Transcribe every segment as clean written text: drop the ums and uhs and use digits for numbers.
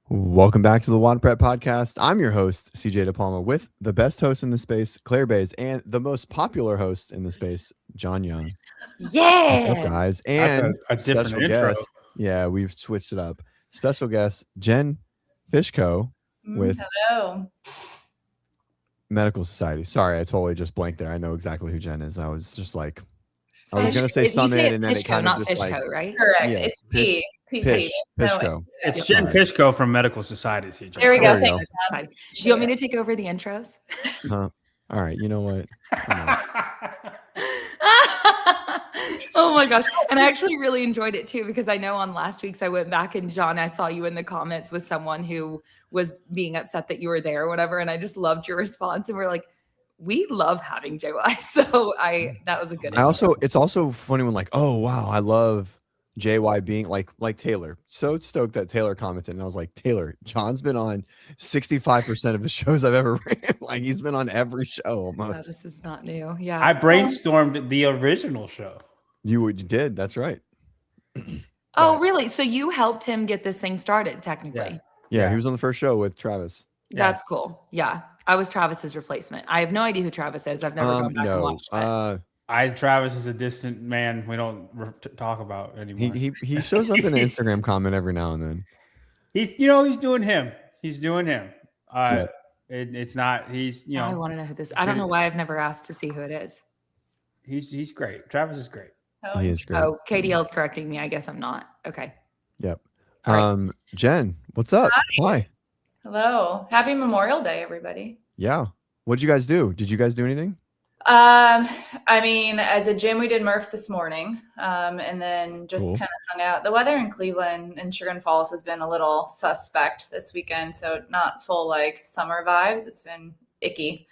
Welcome back to the WODprep podcast. I'm your host, CJ DePalma, with the best host in the space, Claire Bays, and the most popular host in the space, John Young. Yeah. What's up, guys? And a different special intro. guest. Yeah, we've switched it up. Special guest, Jen Fishko with Hello. Medical Society. Sorry, I totally just blanked there. I know exactly who Jen is. I was just like, I was going to say Summit, and then it kind of just Fishko, like, right? Correct. Yeah, It's P. Fishko. It's Jen Pishko from Medical Society, CJ. There we go. There we Thanks, go. Dad. Do you want me to take over the intros? Huh? All right, you know what? Come on. Oh my gosh. And I actually really enjoyed it too, because I know on last week's I went back and John, I saw you in the comments with someone who was being upset that you were there or whatever. And I just loved your response. And we're like, we love having JY. So that was a good It's also funny when like, oh wow, I love JY being like Taylor. So stoked that Taylor commented, and I was like, Taylor, John's been on 65% of the shows I've ever ran. Like he's been on every show almost. This is not new. Yeah. I brainstormed the original show. You did. That's right. Oh, really? So you helped him get this thing started, technically. Yeah, he was on the first show with Travis. That's cool. Yeah. I was Travis's replacement. I have no idea who Travis is. I've never gone back and watched that. Travis is a distant man we don't talk about anymore. He shows up in an Instagram comment every now and then. He's doing him. He's doing him. It's not. He's I want to know who this. I don't know why I've never asked to see who it is. He's great. Travis is great. He is great. Oh, KDL's correcting me. I guess I'm not. Okay. Yep. Right. Jen, what's up? Hi. Hello. Happy Memorial Day, everybody. Yeah. What did you guys do? Did you guys do anything? I mean, as a gym, we did Murph this morning, and then just kind of hung out. The weather in Cleveland and Sugar Falls has been a little suspect this weekend, so not full like summer vibes. It's been icky.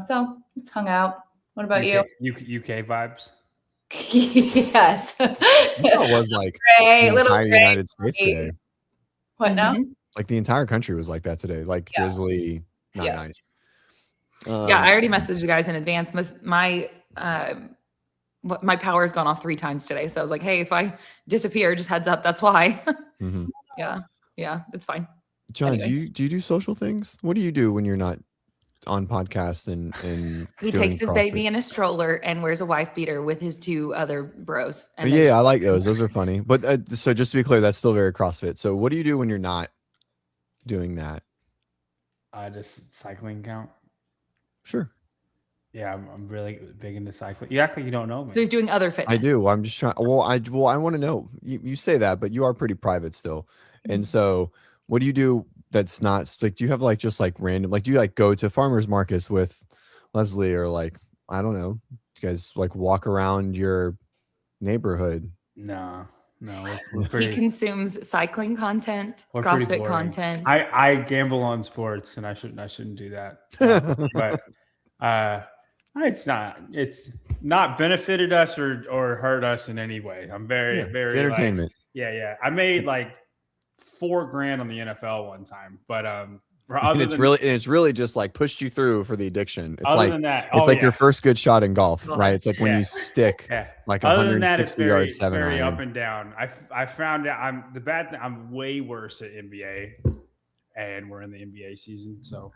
So just hung out. What about you? UK vibes. Yes. It was like gray, the entire United States today. What now? Like the entire country was like that today. Like drizzly, not nice. Yeah, I already messaged you guys in advance. My power has gone off 3 times today, so I was like, "Hey, if I disappear, just heads up. That's why." Yeah, it's fine. John, Anyway. do you do social things? What do you do when you're not on podcast and He takes his baby in a stroller and wears a wife beater with his 2 other bros. And yeah, I like those. Those are funny. But so just to be clear, that's still very CrossFit. So what do you do when you're not doing that? Just cycling count. Sure. Yeah, I'm really big into cycling. You act like you don't know me. So he's doing other fitness. I do. I'm just trying. Well, I want to know. You say that, but you are pretty private still. And so, what do you do that's not like? Do you have like just like random? Like, do you like go to farmers markets with Leslie, or like I don't know? Do you guys like walk around your neighborhood? No. We're pretty, he consumes cycling content, we're CrossFit content. I gamble on sports, and I shouldn't do that. But it's not benefited us or hurt us in any way. I'm very it's entertainment. Like, I made like $4,000 on the NFL one time, but it's really just like pushed you through for the addiction. It's other like than that, it's like your first good shot in golf, right? It's like when you stick like other than that, 160 it's yards, 7 very iron. up and down. I found out I'm way worse at NBA, and we're in the NBA season. So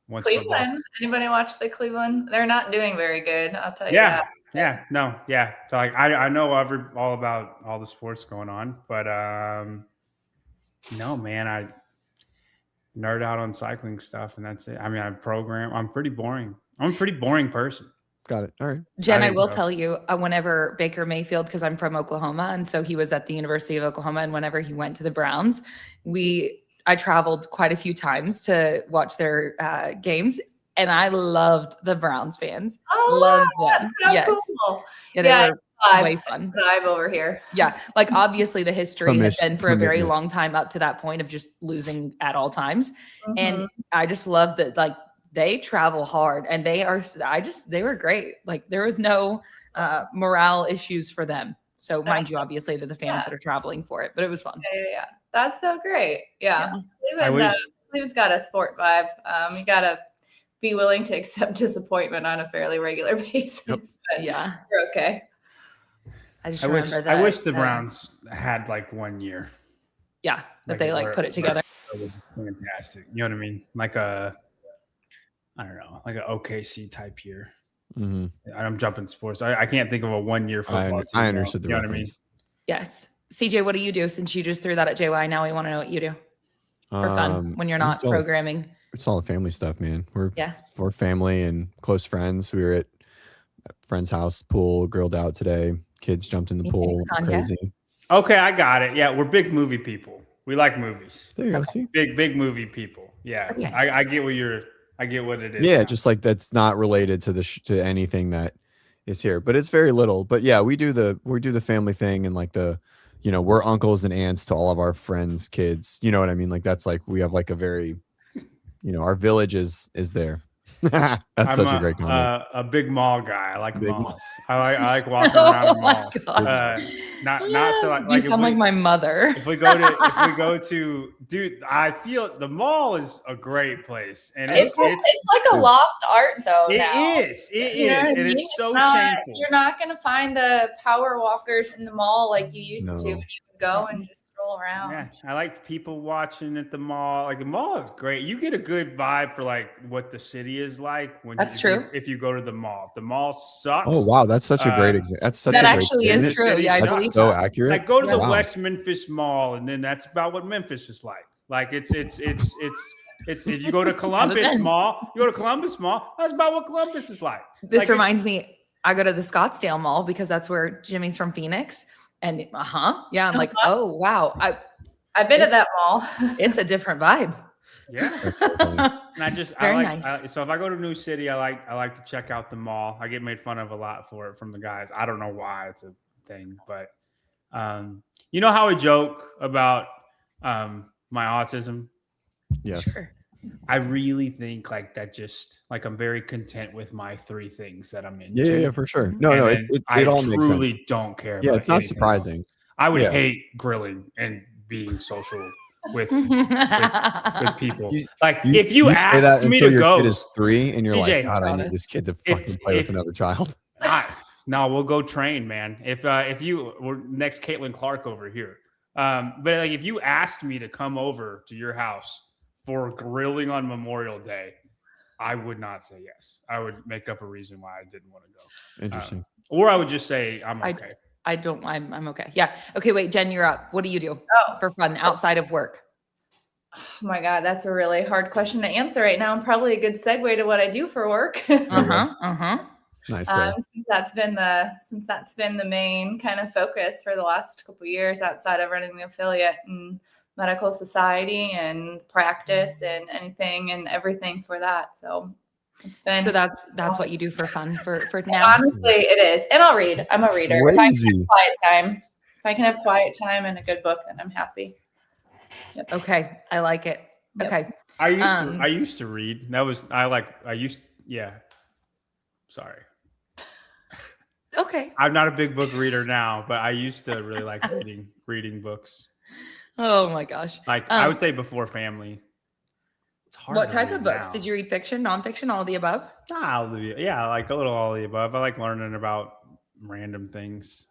once Cleveland. Anybody watch the Cleveland? They're not doing very good. I'll tell you that. So like I know all about all the sports going on, but no, man, I nerd out on cycling stuff, and that's it. I mean, I'm pretty boring. I'm a pretty boring person. Got it. All right. Jen, I will tell you, whenever Baker Mayfield, because I'm from Oklahoma, and so he was at the University of Oklahoma, and whenever he went to the Browns, I traveled quite a few times to watch their games, and I loved the Browns fans. Oh, loved them. that's so cool. Yeah, they were way fun. Vibe over here. Yeah. Like obviously the history had been for a very commitment. long time up to that point of just losing at all times. Mhm. And I just love that like they travel hard and they were great. Like there was no morale issues for them. So mind you, obviously they're the fans that are traveling for it, but it was fun. Yeah. That's so great. Yeah. I wish. Cleveland's got a sport vibe. You gotta be willing to accept disappointment on a fairly regular basis. Yep. But Yeah. you're okay. I wish the Browns had like 1 year. Yeah, that they like put it together. Fantastic. You know what I mean? Like I don't know, like an OKC type year. Mm-hmm. I'm jumping sports. I can't think of a 1 year football team. I understood the you know reference. what I mean? Yes. CJ, what do you do since you just threw that at JY? Now we want to know what you do for fun when you're not programming. It's all the family stuff, man. We're Yeah. family and close friends. We were at a friend's house, pool, grilled out today. Kids jumped in the pool. Crazy. Okay, I got it. Yeah, we're big movie people. We like movies. There you go. See? Big movie people. Yeah. Okay. I get what it is. Yeah, now. just like that's not related to to anything that is here, but it's very little. But yeah, we do the family thing and like we're uncles and aunts to all of our friends' kids. You know what I mean? Like that's like we have like a very, our village is there. That's such a great comment. A big mall guy. I like Big malls. I like walking around the malls. Not to like. You sound like my mother. If we go to, dude, I feel the mall is a great place, and it's like a lost art though. It now. is, and it's so shameful. You're not gonna find the power walkers in the mall like you used to when you would go and just stroll around. Yeah, I like people watching at the mall. Like the mall is great. You get a good vibe for like what the city is like when true. If you go to the mall. If the mall sucks. Oh wow, that's such a great example. That's such that a great actually is true. Yeah, I that's believe so that. accurate. Like go to the West Memphis Mall, and then that's about what Memphis is like. Like it's if you go to Columbus Mall, that's about what Columbus is like. This reminds me, I go to the Scottsdale Mall because that's where Jimmy's from Phoenix. And I'm like, oh wow. I've been at that mall. It's a different vibe. Yeah. That's so funny. And Very nice. So if I go to a new city, I like to check out the mall. I get made fun of a lot for it from the guys. I don't know why it's a thing, but you know how we joke about my autism? Yes. Sure. I really think like that just like I'm very content with my 3 things that I'm into. Yeah, for sure. No, it all makes sense. I truly don't care. Yeah, about it's not surprising. Else. I would hate grilling and being social with people. If you asked me to your go, kid is 3 and you're DJ, like, God, I need this kid to fucking play with another child. No, we'll go train, man. If you were next Caitlin Clark over here, but like if you asked me to come over to your house for grilling on Memorial Day, I would not say yes. I would make up a reason why I didn't want to go. Interesting. Or I would just say I'm okay. I'm okay. Yeah. Okay, wait, Jen, you're up. What do you do for fun outside of work? Oh my God, that's a really hard question to answer right now. And probably a good segue to what I do for work. Nice. Since that's been the main kind of focus for the last couple of years outside of running the affiliate and medical society and practice and anything and everything for that. So it's been that's what you do for fun for now. Honestly, it is. And I'll read. I'm a reader. Crazy. If I can have quiet time and a good book, then I'm happy. Yep. Okay. I like it. Yep. Okay. I used to read. Sorry. Okay. I'm not a big book reader now, but I used to really like reading books. Oh my gosh. Like I would say before family. It's hard. What type of books? Did you read fiction, nonfiction, all of the above? Yeah, like a little all of the above. I like learning about random things.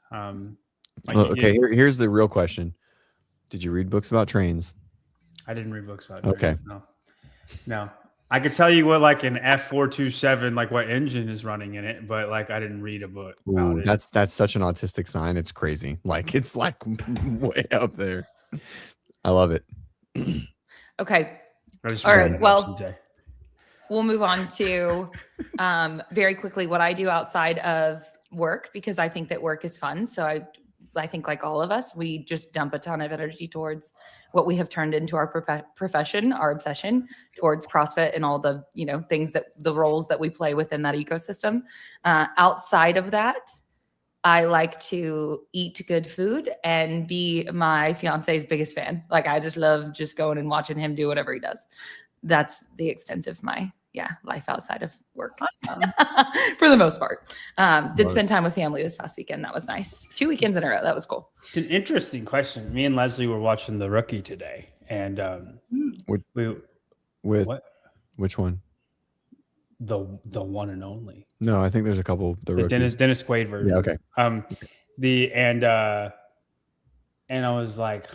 Here's the real question. Did you read books about trains? I didn't read books about trains. No. I could tell you what like an F427, like what engine is running in it, but like I didn't read a book about it. That's such an autistic sign. It's crazy. Like it's like way up there. I love it. Okay. All right. Well, we'll move on to very quickly what I do outside of work, because I think that work is fun. So I think like all of us, we just dump a ton of energy towards what we have turned into our profession, our obsession towards CrossFit and all the, things the roles that we play within that ecosystem. Outside of that, I like to eat good food and be my fiance's biggest fan. Like I just love just going and watching him do whatever he does. That's the extent of my life outside of work for the most part. Did spend time with family this past weekend. That was nice. 2 weekends in a row. That was cool. It's an interesting question. Me and Leslie were watching The Rookie today, and which one? The one and only. No, I think there's a couple. The Dennis Quaid version. Yeah, okay. And I was like,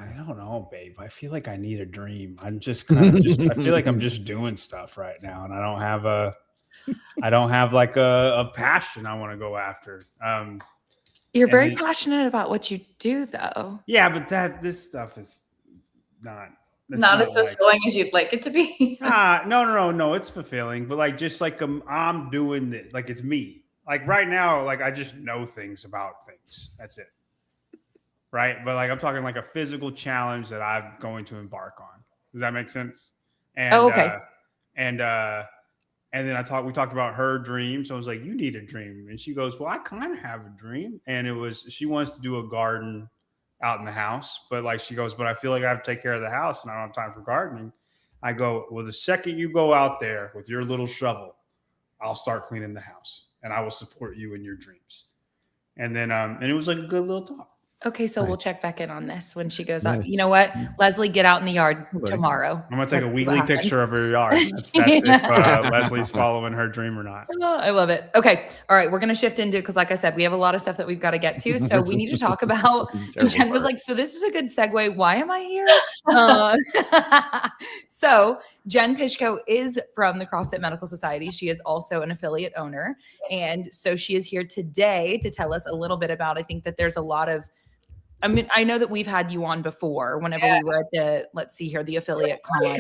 I don't know, babe. I feel like I need a dream. I'm just kind of I feel like I'm just doing stuff right now, and I don't have like a passion I want to go after. You're very passionate about what you do, though. Yeah, but this stuff is not as fulfilling as you'd like it to be. No. It's fulfilling, but like just like I'm doing this, like it's me. Like right now, like I just know things about things. That's it. Right, but like I'm talking like a physical challenge that I'm going to embark on. Does that make sense? And, okay. And then we talked about her dream. So I was like, you need a dream. And she goes, well, I kind of have a dream. And she wants to do a garden out in the house. But like she goes, but I feel like I have to take care of the house and I don't have time for gardening. I go, well, the second you go out there with your little shovel, I'll start cleaning the house and I will support you in your dreams. And then, and it was like a good little talk. Okay, so we'll check back in on this when she goes out. You know what? Leslie, get out in the yard tomorrow. I'm going to take a weekly picture of her yard. That's if Leslie's following her dream or not. Oh, I love it. Okay. All right. We're going to shift into, because like I said, we have a lot of stuff that we've got to get to. So we need to talk about, Jen was like, so this is a good segue. Why am I here? So Jen Pishko is from the CrossFit Medical Society. She is also an affiliate owner. And so she is here today to tell us a little bit about, I think that there's a lot of, I mean, I know that we've had you on before whenever we were at the affiliate con.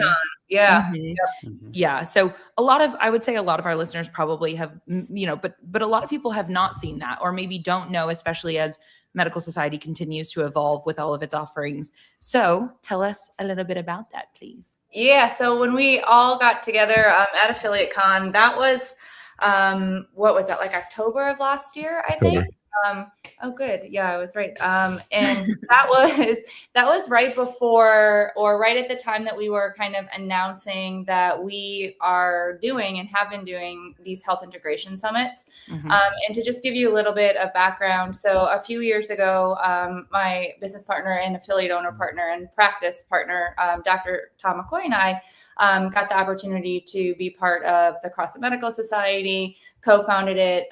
Yeah. Mm-hmm. Yep. Yeah. So I would say a lot of our listeners probably have, but a lot of people have not seen that, or maybe don't know, especially as Medical Society continues to evolve with all of its offerings. So tell us a little bit about that, please. Yeah. So when we all got together at Affiliate Con, that was, what was that, like October of last year, I think? Oh, good. Yeah, I was right. And that was right before, or right at the time that we were kind of announcing that we are doing and have been doing these health integration summits. Mm-hmm. And to just give you a little bit of background. So a few years ago, my business partner and affiliate owner partner and practice partner, Dr. Tom McCoy, and I got the opportunity to be part of the CrossFit Medical Society, co-founded it,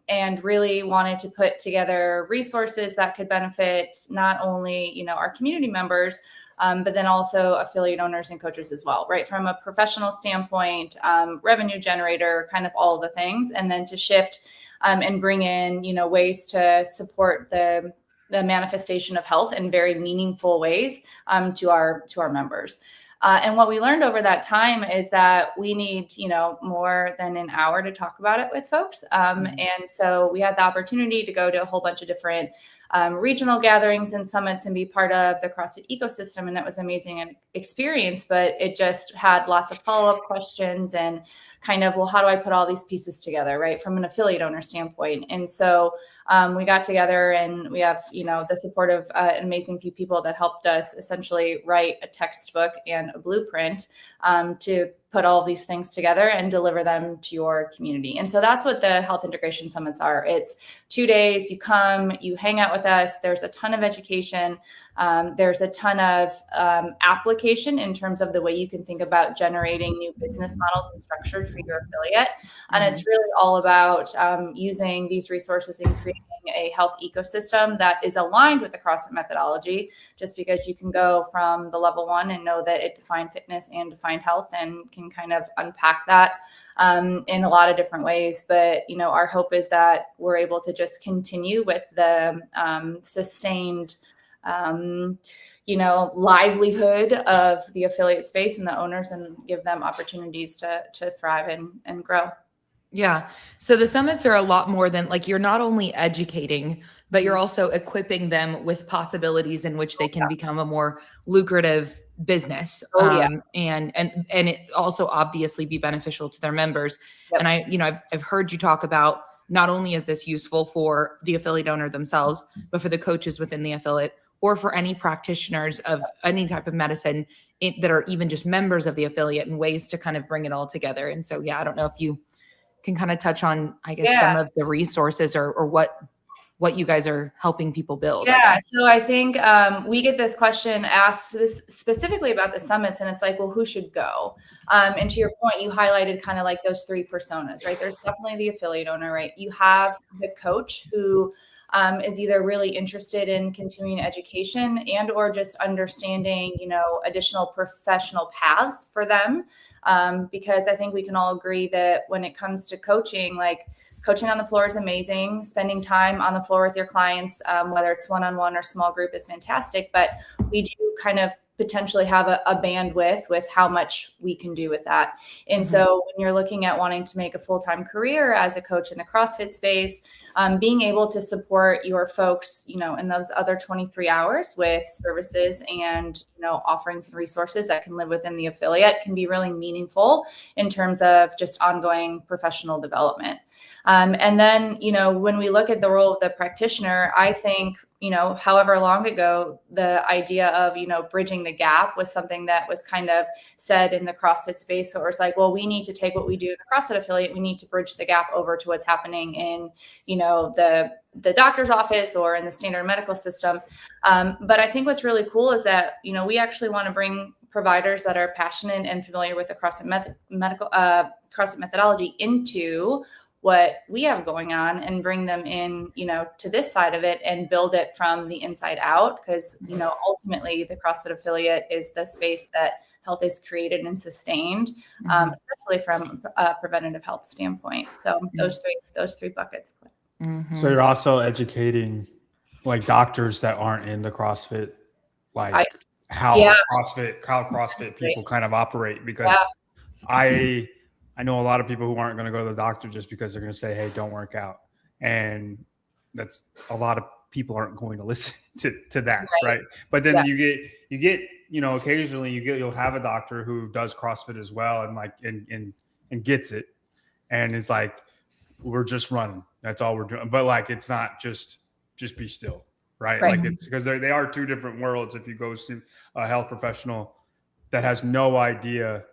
and really wanted to put together resources that could benefit not only, our community members, but then also affiliate owners and coaches as well, right? From a professional standpoint, revenue generator, kind of all the things, and then to shift and bring in, ways to support the manifestation of health in very meaningful ways to our members. And what we learned over that time is that we need, more than an hour to talk about it with folks. And so we had the opportunity to go to a whole bunch of different regional gatherings and summits and be part of the CrossFit ecosystem. And that was an amazing experience, but it just had lots of follow-up questions and kind of, well, how do I put all these pieces together, right? From an affiliate owner standpoint. And so we got together and we have, the support of an amazing few people that helped us essentially write a textbook and a blueprint to put all of these things together and deliver them to your community. And so that's what the health integration summits are. It's 2 days, you come, you hang out with us. There's a ton of education. There's a ton of application in terms of the way you can think about generating new business models and structures for your affiliate. And it's really all about using these resources and creating a health ecosystem that is aligned with the CrossFit methodology, just because you can go from the level one and know that it defined fitness and defined health and can kind of unpack that in a lot of different ways. But, our hope is that we're able to just continue with the sustained livelihood of the affiliate space and the owners, and give them opportunities to thrive and grow. Yeah. So the summits are a lot more than, like, you're not only educating, but you're also equipping them with possibilities in which they can become a more lucrative business. And it also obviously be beneficial to their members. Yep. And I've heard you talk about not only is this useful for the affiliate owner themselves, but for the coaches within the affiliate, or for any practitioners of any type of medicine that are even just members of the affiliate, and ways to kind of bring it all together. And so, yeah, I don't know if you can kind of touch on, I guess, some of the resources or what you guys are helping people build. Yeah. So I think we get this question asked specifically about the summits, and it's like, well, who should go? And to your point, you highlighted kind of like those three personas, right? There's definitely the affiliate owner, right? You have the coach who is either really interested in continuing education and or just understanding, additional professional paths for them. Because I think we can all agree that when it comes to coaching, like coaching on the floor is amazing. Spending time on the floor with your clients, whether it's one-on-one or small group, is fantastic. But we do kind of potentially have a bandwidth with how much we can do with that. And so when you're looking at wanting to make a full-time career as a coach in the CrossFit space, being able to support your folks, in those other 23 hours with services and, offerings and resources that can live within the affiliate can be really meaningful in terms of just ongoing professional development. And then, when we look at the role of the practitioner, I think, however long ago, the idea of, bridging the gap was something that was kind of said in the CrossFit space. So it was like, well, we need to take what we do in the CrossFit affiliate. We need to bridge the gap over to what's happening in, the doctor's office or in the standard medical system. But I think what's really cool is that, we actually want to bring providers that are passionate and familiar with the CrossFit CrossFit methodology into what we have going on and bring them in, to this side of it and build it from the inside out. Because, ultimately the CrossFit affiliate is the space that health is created and sustained, especially from a preventative health standpoint. So those three buckets. So you're also educating like doctors that aren't in the CrossFit, how CrossFit people kind of operate, because I know a lot of people who aren't going to go to the doctor just because they're going to say, hey, don't work out. And that's a lot of people aren't going to listen to that. Right. But then you get, occasionally you'll have a doctor who does CrossFit as well. And gets it. And it's like, we're just running. That's all we're doing. But it's not just be still. Right. Like it's because they are two different worlds. If you go see a health professional that has no idea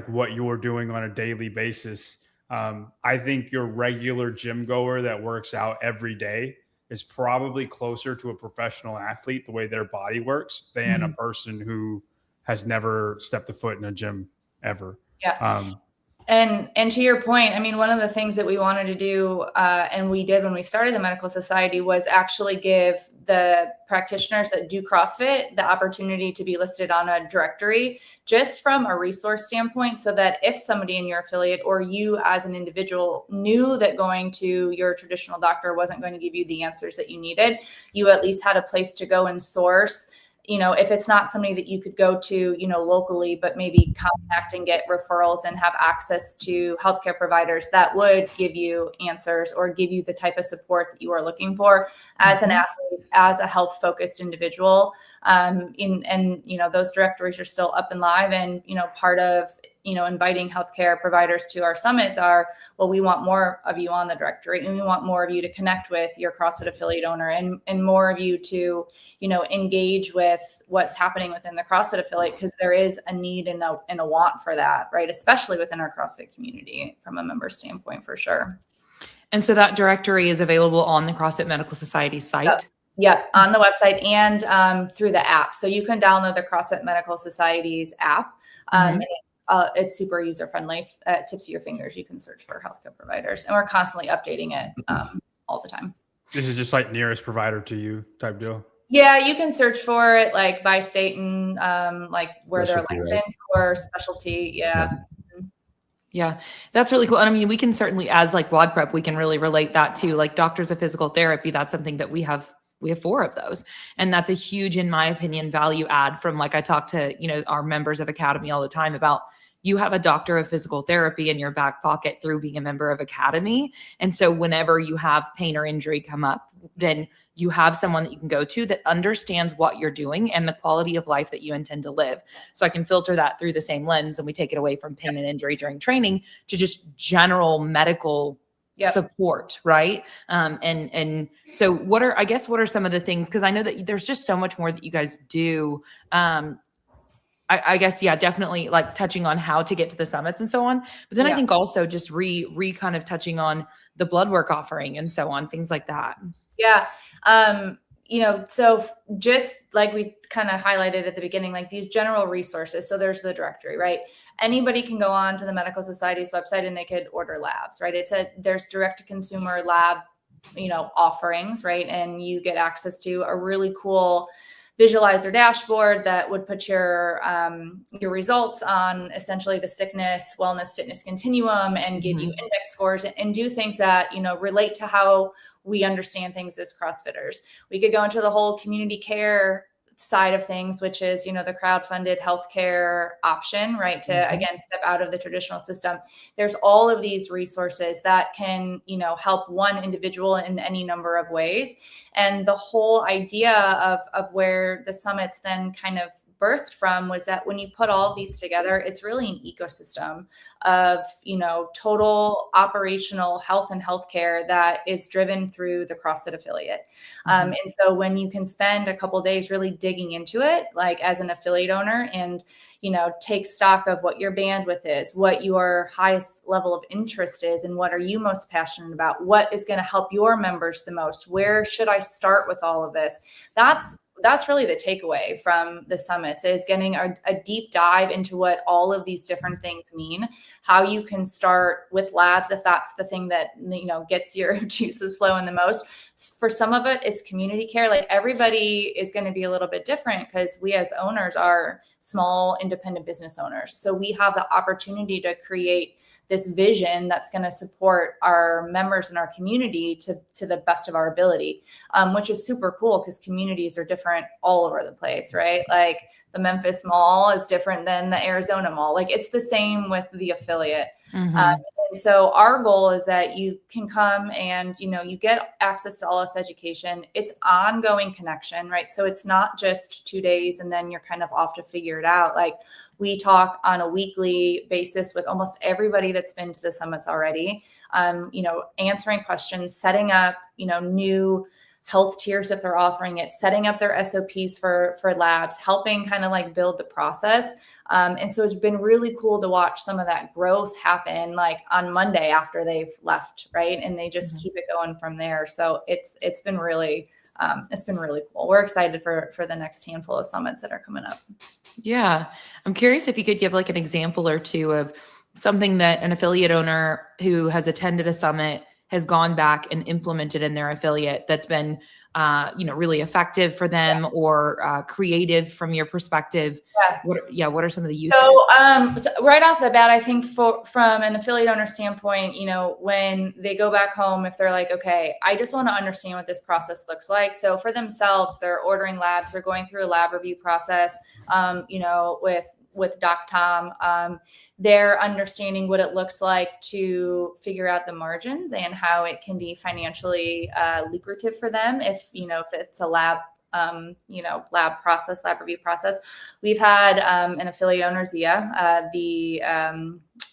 what you're doing on a daily basis. I think your regular gym goer that works out every day is probably closer to a professional athlete, the way their body works, than a person who has never stepped a foot in a gym ever. Yeah. And to your point, I mean, one of the things that we wanted to do, and we did when we started the medical society, was actually give the practitioners that do CrossFit the opportunity to be listed on a directory, just from a resource standpoint, so that if somebody in your affiliate or you as an individual knew that going to your traditional doctor wasn't going to give you the answers that you needed, you at least had a place to go and source. If it's not somebody that you could go to, locally, but maybe contact and get referrals and have access to healthcare providers that would give you answers or give you the type of support that you are looking for as an athlete, as a health focused individual. Those directories are still up and live. And, part of, inviting healthcare providers to our summits are, well, we want more of you on the directory, and we want more of you to connect with your CrossFit affiliate owner, and more of you to, engage with what's happening within the CrossFit affiliate, because there is a need and a want for that, right? Especially within our CrossFit community from a member standpoint, for sure. And so that directory is available on the CrossFit Medical Society site? Yep, on the website and through the app. So you can download the CrossFit Medical Society's app. And it's super user-friendly. Tips of your fingers. You can search for healthcare providers, and we're constantly updating it all the time. This is just nearest provider to you type deal. Yeah, you can search for it by state and where they're licensed, or specialty. Yeah, that's really cool. And I mean, we can certainly, as WODprep, we can really relate that to doctors of physical therapy. That's something that we have 4 of those. And that's a huge, in my opinion, value add from I talk to, our members of Academy all the time about, you have a doctor of physical therapy in your back pocket through being a member of Academy. And so whenever you have pain or injury come up, then you have someone that you can go to that understands what you're doing and the quality of life that you intend to live. So I can filter that through the same lens, and we take it away from pain and injury during training to just general medical support, right? And so what are some of the things, because I know that there's just so much more that you guys do. I guess, yeah, definitely like touching on how to get to the summits and so on. But then I think also just kind of touching on the blood work offering and so on, things like that. Yeah. So just like we kind of highlighted at the beginning, like these general resources. So there's the directory, right? Anybody can go on to the Medical Society's website and they could order labs, right? There's direct to consumer lab, offerings, right? And you get access to a really cool visualizer dashboard that would put your results on essentially the sickness, wellness, fitness continuum and give you index scores and do things that, relate to how we understand things as CrossFitters. We could go into the whole community care side of things, which is, the crowd-funded healthcare option, right? To, again, step out of the traditional system. There's all of these resources that can, help one individual in any number of ways. And the whole idea of where the summits then kind of birthed from was that when you put all of these together, it's really an ecosystem of, total operational health and healthcare that is driven through the CrossFit affiliate. And so when you can spend a couple of days really digging into it, like as an affiliate owner and, take stock of what your bandwidth is, what your highest level of interest is, and what are you most passionate about? What is going to help your members the most? Where should I start with all of this? That's really the takeaway from the summits, is getting a deep dive into what all of these different things mean, how you can start with labs if that's the thing that, gets your juices flowing the most. For some of it, it's community care. Like everybody is going to be a little bit different because we as owners are small independent business owners. So we have the opportunity to create this vision that's going to support our members in our community to the best of our ability, which is super cool because communities are different all over the place, right? Like the Memphis Mall is different than the Arizona Mall. Like it's the same with the affiliate. And so our goal is that you can come and, you get access to all this education. It's ongoing connection, right? So it's not just 2 days and then you're kind of off to figure it out. Like we talk on a weekly basis with almost everybody that's been to the summits already, answering questions, setting up, new health tiers if they're offering it, setting up their SOPs for labs, helping kind of like build the process. And so it's been really cool to watch some of that growth happen like on Monday after they've left, right? And they just keep it going from there. So it's been really cool. We're excited for the next handful of summits that are coming up. Yeah. I'm curious if you could give like an example or two of something that an affiliate owner who has attended a summit has gone back and implemented in their affiliate that's been, really effective for them or creative from your perspective. What are some of the uses? So right off the bat, I think from an affiliate owner standpoint, when they go back home, if they're like, okay, I just want to understand what this process looks like. So for themselves, they're ordering labs, they're going through a lab review process, with Doc Tom, they're understanding what it looks like to figure out the margins and how it can be financially lucrative for them if it's a lab lab review process. We've had an affiliate owner, Zia, the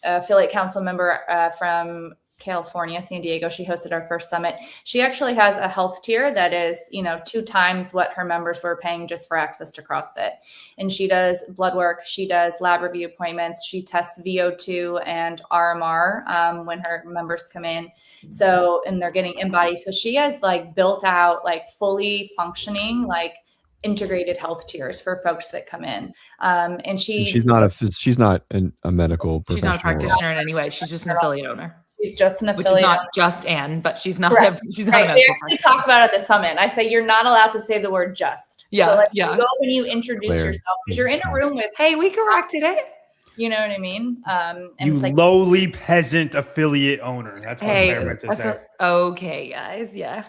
affiliate council member from California, San Diego. She hosted our first summit. She actually has a health tier that is, 2 times what her members were paying just for access to CrossFit. And she does blood work. She does lab review appointments. She tests VO2 and RMR when her members come in. So, and they're getting InBody. So she has like built out like fully functioning, like integrated health tiers for folks that come in. And she's not a medical professional. She's not a practitioner in any way. She's just an affiliate owner. She's just an affiliate. Which is not just Anne, but she's not. She's not. Right. We actually talk about it at the summit. I say you're not allowed to say the word "just." Yeah. So you go when you introduce yourself because you're in a room with. Hey, we corrected it. You know what I mean? And you lowly peasant affiliate owner. That's what I meant to say. Okay, guys. Yeah.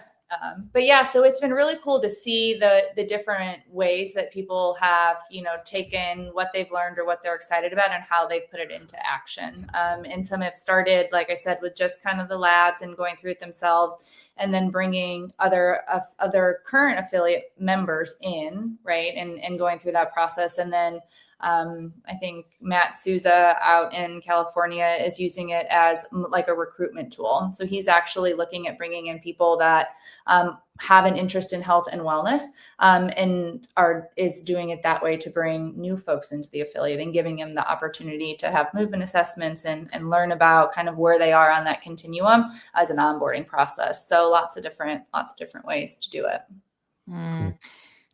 But yeah, so it's been really cool to see the different ways that people have, taken what they've learned or what they're excited about and how they've put it into action. And some have started, like I said, with just kind of the labs and going through it themselves. and then bringing other current affiliate members in, right, and going through that process. And then I think Matt Souza out in California is using it as like a recruitment tool. So he's actually looking at bringing in people that have an interest in health and wellness, and is doing it that way to bring new folks into the affiliate and giving them the opportunity to have movement assessments and learn about kind of where they are on that continuum as an onboarding process. So lots of different ways to do it. Mm.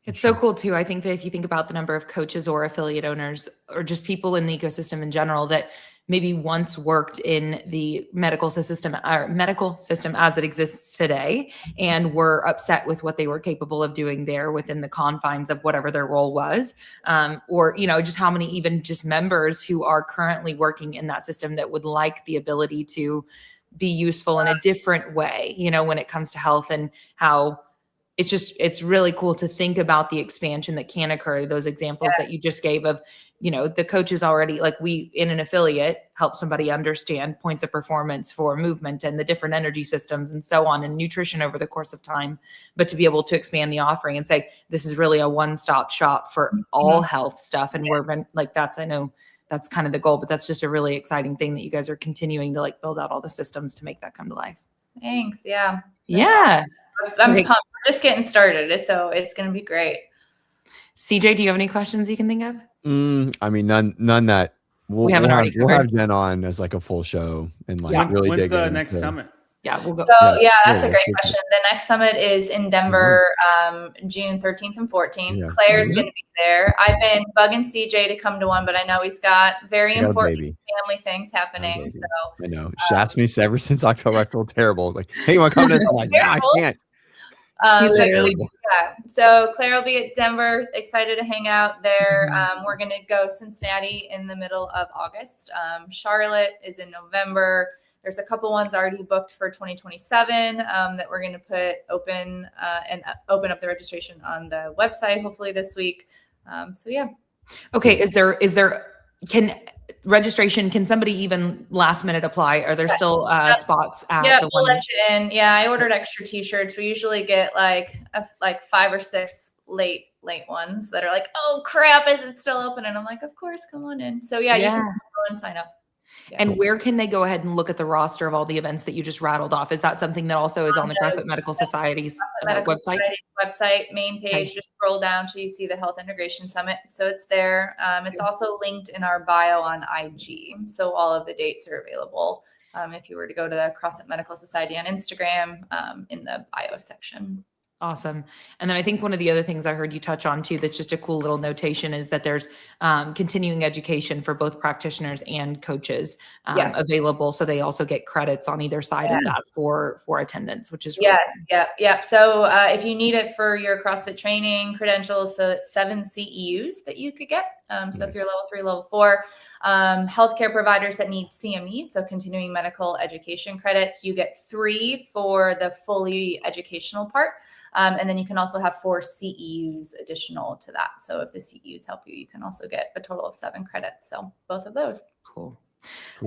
It's so cool too. I think that if you think about the number of coaches or affiliate owners or just people in the ecosystem in general that maybe once worked in the medical system as it exists today and were upset with what they were capable of doing there within the confines of whatever their role was, or, just how many even just members who are currently working in that system that would like the ability to be useful in a different way, when it comes to health, and how it's really cool to think about the expansion that can occur. Those examples that you just gave of, the coaches already, like we in an affiliate help somebody understand points of performance for movement and the different energy systems and so on, and nutrition over the course of time. But to be able to expand the offering and say, this is really a one-stop shop for all health stuff. And we're like, I know that's kind of the goal, but that's just a really exciting thing that you guys are continuing to build out all the systems to make that come to life. Thanks. Yeah. Yeah. I'm pumped. We're just getting started. It's going to be great. CJ, do you have any questions you can think of? I mean, none that we'll have Jen on as like a full show and really when's dig the into next summit? Yeah, we'll go. So that's a great question. The next summit is in Denver, June 13th and 14th. Yeah. Claire's going to be there. I've been bugging CJ to come to one, but I know he's got very important family things happening. So I know. She asked me ever since October. I feel terrible. Like, hey, you want to come to this? I'm like, no, I can't. So Claire will be at Denver, excited to hang out there. We're going to go Cincinnati in the middle of August. Charlotte is in November. There's a couple ones already booked for 2027 that we're going to put open up the registration on the website, hopefully this week. Okay. Can somebody even last minute apply? Are there still spots at the we'll let you in. Yeah, I ordered extra t-shirts. We usually get like 5 or 6 late ones that are like, oh crap, is it still open? And I'm like, of course, come on in. So you can still go and sign up. Yeah. And where can they go ahead and look at the roster of all the events that you just rattled off? Is that something that also is on the CrossFit Medical Society's website, main page? Just scroll down till you see the Health Integration Summit. So it's there. It's also linked in our bio on IG. So all of the dates are available if you were to go to the CrossFit Medical Society on Instagram in the bio section. Awesome. And then I think one of the other things I heard you touch on too, that's just a cool little notation, is that there's continuing education for both practitioners and coaches available. So they also get credits on either side of that for attendance, which is really cool. Yeah. So if you need it for your CrossFit training credentials, so it's 7 CEUs that you could get. So if you're level 3, level 4, healthcare providers that need CME, so continuing medical education credits, you get 3 for the fully educational part. And then you can also have 4 CEUs additional to that. So if the CEUs help you, you can also get a total of 7 credits. So both of those. Cool.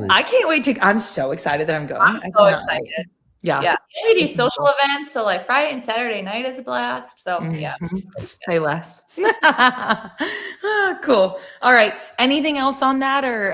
I can't wait I'm so excited that I'm going. I'm so excited. Yeah. We do social events. So like Friday and Saturday night is a blast. So Say less. Cool. All right. Anything else on that, or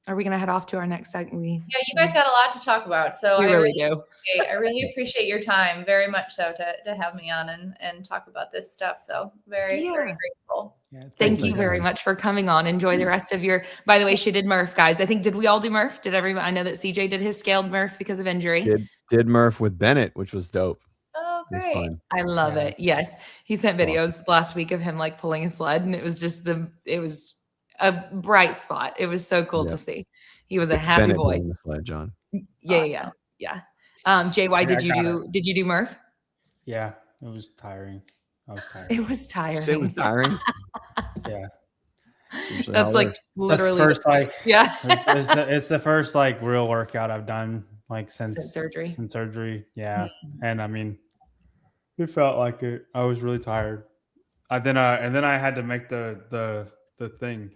are we going to head off to our next segment? You guys got a lot to talk about. So we really do. I really appreciate your time very much so to have me on and talk about this stuff. So very grateful. Yeah, thank you very much for coming on. Enjoy the rest of your, by the way, she did Murph, guys. I think, did we all do Murph? Did everybody? I know that CJ did his scaled Murph because of injury. Did Murph with Bennett, which was dope. Oh, great. I love it. Yes. He sent videos last week of him like pulling a sled, and it was just it was a bright spot. It was so cool to see. He was a happy Bennett boy. The sled, John. Yeah. JY, did you do Murph? Yeah, it was tiring. I was tired. It was tiring. It was tiring. Yeah. That's like literally the first it's the first real workout I've done since surgery. Yeah. Mm-hmm. And I mean, it felt like it. I was really tired. And then I had to make the thing.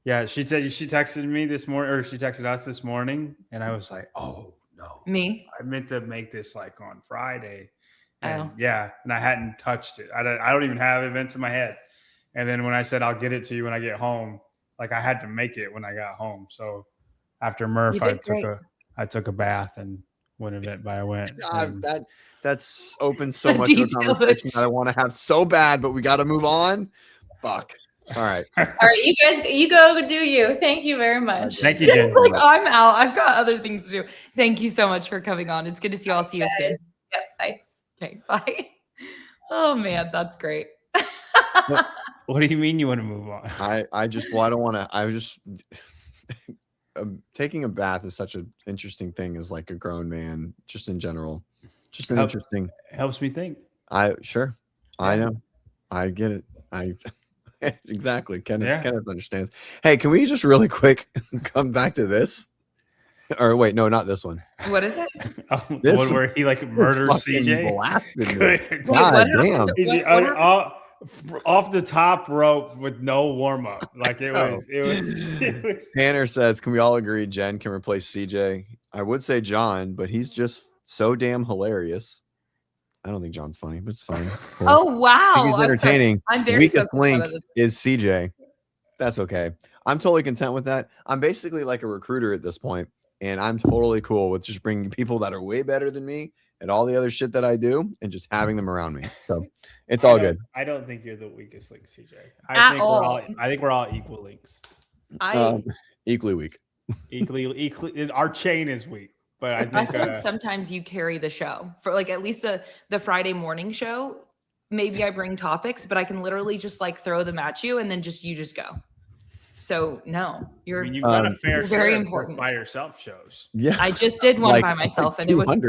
Yeah, she texted me this morning, or she texted us this morning, and I was like, oh no, Me? I meant to make this like on Friday. And Oh. and I hadn't touched it. I don't even have events in my head. And then when I said I'll get it to you when I get home, like I had to make it when I got home. So after Murph, I took a bath and went event by event. That's opened so much of a conversation that I want to have so bad, but we got to move on. Fuck. All right. All right, you guys, you go do you. Thank you very much. Thank you, Jen. It's like I'm out. I've got other things to do. Thank you so much for coming on. It's good to see you all. See you soon. Yep. Bye. Okay. Bye. Oh man, that's great. What do you mean you want to move on? I don't want to. I was just taking a bath is such an interesting thing as like a grown man, just in general. Just an interesting. Helps me think. I know. I get it. Exactly. Kenneth understands. Hey, can we just really quick come back to this? Or wait, no, not this one. What is it? This one where he like murders CJ. Blasted me. God damn. Off the top rope with no warm up. Like it was. Tanner says, "Can we all agree Jen can replace CJ?" I would say John, but he's just so damn hilarious. I don't think John's funny, but it's fine. Cool. Oh wow, he's entertaining. I'm very weakest link is CJ. That's okay. I'm totally content with that. I'm basically like a recruiter at this point, and I'm totally cool with just bringing people that are way better than me at all the other shit that I do and just having them around me. So it's all good. I don't think you're the weakest link, CJ. I think we're all equal links. Equally weak. Equally, our chain is weak. But I feel like sometimes you carry the show for like at least the Friday morning show. Maybe I bring topics, but I can literally just like throw them at you and then you just go. So no, you've got a fair very important by yourself shows. Yeah, I just did one by myself and it was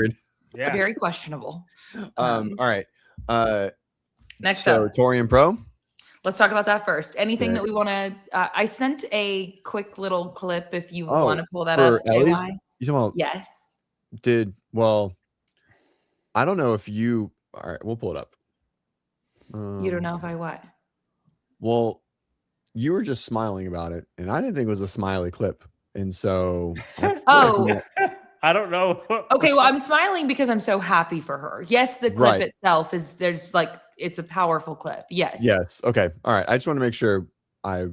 very questionable. All right. Next up, Torian Pro. Let's talk about that first. Anything that we want to? I sent a quick little clip if you want to pull that up. You talking about? Yes. I don't know if you. All right, we'll pull it up. You don't know if I what? Well, you were just smiling about it, and I didn't think it was a smiley clip, and so. I don't know. Okay, well, I'm smiling because I'm so happy for her. Yes, the clip itself it's a powerful clip. Yes. Yes. Okay. All right. I just want to make sure I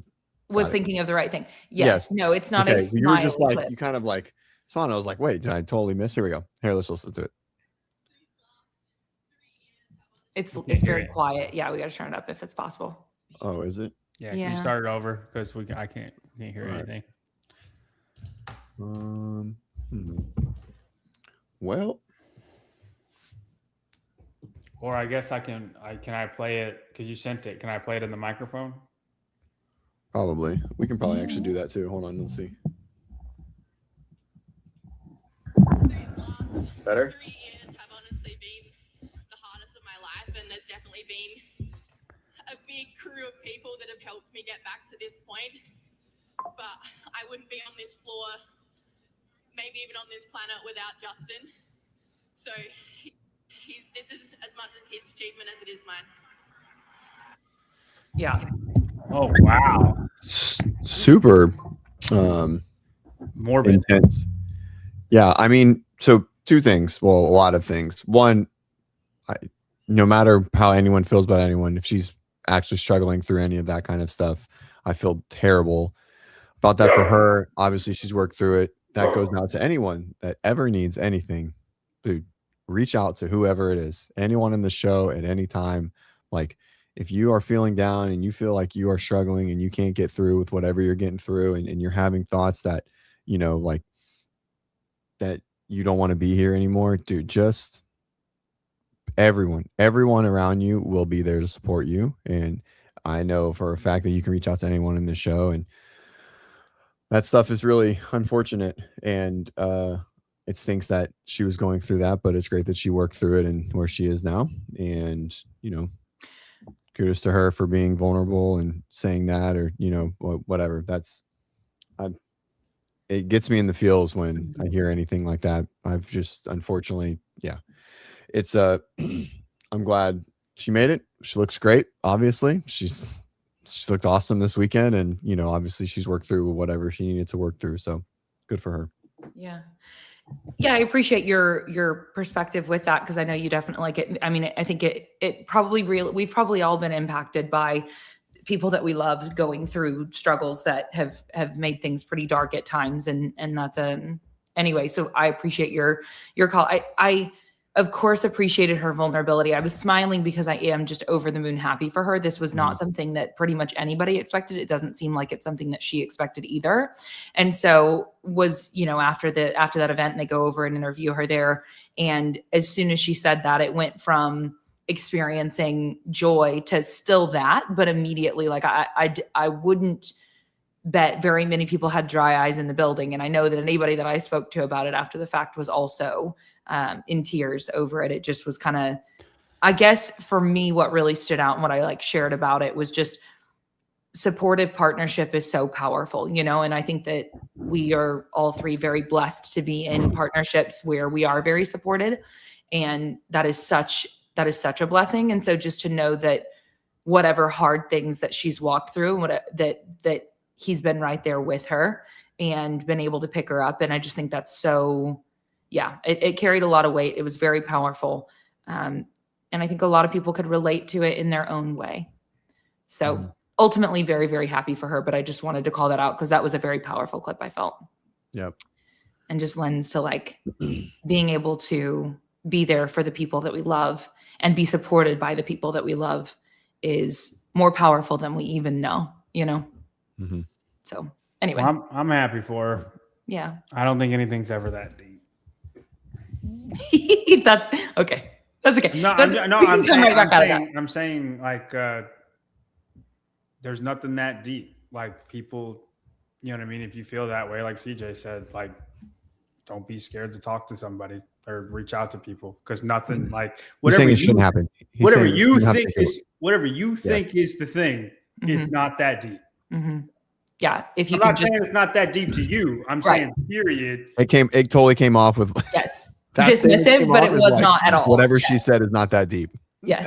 was thinking of the right thing. Yes. No, it's not a smiley you were just like clip. You kind of like saw, and I was like, wait, did I totally miss? Here we go. Here, let's listen to it. It's very quiet. Yeah, we got to turn it up if it's possible. Oh, is it? Yeah. Can you start it over because I can't hear anything. Well, or I guess can I play it because you sent it? Can I play it in the microphone? Probably. We can probably actually do that too. Hold on, let's see. Better? 3 years have honestly been the hardest of my life, and there's definitely been a big crew of people that have helped me get back to this point. But I wouldn't be on this floor, maybe even on this planet, without Justin. So this is as much his achievement as it is mine. Yeah. Oh wow. Super morbid, intense. Yeah, I mean, so two things. Well, a lot of things. One, no matter how anyone feels about anyone, if she's actually struggling through any of that kind of stuff, I feel terrible about that for her. Obviously, she's worked through it. That goes out to anyone that ever needs anything. Dude, reach out to whoever it is, anyone in the show at any time. Like, if you are feeling down and you feel like you are struggling and you can't get through with whatever you're getting through, and you're having thoughts that, like that you don't want to be here anymore, dude, just everyone around you will be there to support you. And I know for a fact that you can reach out to anyone in the show, and that stuff is really unfortunate. And it stinks that she was going through that, but it's great that she worked through it and where she is now. And, kudos to her for being vulnerable and saying that, or, whatever. It gets me in the feels when I hear anything like that. I've just, unfortunately, it's I'm glad she made it. She looks great. Obviously she looked awesome this weekend, and, obviously she's worked through whatever she needed to work through. So good for her. Yeah. Yeah, I appreciate your perspective with that, because I know you definitely like it. I mean, I think it probably we've probably all been impacted by people that we love going through struggles that have made things pretty dark at times, and that's anyway. So I appreciate your call. I of course appreciated her vulnerability. I was smiling because I am just over the moon happy for her. This was not something that pretty much anybody expected. It doesn't seem like it's something that she expected either. And so was, after that event, and they go over and interview her there. And as soon as she said that, it went from experiencing joy to still that, but immediately, like I wouldn't bet very many people had dry eyes in the building. And I know that anybody that I spoke to about it after the fact was also in tears over it. It just was kind of, I guess for me, what really stood out and what I shared about it was just supportive partnership is so powerful, and I think that we are all three very blessed to be in partnerships where we are very supported. And that is such a blessing. And so just to know that whatever hard things that she's walked through, that he's been right there with her and been able to pick her up. And I just think that's so, it carried a lot of weight. It was very powerful. And I think a lot of people could relate to it in their own way. So ultimately very, very happy for her, but I just wanted to call that out because that was a very powerful clip, I felt. Yep. And just lends to being able to be there for the people that we love and be supported by the people that we love is more powerful than we even know, Mm-hmm. So anyway, well, I'm happy for her. Yeah. I don't think anything's ever that deep. That's okay. That's okay. No, I'm saying there's nothing that deep. Like people, you know what I mean? If you feel that way, like CJ said, don't be scared to talk to somebody or reach out to people because nothing whatever it shouldn't happen. Whatever you think is the thing, it's not that deep. Mm-hmm. Yeah. If you I'm not saying it's not that deep to you. I'm saying period. It totally came off with dismissive, but it was not at all. Whatever she said is not that deep. Yes.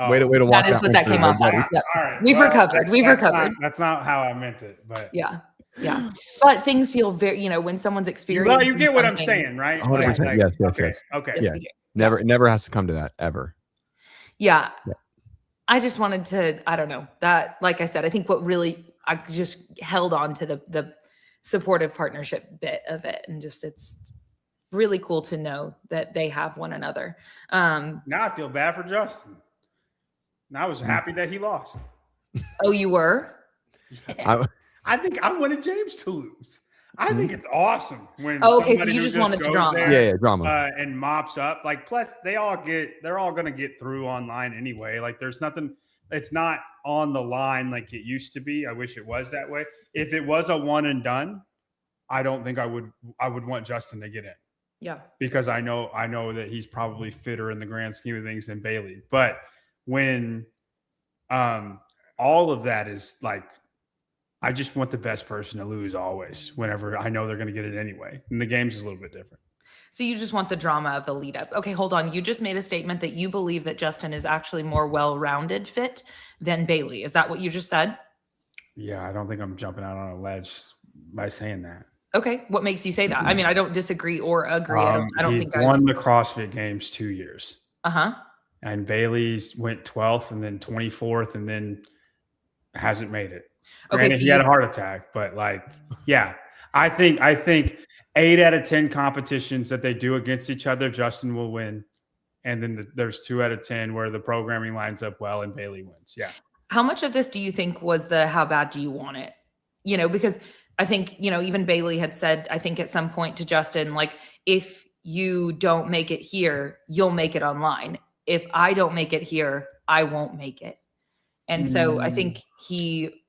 Way to walk. That is what that came off as. Yep. All right. We've recovered. That's not how I meant it, but yeah. But things feel very, when someone's experiencing. Well, you get what I'm saying, right? 100%. Yes. Okay. Yeah. It never has to come to that ever. Yeah. I just wanted to, I don't know, that, like I said, I think I just held on to the supportive partnership bit of it. And just, it's really cool to know that they have one another. Now I feel bad for Justin. Now I was happy that he lost. Oh, you were? Yeah. I think I wanted James to lose. I think it's awesome when okay, so you just wanted the drama. Drama. And mops up. Plus they're all going to get through online anyway. There's nothing, it's not on the line like it used to be. I wish it was that way. If it was a one and done, I don't think I would want Justin to get in. Yeah. Because I know that he's probably fitter in the grand scheme of things than Bailey. But when all of that is I just want the best person to lose always whenever I know they're going to get it anyway. And the game's is a little bit different. So you just want the drama of the lead up. Okay, hold on. You just made a statement that you believe that Justin is actually more well-rounded fit than Bailey. Is that what you just said? Yeah, I don't think I'm jumping out on a ledge by saying that. Okay, what makes you say that? I mean, I don't disagree or agree. I don't think I won the CrossFit Games 2 years. Uh-huh. And Bailey's went 12th and then 24th and then hasn't made it. Granted, he had a heart attack, but I think 8 out of 10 competitions that they do against each other, Justin will win. And then there's 2 out of 10 where the programming lines up well and Bailey wins. Yeah. How much of this do you think was how bad do you want it? Because I think, even Bailey had said, I think at some point to Justin, if you don't make it here, you'll make it online. If I don't make it here, I won't make it. And so I think he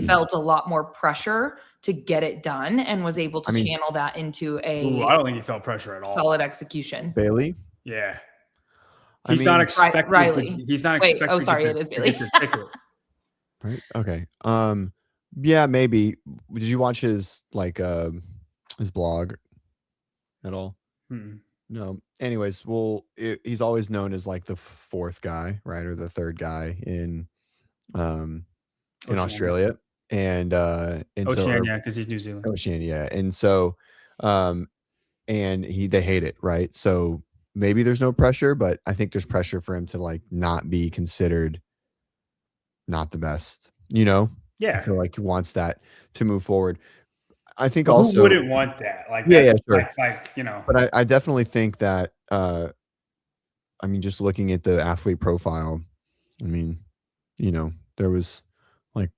felt a lot more pressure to get it done and was able to channel that into I don't think he felt pressure at all. Solid execution. Bailey? Yeah. He's not expecting Riley. He's not Wait, expecting. Oh, sorry, it is Bailey. Right. Okay. Yeah, maybe. Did you watch his blog at all? No. Anyways, he's always known as the fourth guy, right, or the third guy in Australia, and Oceania, because he's New Zealand. Oceania, and so, and and they hate it, right? So maybe there's no pressure, but I think there's pressure for him to like not be considered not the best. I Yeah. feel like he wants that to move forward. I think But also, who wouldn't want that? Like, yeah, that's sure. like But I definitely think that, I mean, just looking at the athlete profile, I mean, there was like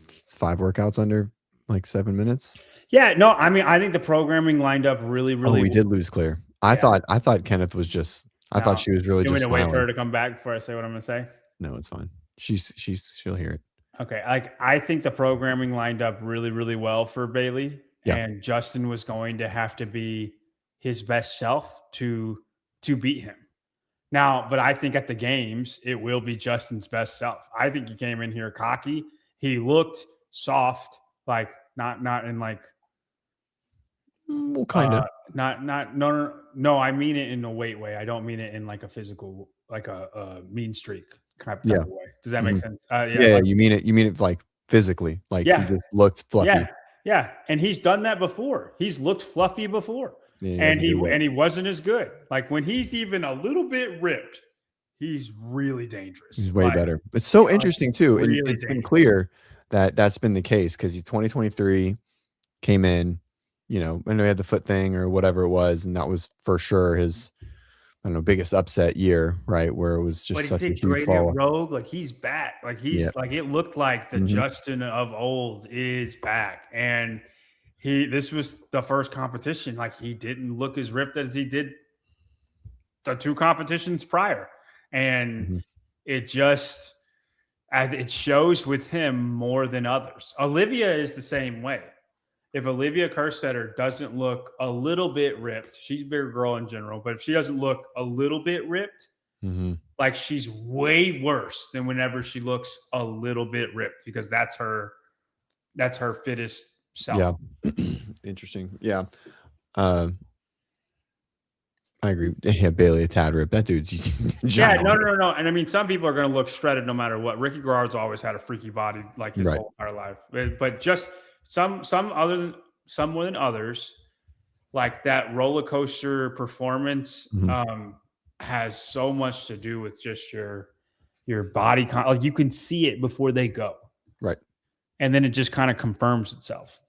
5 workouts under like 7 minutes. Yeah, no, I mean, I think the programming lined up really, really. Oh, we did lose Claire. I thought Kenneth was just. I thought she was really You want just me to wait for her smiling. to come back before I say what I'm going to say? No, it's fine. She'll hear it. Okay, like I think the programming lined up really, really well for Bailey, Yeah. and Justin was going to have to be his best self to beat him. Now, but I think at the games it will be Justin's best self. I think he came in here cocky. He looked soft, like not in like. Well, kind of. No. I mean it in a weight way. I don't mean it in like a physical, like a mean streak type of way. Does that make sense? Yeah. Like, you mean it like physically, like he just looked fluffy. Yeah. And he's done that before. He's looked fluffy before, and he wasn't as good. Like when he's even a little bit ripped, he's really dangerous. He's way better. It's so interesting too, really and it's been clear that that's been the case because 2023 came in. I know he had the foot thing or whatever it was, and that was for sure his, I don't know, biggest upset year, right? Where it was just such a huge fall. Rogue, like he's back. Like he's like it looked like the Justin of old is back, and this was the first competition. Like he didn't look as ripped as he did the 2 competitions prior, and it shows with him more than others. Olivia is the same way. If Olivia Kerstetter doesn't look a little bit ripped, she's a bigger girl in general, but if she doesn't look a little bit ripped, like she's way worse than whenever she looks a little bit ripped, because that's her fittest self. Yeah. Interesting. Yeah. I agree. Yeah, Bailey a tad ripped. That dude's giant. No. And I mean, some people are going to look shredded no matter what. Ricky Garard's always had a freaky body like his whole entire life, but just some more than others, like that roller coaster performance has so much to do with just your body. Like you can see it before they go. Right. And then it just kind of confirms itself.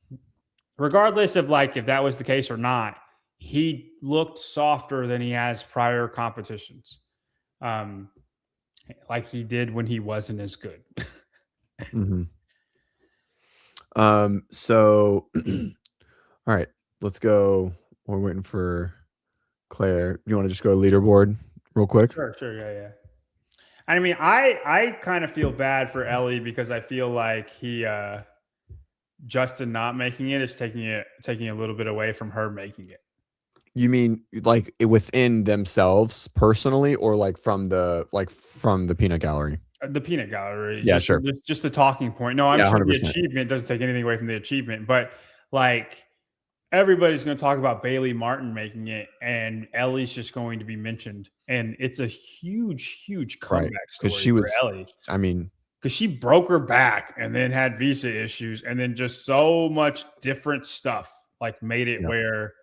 Regardless of like if that was the case or not, he looked softer than he has prior competitions. Like he did when he wasn't as good. So all right, let's go. We're waiting for Claire. You want to just go leaderboard real quick? Sure. Yeah. I mean, I kind of feel bad for Ellie because I feel like Justin not making it is taking a little bit away from her making it. You mean like within themselves personally, or like from the peanut gallery? The peanut gallery. Yeah, sure. Just the talking point. No, I'm sure 100%. the achievement doesn't take anything away from the achievement, but like everybody's going to talk about Bailey Martin making it, and Ellie's just going to be mentioned, and it's a huge comeback story for Ellie. I mean, because she broke her back and then had visa issues, and then just so much different stuff like made it where,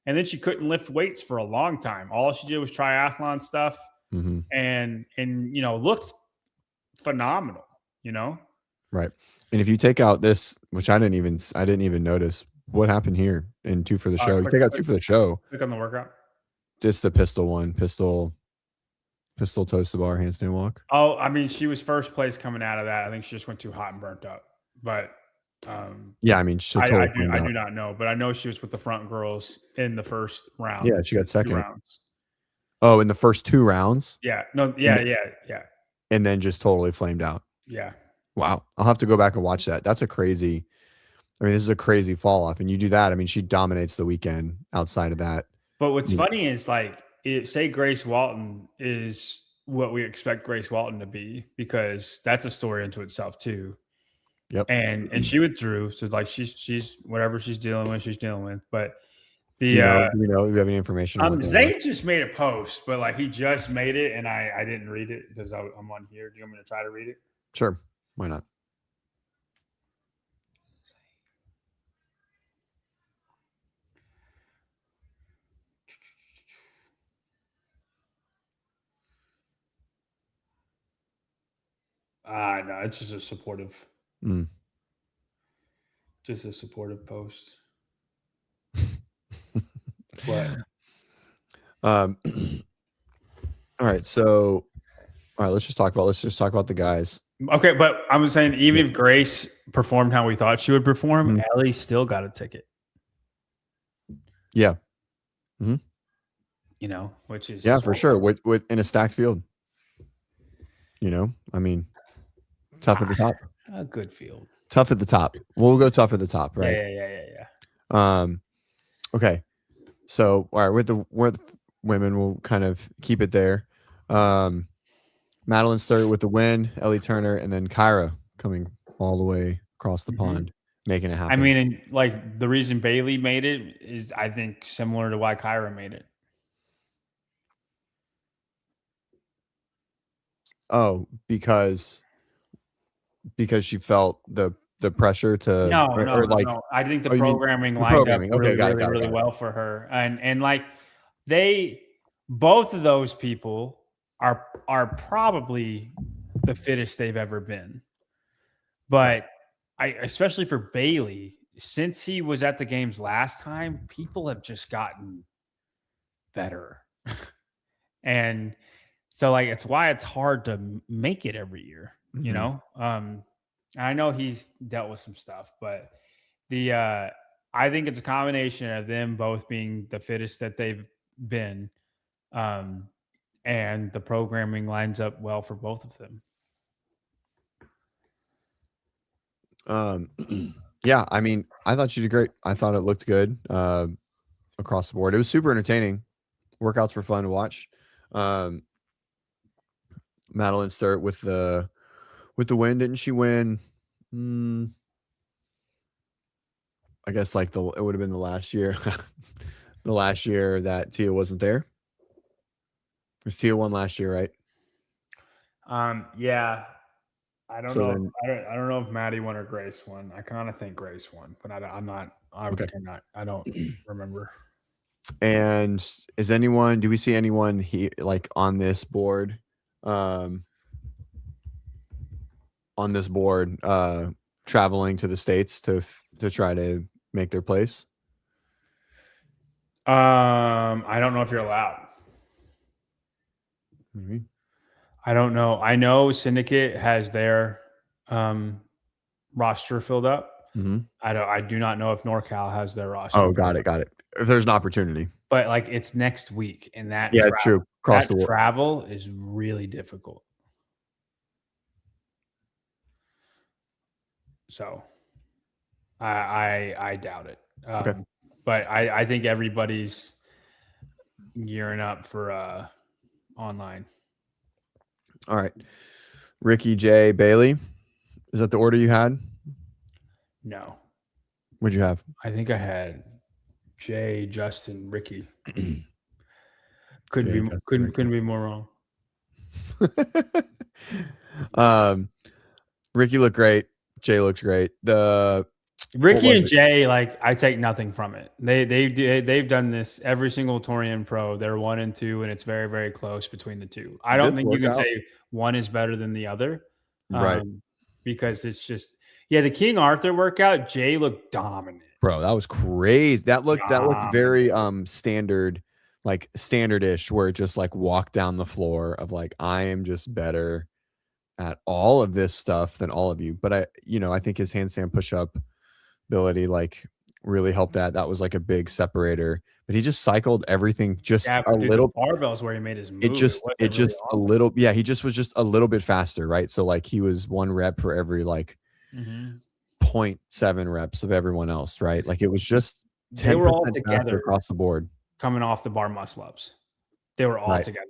and then she couldn't lift weights for a long time. All she did was triathlon stuff, and looked phenomenal. Right. And if you take out this, which I didn't even notice, what happened here in 2 for the show? You take out 2 for the show. Click on the workout. Just the pistol one, pistol toast to bar, handstand walk. Oh, I mean, she was first place coming out of that. I think she just went too hot and burnt up. But yeah, I mean, I do not know, but I know she was with the front girls in the first round. Yeah, she got second. Oh, in the first 2 rounds? Yeah. No, yeah. And then just totally flamed out. Yeah. Wow. I'll have to go back and watch that. This is a crazy fall off. And you do that. I mean, she dominates the weekend outside of that. But what's funny is like, say Grace Walton is what we expect Grace Walton to be, because that's a story unto itself too. Yep. And she withdrew. So like she's whatever she's dealing with. But do you have any information? Zay just made a post, but like he just made it and I didn't read it because I'm on here. Do you want me to try to read it? Sure. Why not? No, it's just a supportive, Mm. just a supportive post. What? All right. So, all right, let's just talk about the guys. Okay, but I'm saying even if Grace performed how we thought she would perform, Mhm. Ellie still got a ticket. Yeah. You know, which is Yeah, for sure. With in a stacked field. You know, I mean, tough at the top. a good field. Tough at the top. We'll go tough at the top, right? Yeah. Okay. So, all right, with the women, we'll kind of keep it there. Madeline Sturt with the win, Ellie Turner, and then Kyra coming all the way across the pond, making it happen. I mean, and like the reason Bailey made it is, I think, similar to why Kyra made it. Oh, because she felt the pressure to No. I think the Oh, you mean programming the lined programming. up Okay, really well for her, and like both of those people are probably the fittest they've ever been, but especially for Bailey, since he was at the games last time, people have just gotten better, and so like it's why it's hard to make it every year, you know. I know he's dealt with some stuff, but I think it's a combination of them both being the fittest that they've been, and the programming lines up well for both of them. Yeah, I mean, I thought she did great. I thought it looked good across the board. It was super entertaining. Workouts were fun to watch. Madeline Sturt with the win. Didn't she win? I guess like it would have been the last year. The last year that Tia wasn't there. Was Tia won last year, right? Yeah. I don't know. Then, I don't know if Maddie won or Grace won. I kind of think Grace won, but I'm not. I don't remember. And do we see anyone like on this board? Traveling to the States to try to make their place? I don't know if you're allowed. Maybe. I don't know. I know Syndicate has their roster filled up. I do not know if NorCal has their roster. Oh, got it. If there's an opportunity, but like it's next week, and that true. Travel is really difficult. So, I doubt it. Okay. But I think everybody's gearing up for online. All right. Ricky, Jay, Bailey. Is that the order you had? No. What'd you have? I think I had Jay, Justin, Ricky. Couldn't be more wrong. Ricky looked great. Jay looks great. Ricky and Jay, like, I take nothing from it. They've done this every single Torian pro. They're 1 and 2, and it's very, very close between the two. I don't think you can say one is better than the other, right? Because it's just the King Arthur workout. Jay looked dominant, bro. That was crazy. That looked very standard, like standard-ish, where it just like walked down the floor of like, I am just better at all of this stuff than all of you. But I think his handstand push-up ability like really helped that. That was like a big separator. But he just cycled everything just a little. Barbells where he made his move. It just a little. Yeah, he just was just a little bit faster, right? So like he was 1 rep for every like 0.7 reps of everyone else, right? Like it was just 10% they were all together across the board coming off the bar muscle ups. They were all together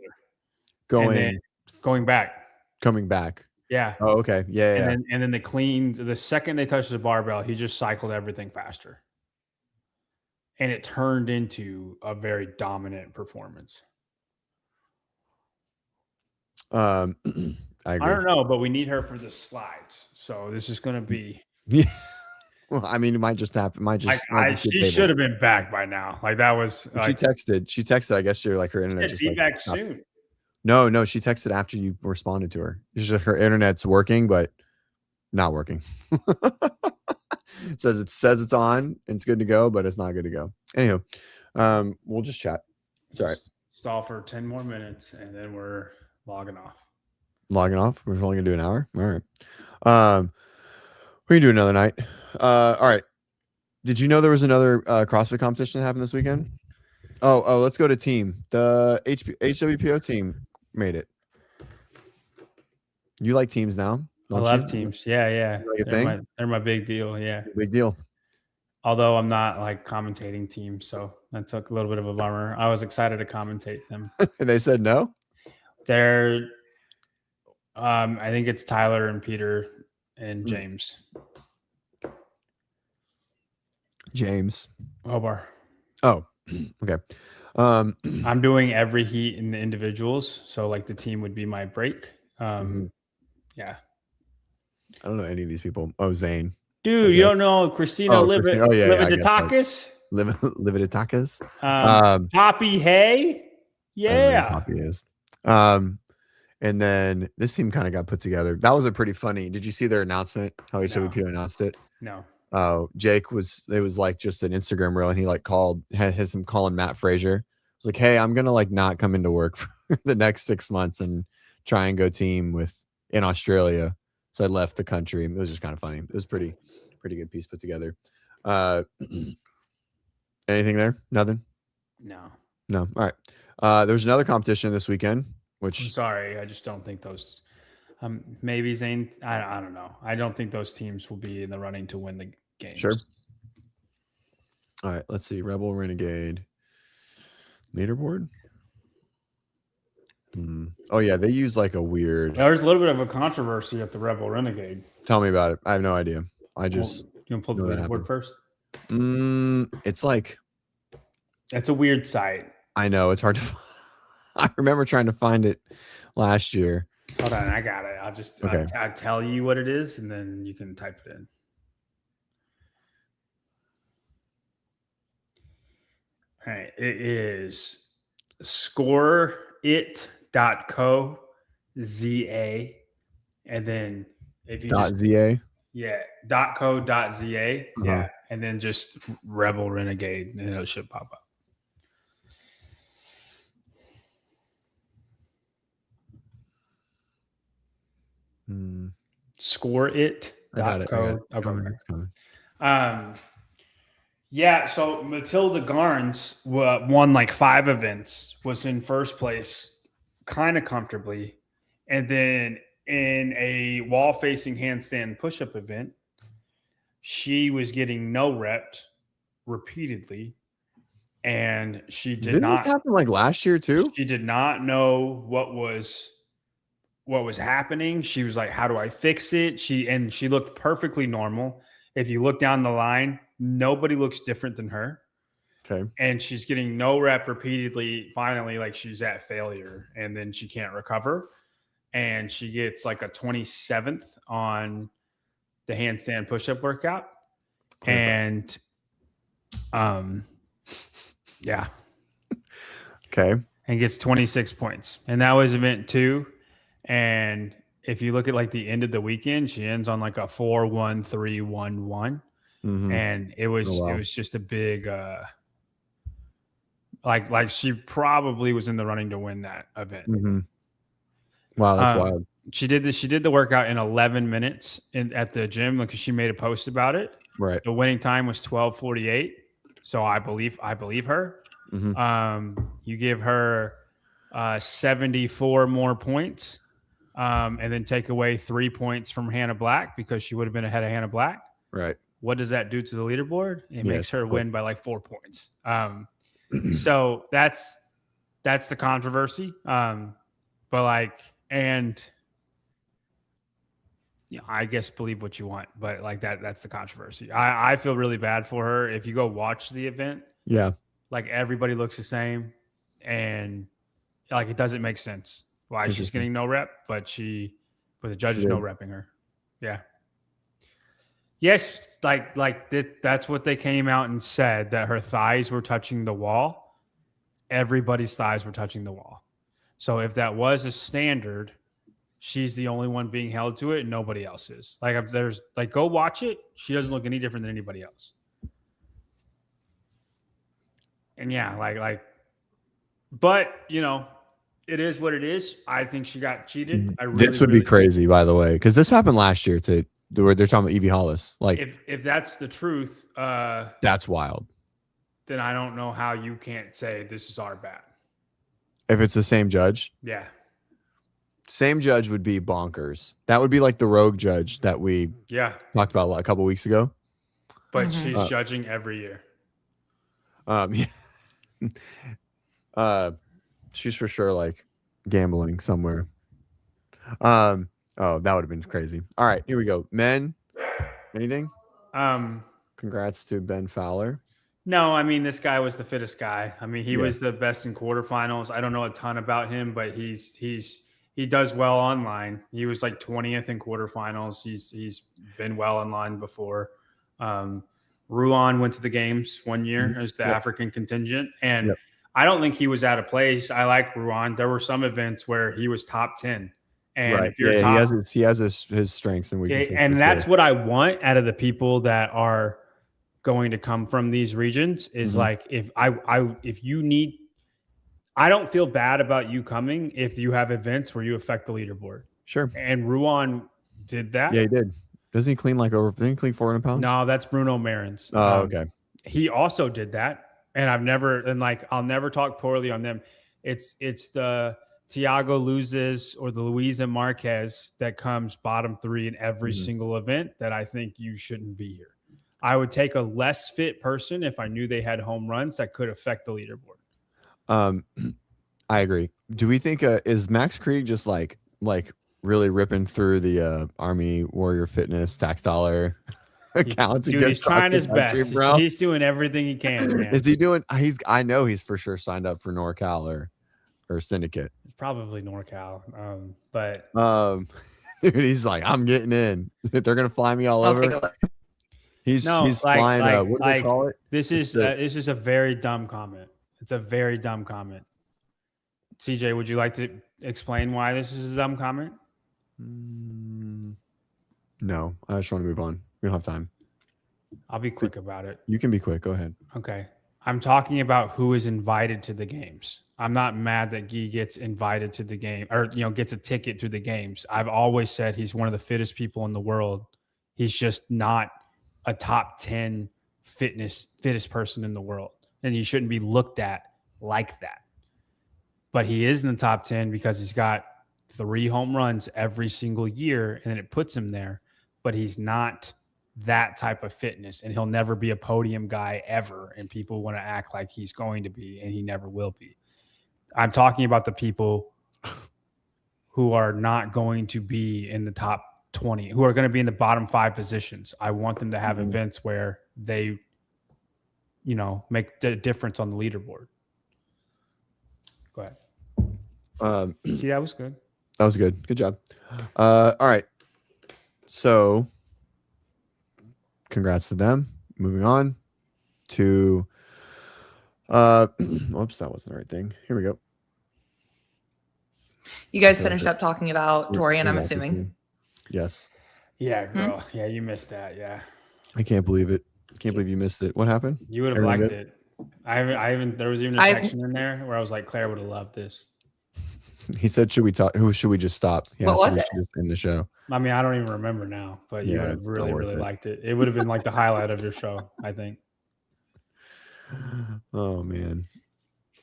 coming back. Yeah. Oh, okay. Yeah. And then they cleaned the second they touched the barbell, he just cycled everything faster. And it turned into a very dominant performance. I agree. I don't know, but we need her for the slides. So this is going to be. Yeah. Well, I mean, it might just happen. She should have been back by now. Like that was. She texted. I guess you're like her internet. Just be back soon. No, she texted after you responded to her. It's just her internet's working, but not working. Says it's on and it's good to go, but it's not good to go. Anyhow, we'll just chat. Sorry. Stall for 10 more minutes and then we're logging off. Logging off. We're only gonna do an hour. All right. We can do another night. All right. Did you know there was another CrossFit competition that happened this weekend? Oh, let's go to team. The HWPO team made it. You like teams now? I love teams. Yeah. Like a thing? They're my big deal. Yeah. Big deal. Although I'm not like commentating teams, so that took a little bit of a bummer. I was excited to commentate them. And they said no? They're I think it's Tyler and Peter and James. James. Obar. Oh, okay. I'm doing every heat in the individuals, so like the team would be my break. Yeah. I don't know any of these people. Oh, Zane. Dude, Okay. you don't know Christina Lividatakis? Lividatakis? Lividatakis. Poppy Hay? Yeah. Poppy is. And then this team kind of got put together. That was a pretty funny. Did you see their announcement? How HWPO announced it? No. Oh, it was like just an Instagram reel, and he like had him calling Matt Frazier. It was like, hey, I'm gonna like not come into work for the next 6 months and try and go team in Australia. So I left the country. It was just kind of funny. It was pretty good piece put together. Anything there? Nothing? No. All right. There was another competition this weekend, which I'm sorry. I just don't think those maybe Zane. I don't know. I don't think those teams will be in the running to win the games. Sure. All right. Let's see. Rebel Renegade leaderboard. Oh yeah, they use like a weird. There's a little bit of a controversy at the Rebel Renegade. Tell me about it. I have no idea. I just you want to pull the leaderboard first? It's like it's a weird site. I know it's hard to. I remember trying to find it last year. Hold on, I got it. I'll just I'll tell you what it is, and then you can type it in. All right, it is scoreit.co.za, and then if you .za. Yeah, .co.za. Yeah, and then just Rebel Renegade, and it should pop up. Scoreit.co. Yeah, so Matilda Garnes won like 5 events, was in first place kind of comfortably. And then in a wall-facing handstand push-up event, she was getting no reps repeatedly. And she didn't this happen like last year too? She did not know what was happening. She was like, how do I fix it? She looked perfectly normal. If you look down the line, nobody looks different than her. Okay. And she's getting no rep repeatedly. Finally, like she's at failure, and then she can't recover. And she gets like a 27th on the handstand push-up workout. And yeah. Okay. And gets 26 points. And that was event 2. And if you look at like the end of the weekend, she ends on like a 4-1-3-1-1. And it was it was just a big like she probably was in the running to win that event. Wow, that's wild. She did the workout in 11 minutes at the gym because she made a post about it. Right. The winning time was 12:48. So I believe her. You give her 74 more points. And then take away 3 points from Hannah Black because she would have been ahead of Hannah Black. Right. What does that do to the leaderboard? It makes her win by like 4 points. So that's the controversy. But like, and yeah, I guess believe what you want, but like that's the controversy. I feel really bad for her. If you go watch the event, like everybody looks the same, and like it doesn't make sense why she's getting no rep, but the judges no repping her. Yeah. Yes, that's what they came out and said, that her thighs were touching the wall. Everybody's thighs were touching the wall. So if that was a standard, she's the only one being held to it and nobody else is. Like there's like, go watch it. She doesn't look any different than anybody else. And yeah, but you know, it is what it is. I think she got cheated. This would be crazy, by the way, because this happened last year to where they're talking about Evie Hollis. Like, if that's the truth, that's wild. Then I don't know how you can't say this is our bad. If it's the same judge, yeah, same judge would be bonkers. That would be like the rogue judge that we talked about a couple weeks ago. But she's judging every year. Yeah. She's for sure like gambling somewhere. Oh, that would have been crazy. All right, here we go. Men, anything? Congrats to Ben Fowler. No, I mean, this guy was the fittest guy. I mean, he was the best in quarterfinals. I don't know a ton about him, but he does well online. He was like 20th in quarterfinals. He's been well online before. Ruan went to the games one year as the African contingent, and I don't think he was out of place. I like Ruan. There were some events where he was top 10. And if you're top, he has his strengths and weaknesses. And that's what I want out of the people that are going to come from these regions is like, if you need, I don't feel bad about you coming if you have events where you affect the leaderboard. Sure. And Ruan did that. Yeah, he did. Doesn't he clean didn't he clean 400 pounds? No, that's Bruno Marins. Oh, okay. He also did that. And I'll never talk poorly on them. It's the Tiago loses or the Luisa Marquez that comes bottom 3 in every single event that I think you shouldn't be here. I would take a less fit person if I knew they had home runs that could affect the leaderboard. I agree. Do we think is Max Krieg just like really ripping through the Army Warrior Fitness tax dollar accounts? Dude, he's trying his best. Bro. He's doing everything he can. Man. Is he doing? I know he's for sure signed up for NorCal or Syndicate. Probably NorCal. But dude, he's like, I'm getting in. They're gonna fly me all over. Take a look. He's flying. What do they call it? This is a very dumb comment. It's a very dumb comment. CJ, would you like to explain why this is a dumb comment? No, I just want to move on. We don't have time. I'll be quick about it. You can be quick. Go ahead. Okay. I'm talking about who is invited to the games. I'm not mad that Guy gets invited to the game or, gets a ticket to the games. I've always said he's one of the fittest people in the world. He's just not a top 10 fittest person in the world. And he shouldn't be looked at like that. But he is in the top 10 because he's got 3 home runs every single year, and then it puts him there. But he's not that type of fitness, and he'll never be a podium guy ever. And people want to act like he's going to be, and he never will be. I'm talking about the people who are not going to be in the top 20, who are going to be in the bottom 5 positions. I want them to have events where they, make the difference on the leaderboard. Go ahead. See, that was good. That was good. Good job. All right. So congrats to them. Moving on to whoops, that wasn't the right thing. Here we go. You guys finished up talking about Torian, I'm assuming. Yes. Yeah, girl. Yeah, you missed that. Yeah. I can't believe it. Can't believe you missed it. What happened? You would have liked it. There was even a section in there where I was like, Claire would have loved this. He said, should we talk? Who should we just stop? Yeah, what was we it? should just end the show. I mean, I don't even remember now, but you would have really, really liked it. It would have been like the highlight of your show, I think. Oh man.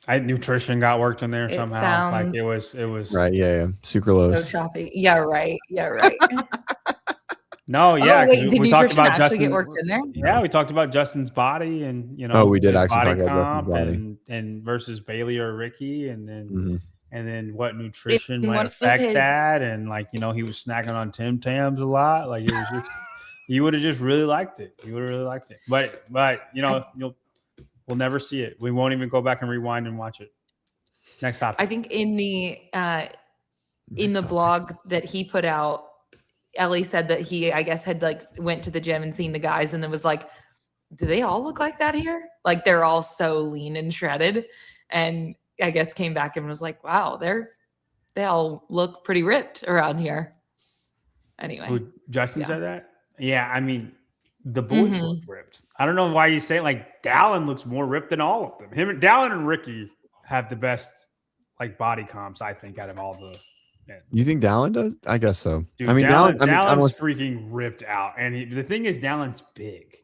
Nutrition got worked in there somehow. Like it was right. Yeah. Sucralose. So choppy. Yeah, right. No, yeah. Oh, wait, did we nutrition talked about actually get worked in there? Yeah, we talked about Justin's body and we did actually body talk about comp Justin's body. and versus Bailey or Ricky, and then what nutrition might affect that, and he was snacking on Tim Tams a lot. Like it was just you would have just really liked it. You would have really liked it. But we'll never see it. We won't even go back and rewind and watch it. Next topic. I think in the vlog that he put out, Ellie said that he, I guess, had went to the gym and seen the guys and then was like, do they all look like that here? Like they're all so lean and shredded. And I guess came back and was like, wow, they're they all look pretty ripped around here. Anyway, Who, Justin yeah. said that? Yeah, I mean, the boys look ripped. I don't know why you say it. Like Dallin looks more ripped than all of them. Dallin and Ricky have the best like body comps, I think, out of all the men. You think Dallin does? I guess so. Dude, I mean, Dallin's I don't, freaking ripped out, and the thing is, Dallin's big.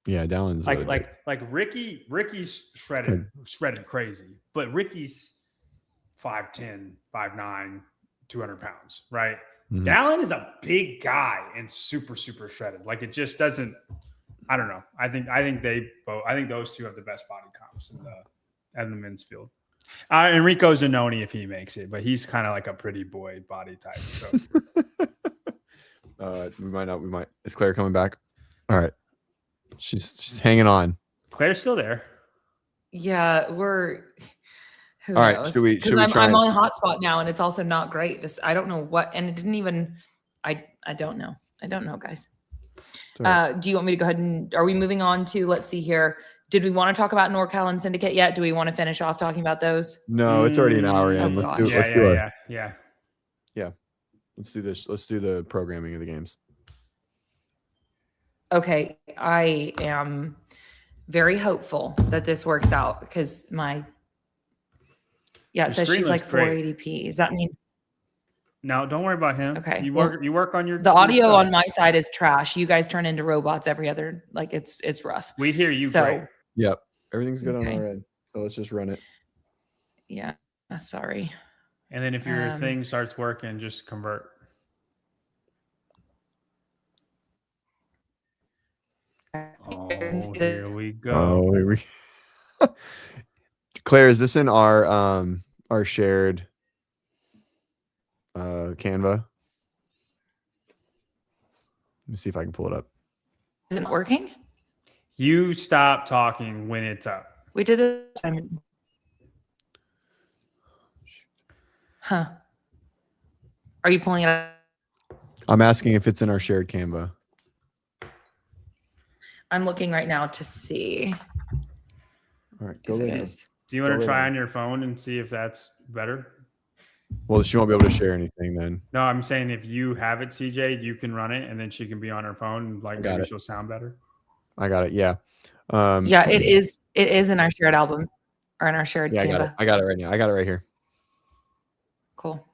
yeah, Dallin's Like really big. like Ricky's shredded crazy, but Ricky's 5'10", 5'9", 200 pounds, right? Mhm. Dallin is a big guy and super shredded. Like it just doesn't. I don't know. I think those two have the best body comps in the men's field. Enrico Zanoni if he makes it, but he's kind of like a pretty boy body type. So we might. Is Claire coming back? All right. She's hanging on. Claire's still there. Yeah, who All right, knows? should we try I'm and- on hotspot now, and it's also not great. I don't know what, and it didn't even. I don't know. I don't know, guys. Do you want me to go ahead and are we moving on to? Let's see here. Did we want to talk about NorCal and Syndicate yet? Do we want to finish off talking about those? No, it's already an hour in. Oh, Let's gosh. do it. Yeah. Let's do this. Let's do the programming of the games. Okay, I am very hopeful that this works out because it Your says screen she's looks like great. 480p. Does that mean No, don't worry about him. Okay, You well, work on your the your audio stuff. on my side is trash? You guys turn into robots every other, like it's rough. We hear you So- great. Yep. Everything's good Okay. on our end. So let's just run it. Yeah, sorry. And then if your thing starts working, just convert. Oh, here we go. Oh, here we Claire, is this in our shared Canva? Let me see if I can pull it up. Isn't it working? You stop talking when it's up. We did it. Time. Huh? Are you pulling it up? I'm asking if it's in our shared Canva. I'm looking right now to see All right, go if right it now. is. Do you want Go to right try ahead. on your phone and see if that's better? Well, she won't be able to share anything then. No, I'm saying if you have it, CJ, you can run it, and then she can be on her phone. And like Got maybe it. she'll sound better. I got it. Yeah. Yeah, it is. It is in our shared album or in our shared Yeah, I Canva. got it. I got it right now. I got it right here. Cool.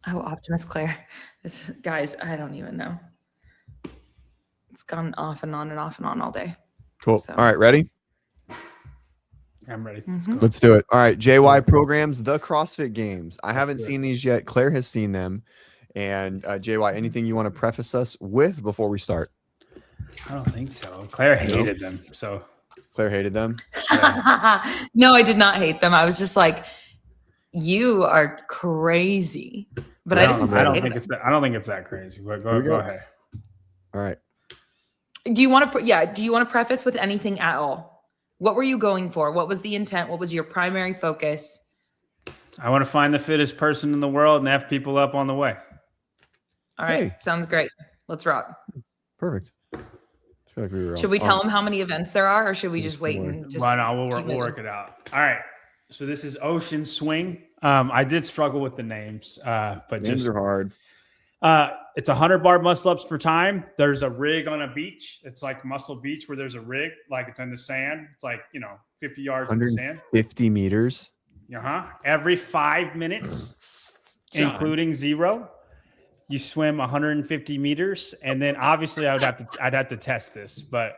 Oh, Optimus Claire. This guys, I don't even know. It's gone off and on and off and on all day. Cool. So- All right, ready? I'm ready. Mhm. Let's do it. All right, JY programs the CrossFit Games. I haven't do it. seen these yet. Claire has seen them. And JY, anything you want to preface us with before we start? I don't think so. Claire hated them. So Claire hated them. No, I did not hate them. I was just like, you are crazy. But I didn't say I don't hate think them. it's that. I don't think it's that crazy. But Here we go go. ahead. All right. Do you want to? Do you want to preface with anything at all? What were you going for? What was the intent? What was your primary focus? I want to find the fittest person in the world and F people up on the way. All right, Hey. sounds great. Let's rock. Perfect. I feel like we were Should we tell them how many events there are, or should we just wait more. and just? Why not? We'll keep work it out. All right. So this is Ocean Swing. I did struggle with the names, but Names just are hard. it's 100 bar muscle ups for time. There's a rig on a beach. It's like Muscle Beach where there's a rig, like it's in the sand. It's like 50 yards in the sand. 150 meters. Every 5 minutes, including 0. You swim 150 meters, and then obviously I'd have to test this, but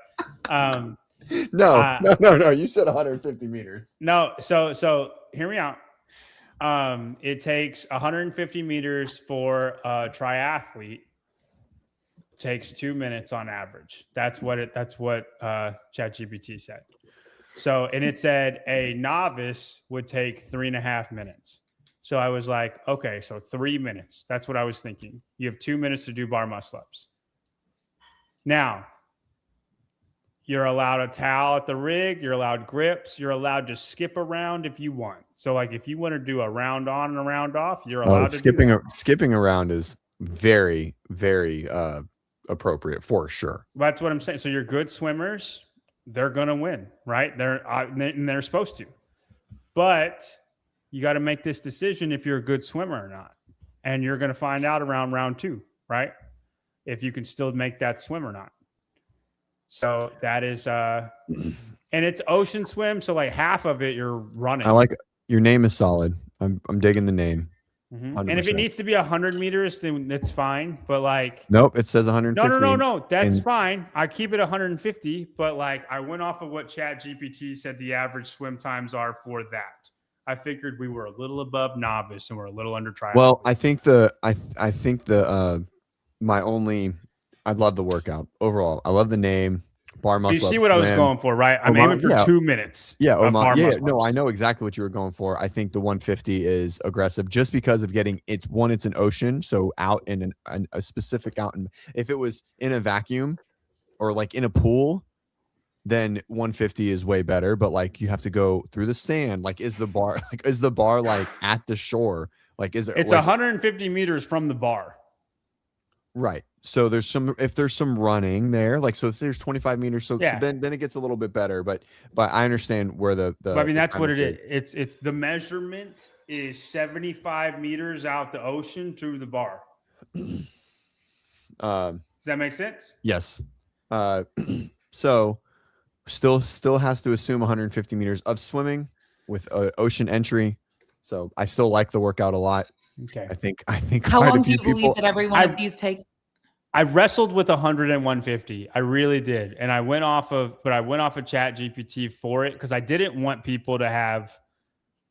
No. Uh, You said 150 meters. no. So hear me out. It takes 150 meters for a triathlete. Takes 2 minutes on average. That's what ChatGPT said. So, and it said a novice would take 3.5 minutes. So I was like, okay, so 3 minutes. That's what I was thinking. You have 2 minutes to do bar muscle ups. Now, you're allowed a towel at the rig. You're allowed grips. You're allowed to skip around if you want. So, like, if you want to do a round on and a round off, you're allowed to skipping do that. skipping around is very, very appropriate for sure. That's what I'm saying. So you're good swimmers. they're going to win, right? They're supposed to. But you got to make this decision if you're a good swimmer or not. And you're going to find out around round 2, right? If you can still make that swim or not. So that is, and it's ocean swim. So like half of it, you're running. I like your name is solid. I'm digging the name. And if it needs to be 100 meters, then that's fine. But like, nope, it says 150. No. That's fine. I keep it 150. But like, I went off of what ChatGPT said the average swim times are for that. I figured we were a little above novice and we're a little under triathlete. Well, I think I love the workout overall. I love the name. Bar muscle. You see what I was going for, right? I'm aiming for 2 minutes. Yeah, no, I know exactly what you were going for. I think the 150 is aggressive just because of it's an ocean, so out in a specific out. And if it was in a vacuum or like in a pool, then 150 is way better. But like you have to go through the sand. Like is the bar like at the shore? Like is it? It's like, 150 meters from the bar. Right. So there's some running there, like, so if there's 25 meters. So then it gets a little bit better, but I understand where I mean, that's what it is. It's the measurement is 75 meters out the ocean to the bar. Does that make sense? Yes. So still has to assume 150 meters of swimming with ocean entry. So I still like the workout a lot. Okay. I think how long do you believe that every one of these takes? I wrestled with 100 and 150. I really did. And I went off of ChatGPT for it because I didn't want people to have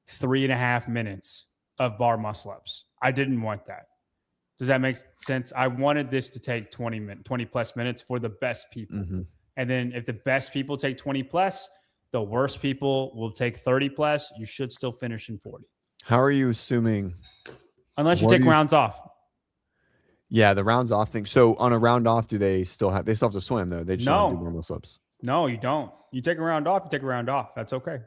3.5 minutes of bar muscle ups. I didn't want that. Does that make sense? I wanted this to take 20 plus minutes for the best people. Mm-hmm. And then if the best people take 20 plus, the worst people will take 30 plus. You should still finish in 40. How are you assuming? Unless you take rounds off. Yeah, the rounds off thing. So on a round off, they still have to swim though? They just don't do normal subs. No, you don't. You take a round off, you take a round off. That's okay.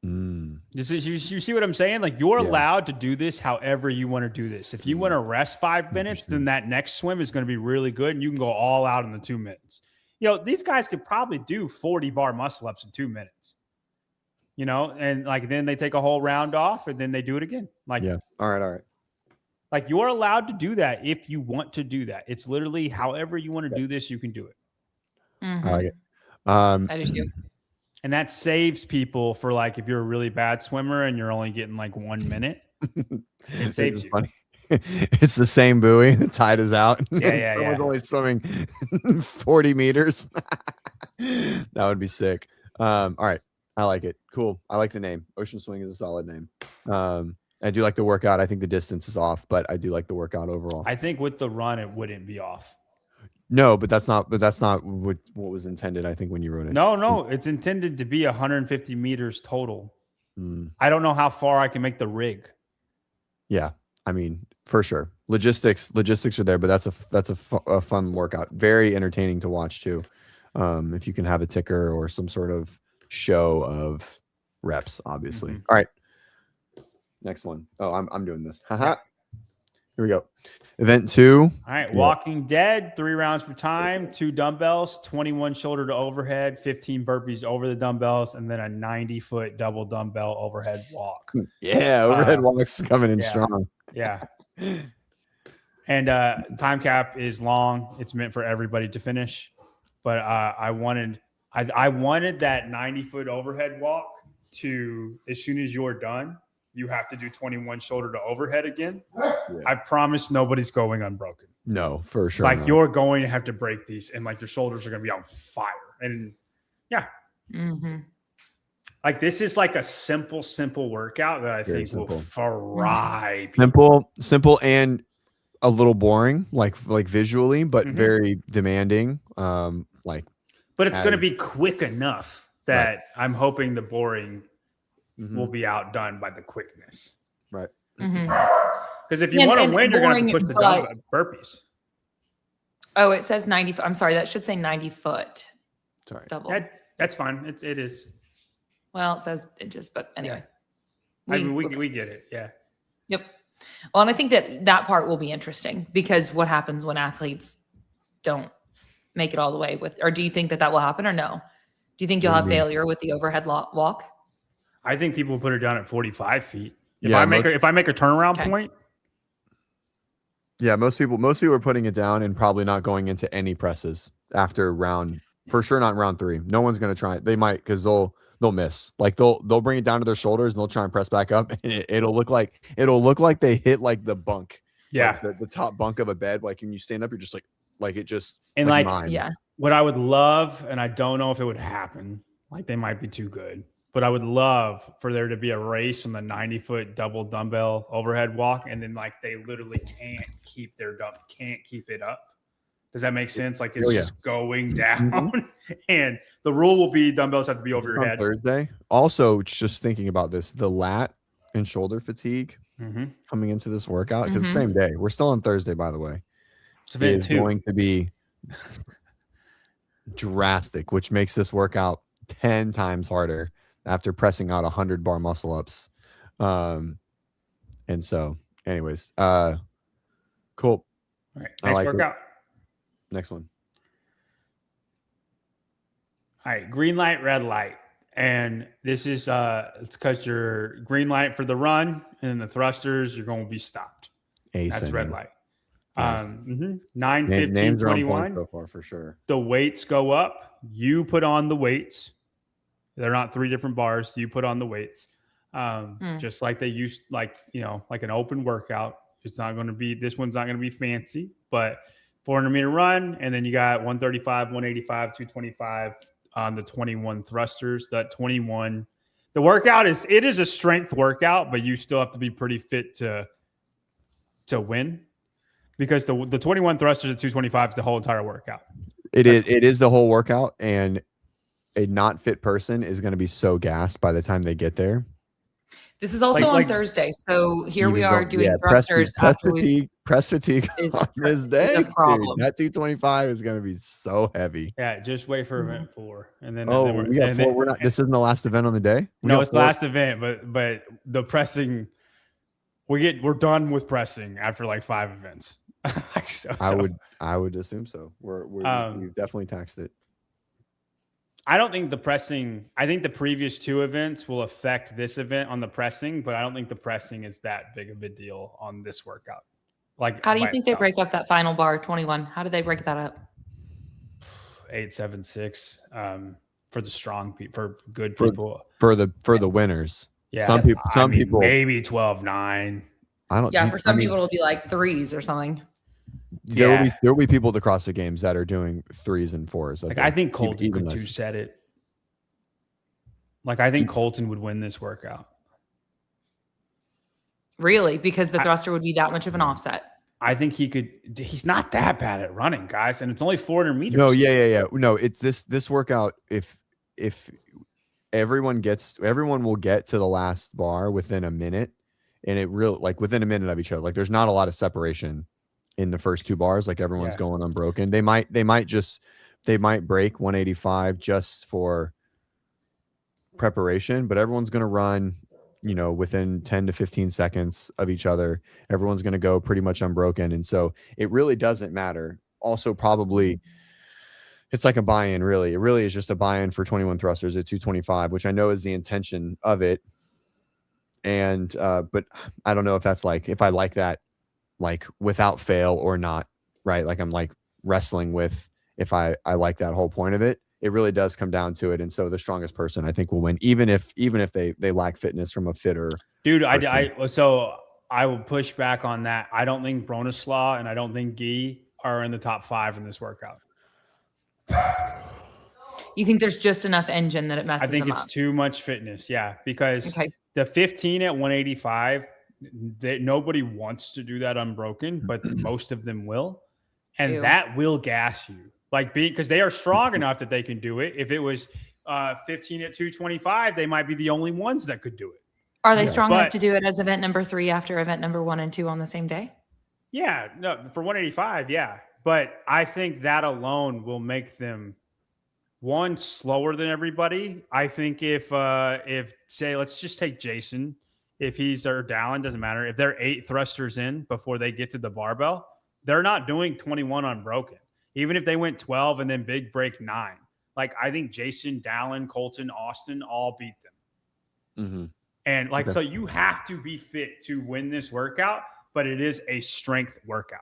You see what I'm saying? Like you're allowed to do this however you want to do this. If you want to rest 5 minutes, then that next swim is going to be really good and you can go all out in the 2 minutes. These guys could probably do 40 bar muscle ups in 2 minutes. And like then they take a whole round off and then they do it again. Like, yeah. All right. Like you're allowed to do that if you want to do that. It's literally however you want to do this, you can do it. Mm-hmm. I like it. I do too. And that saves people for like if you're a really bad swimmer and you're only getting like 1 minute, it saves you. Funny. It's the same buoy. The tide is out. Yeah. Someone's only swimming 40 meters. That would be sick. All right. I like it. Cool. I like the name. Ocean Swing is a solid name. I do like the workout. I think the distance is off, but I do like the workout overall. I think with the run, it wouldn't be off. No, but that's not what was intended. I think when you wrote it. No, it's intended to be 150 meters total. I don't know how far I can make the rig. Yeah, I mean, for sure. Logistics are there, but that's a fun workout. Very entertaining to watch too. If you can have a ticker or some sort of show of reps, obviously. All right. Next one. Oh, I'm doing this. Haha. Here we go. Event 2. All right. Walking Dead, 3 rounds for time, 2 dumbbells, 21 shoulder to overhead, 15 burpees over the dumbbells, and then a 90-foot double dumbbell overhead walk. Yeah, overhead walks coming in strong. Yeah. And time cap is long. It's meant for everybody to finish. But I wanted that 90-foot overhead walk to, as soon as you're done, you have to do 21 shoulder to overhead again. Yeah. I promise nobody's going unbroken. No, for sure. Like you're going to have to break these and like your shoulders are going to be on fire. And yeah. Mm-hmm. Like this is like a simple workout that I think will fry people. Simple and a little boring, like visually, but very demanding. But it's going to be quick enough that I'm hoping the boring will be outdone by the quickness. Right. Because if you want to win, you're going to have to push the burpees. Oh, it says 90. I'm sorry. That should say 90 foot. Sorry. Double. That's fine. It is. Well, it says inches, but anyway. Yeah. We get it. Yeah. Yep. Well, and I think that part will be interesting because what happens when athletes don't make it all the way with, or do you think that will happen or no? Do you think you'll What do have you mean? failure with the overhead walk? I think people put her down at 45 feet. If Yeah, I make a turnaround Okay. point, Yeah, most people are putting it down and probably not going into any presses after round. For sure, not in round 3. No one's gonna try it. They might because they'll miss. Like they'll bring it down to their shoulders and they'll try and press back up, and it'll look like they hit like the bunk, yeah. like the top bunk of a bed. Like when you stand up, you're just like it just And like mine. Yeah. What I would love, and I don't know if it would happen, like they might be too good, but I would love for there to be a race on the 90-foot double dumbbell overhead walk, and then like they literally can't keep it up. Does that make sense? Like it's just going down, and the rule will be dumbbells have to be over your head. Thursday. Also, just thinking about this, the lat and shoulder fatigue coming into this workout because the same day. We're still on Thursday, by the way. It's going to be drastic, which makes this workout 10 times harder after pressing out 100 bar muscle ups. And so, anyways, cool. All right, next workout. Next one. All right, green light, red light. And this is it's because you're green light for the run, and then the thrusters, you're going to be stopped. That's red light. Yes. 9, 15, names are on point 21. so far for sure. The weights go up. You put on the weights. They're not 3 different bars. You put on the weights. Just like they used, like an open workout. It's not going to be, this one's not going to be fancy, but 400-meter run, and then you got 135, 185, 225 on the 21 thrusters. That 21, the workout is a strength workout, but you still have to be pretty fit to win, because the 21 thrusters at 225 is the whole entire workout. It is the whole workout, and a not fit person is going to be so gassed by the time they get there. This is also on Thursday. So here we are doing thrusters press after fatigue is on this day. a problem. Dude, that 225 is going to be so heavy. Yeah, just wait for event 4, and then we got 4. We're not. This isn't the last event on the day. No, it's the last event, but the pressing, we're done with pressing after like 5 events. I would assume so. We've definitely taxed it. I don't think the pressing, I think the previous 2 events will affect this event on the pressing, but I don't think the pressing is that big of a deal on this workout. Like, how do you think they break up that final bar 21? How do they break that up? 8, 7, 6 for the strong people, for good people, for the winners. Yeah, some people maybe 12, 9. I don't. Yeah, for some people it'll be like 3s or something. There will be people at the CrossFit Games that are doing 3s and 4s. Like I think Colton could 2-set it. Like I think Colton would win this workout. Really? Because the thruster would be that much of an offset. I think he could. He's not that bad at running, guys, and it's only 400 meters. No, yeah. No, it's this workout. If everyone will get to the last bar within a minute, and it really like within a minute of each other. Like there's not a lot of separation in the first 2 bars. Like everyone's going unbroken. They might break 185 just for preparation, but everyone's going to run, within 10 to 15 seconds of each other. Everyone's going to go pretty much unbroken. And so it really doesn't matter. Also, probably it's like a buy-in, really. It really is just a buy-in for 21 thrusters at 225, which I know is the intention of it. And, but I don't know if that's like, if I like that, like without fail or not, right? Like I'm like wrestling with if I like that whole point of it. It really does come down to it. And so the strongest person I think will win, even if they lack fitness from a fitter. Dude, so I will push back on that. I don't think Bronislaw and I don't think Guy are in the top 5 in this workout. You think there's just enough engine that it messes them up? I think it's too much fitness. Yeah. Because the 15 at 185, nobody wants to do that unbroken, but most of them will. And that will gas you. Like because they are strong enough that they can do it. If it was 15 at 225, they might be the only ones that could do it. Are they strong enough to do it as event number 3 after event number 1 and 2 on the same day? Yeah, no, for 185, yeah. But I think that alone will make them one slower than everybody. I think if say let's just take Jason, if he's or Dallin, doesn't matter. If they're 8 thrusters in before they get to the barbell, they're not doing 21 unbroken. Even if they went 12 and then big break 9, like I think Jason, Dallin, Colton, Austin all beat them. Mm-hmm. And like, Okay. so you have to be fit to win this workout, but it is a strength workout.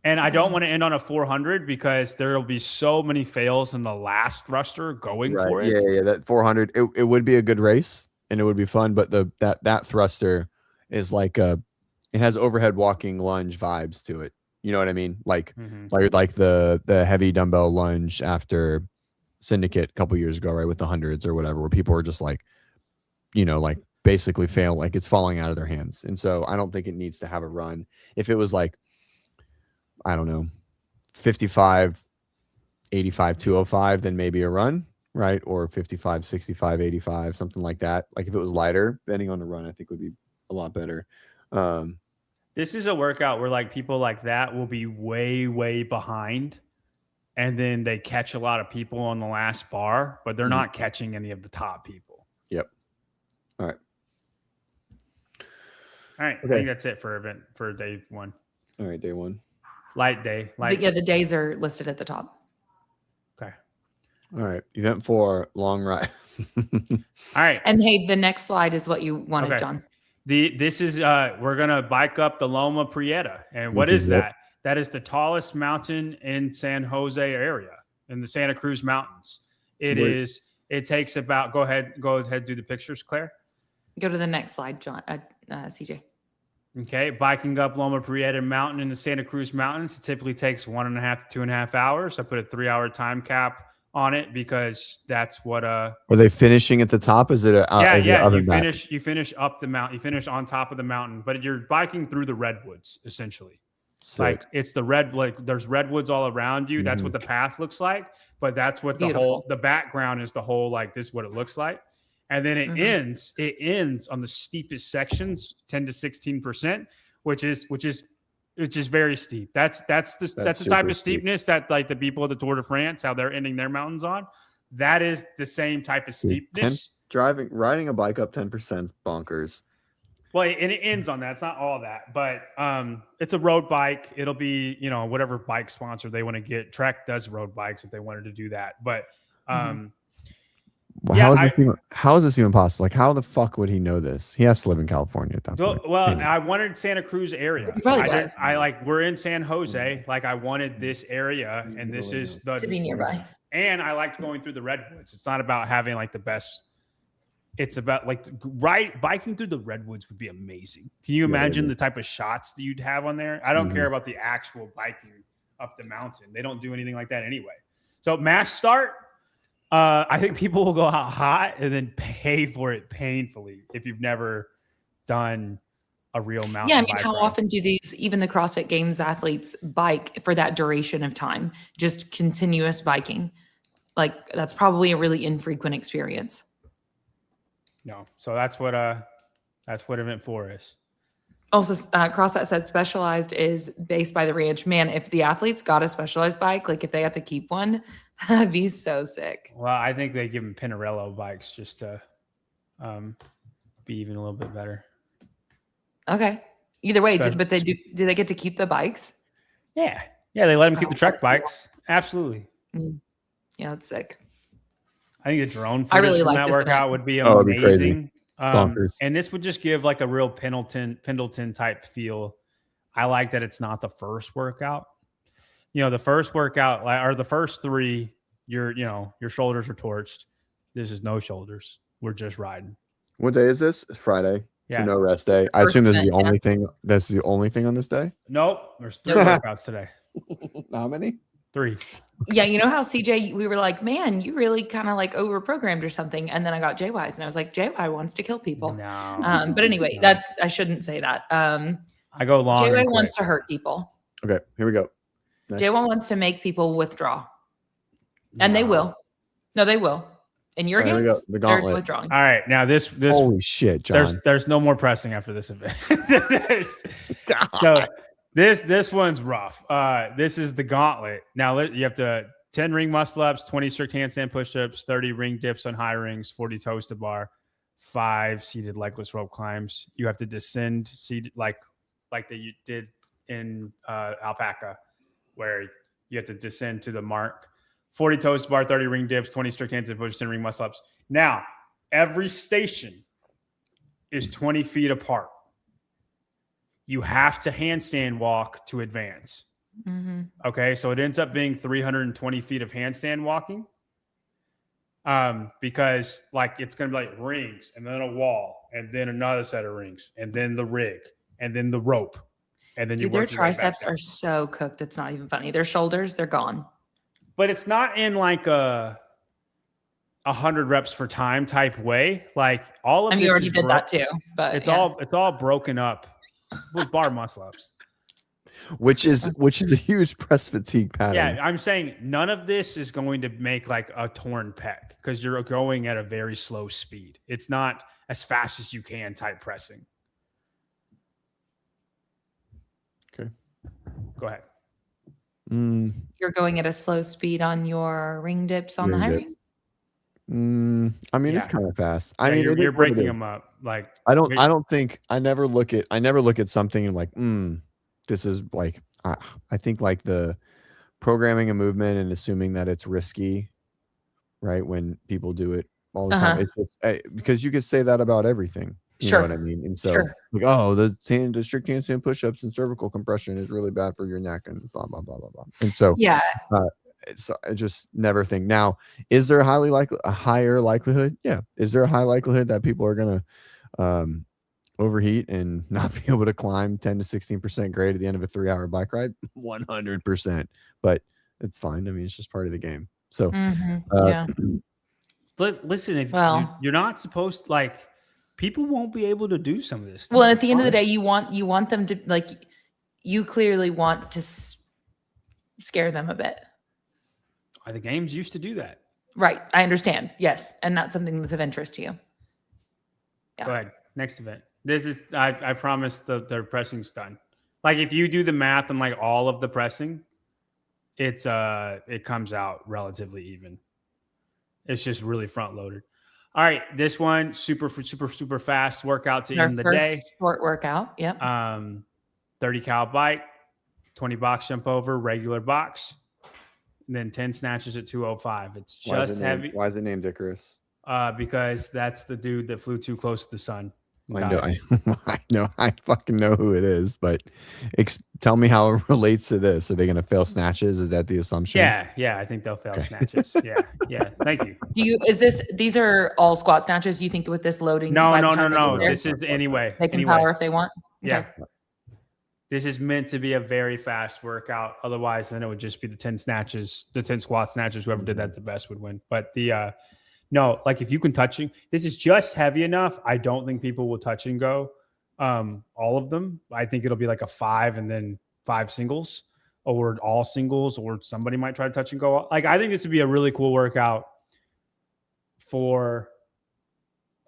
And I don't want to end on a 400 because there will be so many fails in the last thruster going for it. Yeah. That 400, it would be a good race and it would be fun, but that thruster is like it has overhead walking lunge vibes to it. You know what I mean? Like the heavy dumbbell lunge after Syndicate a couple years ago, right, with the hundreds or whatever, where people were just like, like basically fail, like it's falling out of their hands. And so I don't think it needs to have a run. If it was like, I don't know, 55, 85, 205, then maybe a run, right? Or 55, 65, 85, something like that. Like if it was lighter, betting on the run, I think would be a lot better. This is a workout where like people like that will be way, way behind. And then they catch a lot of people on the last bar, but they're not catching any of the top people. Yep. All right. Okay. I think that's it for day 1. All right, day 1. Light day. The days are listed at the top. Okay. All right. Event 4, long ride. All right. And hey, the next slide is what you wanted, John. This is we're gonna bike up the Loma Prieta. And what is that? That is the tallest mountain in San Jose area, in the Santa Cruz Mountains. It takes about, go ahead, do the pictures, Claire. Go to the next slide, John, CJ. Okay, biking up Loma Prieta Mountain in the Santa Cruz Mountains, it typically takes 1.5 to 2.5 hours. I put a 3-hour time cap on it because that's what Are they finishing at the top? Is it you finish up the mountain, you finish on top of the mountain, but you're biking through the redwoods essentially. Sick. Like it's there's redwoods all around you. That's what the path looks like, but that's what the background is, the whole, like this is what it looks like. And then it ends on the steepest sections, 10 to 16%, which is very steep. That's the type of steepness that like the people of the Tour de France, how they're ending their mountains on. That is the same type of steepness. Riding a bike up 10% is bonkers. Well, and it ends on that. It's not all that, but it's a road bike. It'll be, whatever bike sponsor they want to get. Trek does road bikes if they wanted to do that. But how is this even possible? Like, how the fuck would he know this? He has to live in California at that point. Well, I wanted Santa Cruz area. He probably does. We're in San Jose. Like, I wanted this area, and this is to be nearby. And I liked going through the redwoods. It's not about having like the best. It's about like biking through the redwoods would be amazing. Can you imagine the type of shots that you'd have on there? I don't care about the actual biking up the mountain. They don't do anything like that anyway. So mass start. I think people will go out hot and then pay for it painfully if you've never done a real mountain. Yeah, I mean, how often do even the CrossFit Games athletes bike for that duration of time? Just continuous biking. Like that's probably a really infrequent experience. No, so that's what event 4 is. Also, CrossFit said specialized is based by the ranch. Man, if the athletes got a specialized bike, like if they had to keep one, that'd be so sick. Well, I think they give them Pinarello bikes just to be even a little bit better. Okay. Either way, but they do they get to keep the bikes? Yeah. Yeah, they let them keep the Trek bikes. Absolutely. Yeah, that's sick. I think the drone footage from that workout would be amazing. And this would just give like a real Pendleton type feel. I like that it's not the first workout. The first workout or the first 3, your shoulders are torched. This is no shoulders. We're just riding. What day is this? It's Friday. Yeah. So no rest day. I assume this is the only thing. That's the only thing on this day. Nope. There's 3 workouts today. How many? 3. Yeah, you know how CJ, we were like, man, you really kind of like overprogrammed or something. And then I got JY's and I was like, JY wants to kill people. No. But anyway, I shouldn't say that. I go long. JY wants to hurt people. Okay, here we go. Next. JY wants to make people withdraw. And they will. No, they will. In your games, the gauntlet. they're withdrawing. All right, now this holy shit, John. There's no more pressing after this event. So this one's rough. This is the gauntlet. Now you have to 10 ring muscle ups, 20 strict handstand push-ups, 30 ring dips on high rings, 40 toes to bar, 5 seated legless rope climbs. You have to descend seated like that you did in alpaca, where you have to descend to the mark. 40 toes to bar, 30 ring dips, 20 strict hands and push, 10 ring muscle ups. Now, every station is 20 feet apart. You have to handstand walk to advance. Mm-hmm. Okay, so it ends up being 320 feet of handstand walking. Because like it's gonna be like rings and then a wall and then another set of rings and then the rig and then the rope and then you Dude, their work your way back triceps down. are so cooked. It's not even funny. Their shoulders, they're gone. But it's not in like a 100 reps for time type way. Like all of I mean, this you already is did that too, but it's yeah. all broken up with bar muscle ups. which is a huge press fatigue pattern. Yeah, I'm saying none of this is going to make like a torn pec because you're going at a very slow speed. It's not as fast as you can type pressing. Okay. Go ahead. You're going at a slow speed on your ring dips on the Ring high dip. rings? I mean, it's Yeah. kind of fast. Yeah, I mean, you're breaking them up. Like I don't think I never look at something and like, this is like, I think like the programming a movement and assuming that it's risky, right? When people do it all the time, it's just, because you could say that about everything. You know what I mean? And so, like, oh, the strict handstand push-ups and cervical compression is really bad for your neck and blah blah blah blah blah. And so, Yeah. So I just never think. Now, is there a higher likelihood? Yeah. Is there a high likelihood that people are gonna overheat and not be able to climb 10 to 16% grade at the end of a 3-hour bike ride? 100%. But it's fine. I mean, it's just part of the game. So yeah. But listen, if you're not supposed, like, people won't be able to do some of this stuff. Well, at the end of the day, you want them to, like, you clearly want to scare them a bit. The games used to do that. Right. I understand. Yes. And that's something that's of interest to you. Yeah. Go ahead. Next event. This is, I promise the pressing's done. Like if you do the math on like all of the pressing, it comes out relatively even. It's just really front loaded. All right. This one, super fast workout to end the day. Short workout. Yep. 30 cal bike, 20 box jump over, regular box. And then 10 snatches at 205. It's just heavy. Why is it named Icarus? Because that's the dude that flew too close to the sun. I know. I fucking know who it is, but tell me how it relates to this. Are they going to fail snatches? Is that the assumption? Yeah. I think they'll fail snatches. Yeah. Thank you. These are all squat snatches? You think with this loading? No. This is anyway. They can power if they want. Yeah. Okay. This is meant to be a very fast workout. Otherwise, then it would just be the 10 snatches, the 10 squat snatches. Whoever did that the best would win. But no, like if you can this is just heavy enough. I don't think people will touch and go all of them. I think it'll be like a 5 and then 5 singles or all singles, or somebody might try to touch and go. Like, I think this would be a really cool workout for,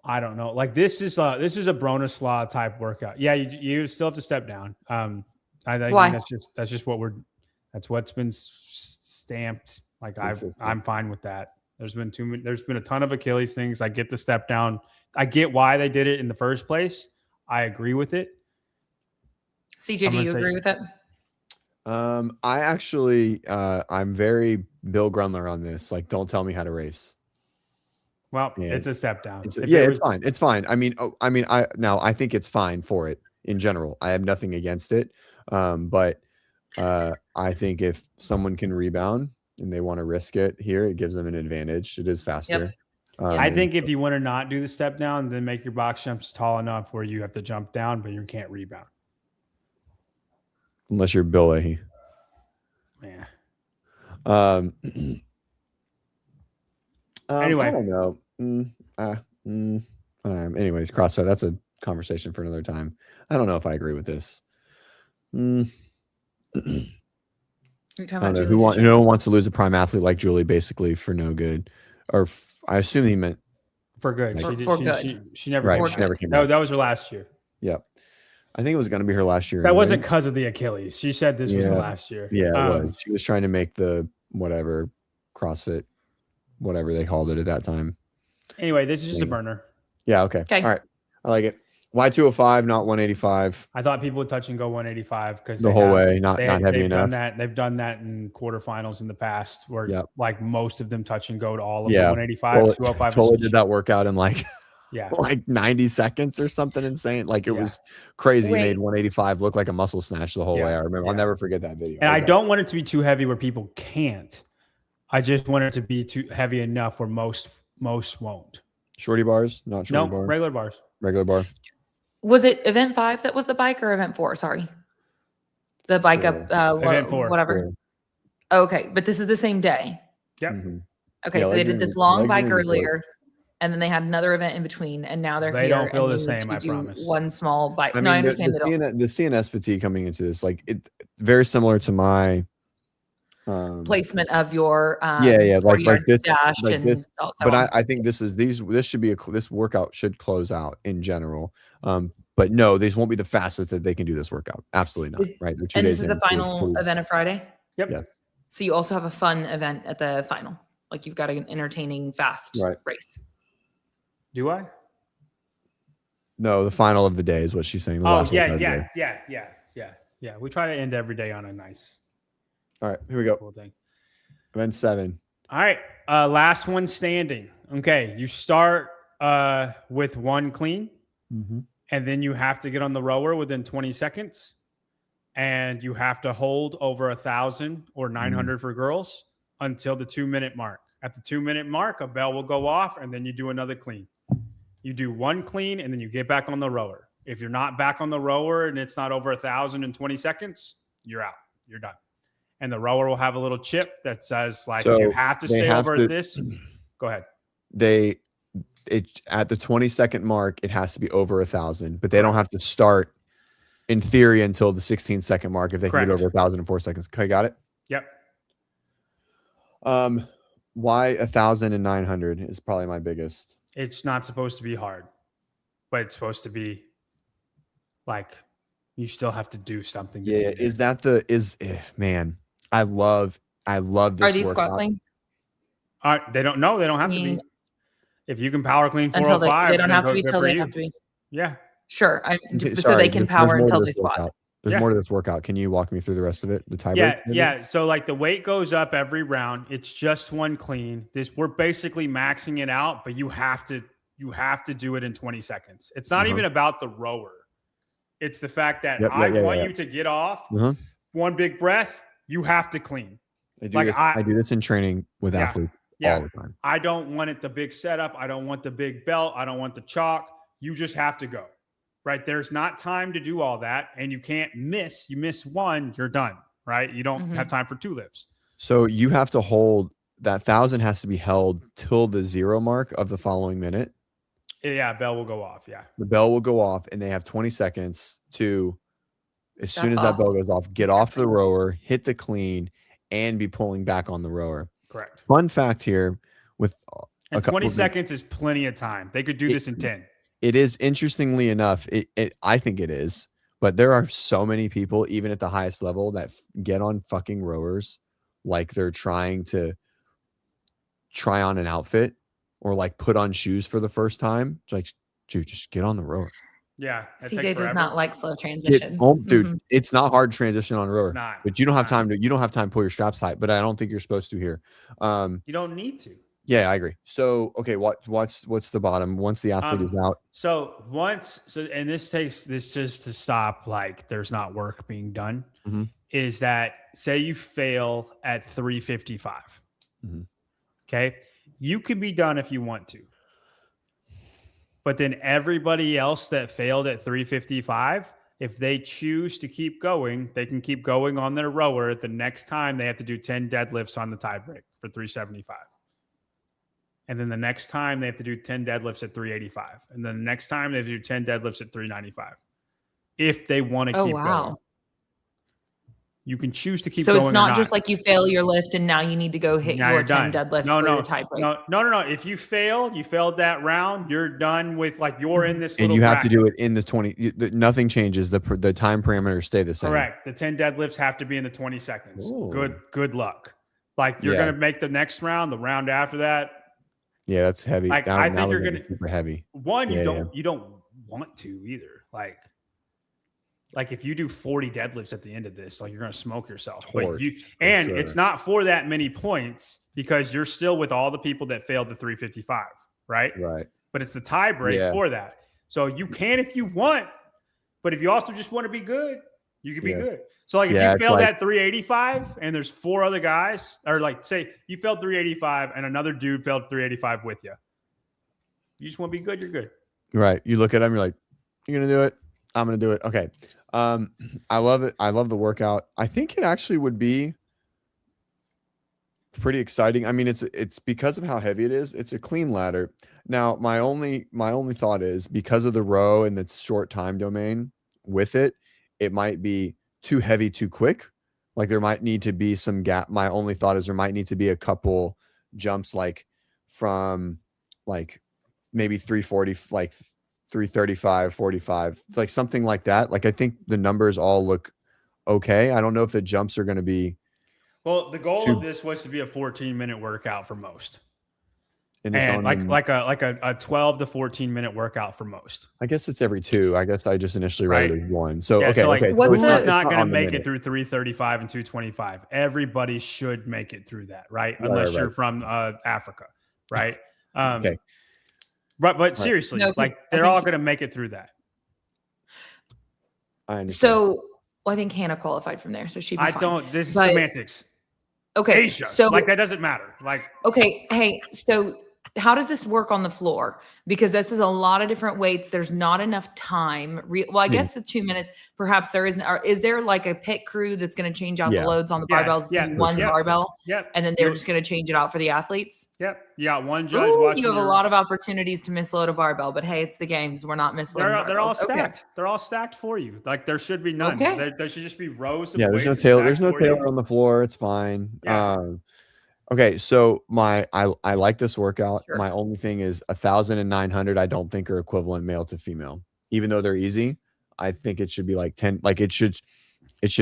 I don't know. Like this is a Bronislaw type workout. Yeah, you still have to step down. I think that's just that's what's been stamped. Like I'm fine with that. There's been a ton of Achilles things. I get the step down. I get why they did it in the first place. I agree with it. CJ, do you agree with it? I actually, I'm very Bill Grunler on this. Like, don't tell me how to race. Well, it's a step down. It's fine. It's fine. I think it's fine for it in general. I have nothing against it. But I think if someone can rebound and they want to risk it here, it gives them an advantage. It is faster. Yep. I think if you want to not do the step down, then make your box jumps tall enough where you have to jump down, but you can't rebound. Unless you're Bill Leahy. Yeah. Anyway, I don't know. Anyways, CrossFit, that's a conversation for another time. I don't know if I agree with this. I don't know. No one wants to lose a prime athlete like Julie, basically for no good, or I assume he meant for good. She never. Right, she never came back. That was her last year. Yep. I think it was going to be her last year. That wasn't because of the Achilles. She said this was the last year. Yeah, it was. She was trying to make the whatever CrossFit, whatever they called it at that time. Anyway, this is just a burner. Yeah. Okay. All right. I like it. Why 205, not 185 I thought people would touch and go 185 because the whole way, not heavy they've enough. They've done that in quarterfinals in the past, where Yep. like most of them touch and go to all of the Yeah. 185. 205 Tola did that workout in like yeah, like 90 seconds or something insane. Like it Yeah. was crazy. He Wait. made 185 look like a muscle snatch the whole Yeah. way. I remember. I'll Yeah. never forget that video. and I don't want it to be too heavy where people can't. I just want it to be too heavy enough where most won't. Shorty bars, not shorty No, bar. regular bars. Regular bar. Was it event 5 that was the bike or event 4? Sorry. The bike up, Event 4. whatever. Okay. But this is the same day. Yep. Mhm. Okay. Yeah, so they did this long legs bike are in the earlier and then they had another event in between and now they're They here. don't feel and the they need same, to I do promise. One small bike. I No, I mean, understand the, that. the CNS fatigue coming into this, like it very similar to my Placement of your like 40-yard this, dash like and this. also But on. I think this should be this workout should close out in general. But no, these won't be the fastest that they can do this workout. Absolutely not. Right. The 2 And days this is the in, final event of Friday. Yep. Yes. So you also have a fun event at the final. Like you've got an entertaining, fast Right. race. Do I? No, the final of the day is what she's saying. The Oh last yeah, workout of the yeah, day. yeah. We try to end every day on a nice, All right, here we go. cool thing. Event 7. All right, last one standing. Okay, you start with one clean, Mm-hmm. and then you have to get on the rower within 20 seconds, and you have to hold over 1,000 or 900 for girls until the 2-minute mark. At the 2-minute mark, a bell will go off, and then you do another clean. You do one clean, and then you get back on the rower. If you're not back on the rower and it's not over 1,000 in 20 seconds, you're out. You're done. And the rower will have a little chip that says, like, So you have to they stay have over to- this. Go ahead. At the 20-second mark, it has to be over 1,000, but they don't have to start in theory until the 16-second mark if they can get Correct. over 1,000 in 4 seconds. Okay, got it. Yep. Why 1,000 and 900 is probably my biggest. It's not supposed to be hard, but it's supposed to be like you still have to do something. To Yeah, be is there. that the man? I love this. Are these squat workout. cleans? They don't know. They don't have to be. If you can power clean Until 405, they don't then have to be good till for they you. have to be. Yeah. Sure. So Sorry, they can there's power more to until they this squat. workout. There's Yeah. more to this workout. Can you walk me through the rest of it? The tie Yeah, break? maybe? yeah. So like the weight goes up every round. It's just one clean. We're basically maxing it out, but you have to do it in 20 seconds. It's not even about the rower. It's the fact that I want you to get off one big breath. You have to clean. I do this in training with athletes all the time. I don't want it the big setup. I don't want the big belt. I don't want the chalk. You just have to go. Right? There's not time to do all that, and you can't miss. You miss one, you're done. Right? You don't have time for 2 lifts. So you have to hold that 1,000 has to be held till the 0 mark of the following minute. Yeah, bell will go off. Yeah. The bell will go off, and they have 20 seconds to, as soon as that off. bell goes off, get off the rower, hit the clean, and be pulling back on the rower. Correct. Fun fact here with And 20 seconds is plenty of time. They could do this in 10. It is, interestingly enough, I think it is, but there are so many people, even at the highest level, that get on fucking rowers like they're trying to try on an outfit or like put on shoes for the first time. It's like, dude, just get on the rower. Yeah. that CJ takes does forever. not like slow transitions. Dude, it's not hard to transition on a rower, It's not. but you don't have time to pull your straps tight, but I don't think you're supposed to here. You don't need to. Yeah, I agree. So, okay, what's the bottom once the athlete is out? And this just to stop, like there's not work being done, Mhm. is that say you fail at 355. Mhm. Okay. You can be done if you want to. But then everybody else that failed at 355, if they choose to keep going, they can keep going on their rower. The next time they have to do 10 deadlifts on the tie break for 375. And then the next time they have to do 10 deadlifts at 385. And then the next time they have to do 10 deadlifts at 395. If they want to keep going. You can choose to keep going. So it's not just like you fail your lift and now you need to go hit your 10 deadlifts for your tie break. No. If you failed that round, you're done with like you're in this And little you have bracket. to do it in the 20. Nothing changes. The time parameters stay the same. Correct. The 10 deadlifts have to be in the 20 seconds. Ooh. Good luck. Like you're going to make the next round, the round after that. Yeah, that's heavy. Like, Now I think we're you're getting gonna- super heavy. One, Yeah, you don't want to either. Like if you do 40 deadlifts at the end of this, like you're going to smoke yourself. But it's not for that many points because you're still with all the people that failed the 355, right? Right. But it's the tie break for that. So you can if you want, but if you also just want to be good, you can be good. So like if you failed at 385 and there's 4 other guys, or like say you failed 385 and another dude failed 385 with you. You just want to be good, you're good. Right. You look at them, you're like, you're going to do it? I'm going to do it. Okay. I love it. I love the workout. I think it actually would be pretty exciting. I mean, it's because of how heavy it is. It's a clean ladder. Now, my only thought is because of the row and its short time domain with it, it might be too heavy too quick. Like there might need to be some gap. My only thought is there might need to be a couple jumps like from like maybe 340, like 335, 45, it's like something like that. Like I think the numbers all look okay. I don't know if the jumps are going to be. Well, the goal of this was to be a 14-minute workout for most. And like a 12 to 14-minute workout for most. I guess it's every 2. I guess I just initially wrote it as 1. So yeah, okay, so like, okay. Who's not going to make it through 335 and 225? Everybody should make it through that, right? Unless you're from Africa, right? Okay. But seriously, like they're all going to make it through that. I understand. So I think Hannah qualified from there, so she'd be fine. This is semantics. Okay, Asia, so like that doesn't matter. Like okay, hey, so how does this work on the floor? Because this is a lot of different weights. There's not enough time. Well, I guess the 2 minutes, perhaps there isn't. Or is there like a pit crew that's going to change out the loads on the barbells? One barbell. Yep. And then they're just going to change it out for the athletes. Yep. You got one judge watching. You have a lot of opportunities to misload a barbell, but hey, it's the games. We're not misloading. They're all stacked. Okay. They're all stacked for you. Like there should be none. Okay. There should just be rows of there's no tailor. There's no tailor on the floor. It's fine. Yeah. Okay, so I like this workout. Sure. My only thing is 1,000 and 900 I don't think are equivalent male to female. Even though they're easy, I think it should be like 10. Like it should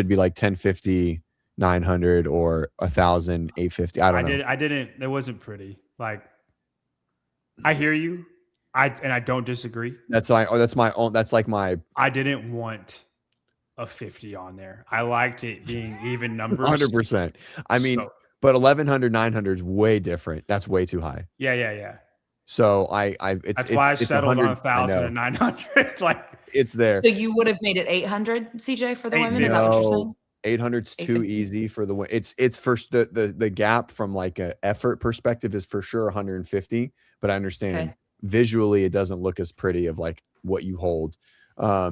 be like 1050, 900 or 1,000, 850. I don't know. I didn't. It wasn't pretty. Like I hear you. I don't disagree. That's my own. That's like my. I didn't want a 50 on there. I liked it being even numbers. 100%. I mean. But 1,100, 900 is way different. That's way too high. Yeah. So that's why I settled on 1,000 and 900. Like it's there. So you would have made it 800, CJ, for the women. Is that what you're saying? 800's too easy for the women. It's first the gap from like a effort perspective is for sure 150. But I understand visually it doesn't look as pretty of like what you hold. Now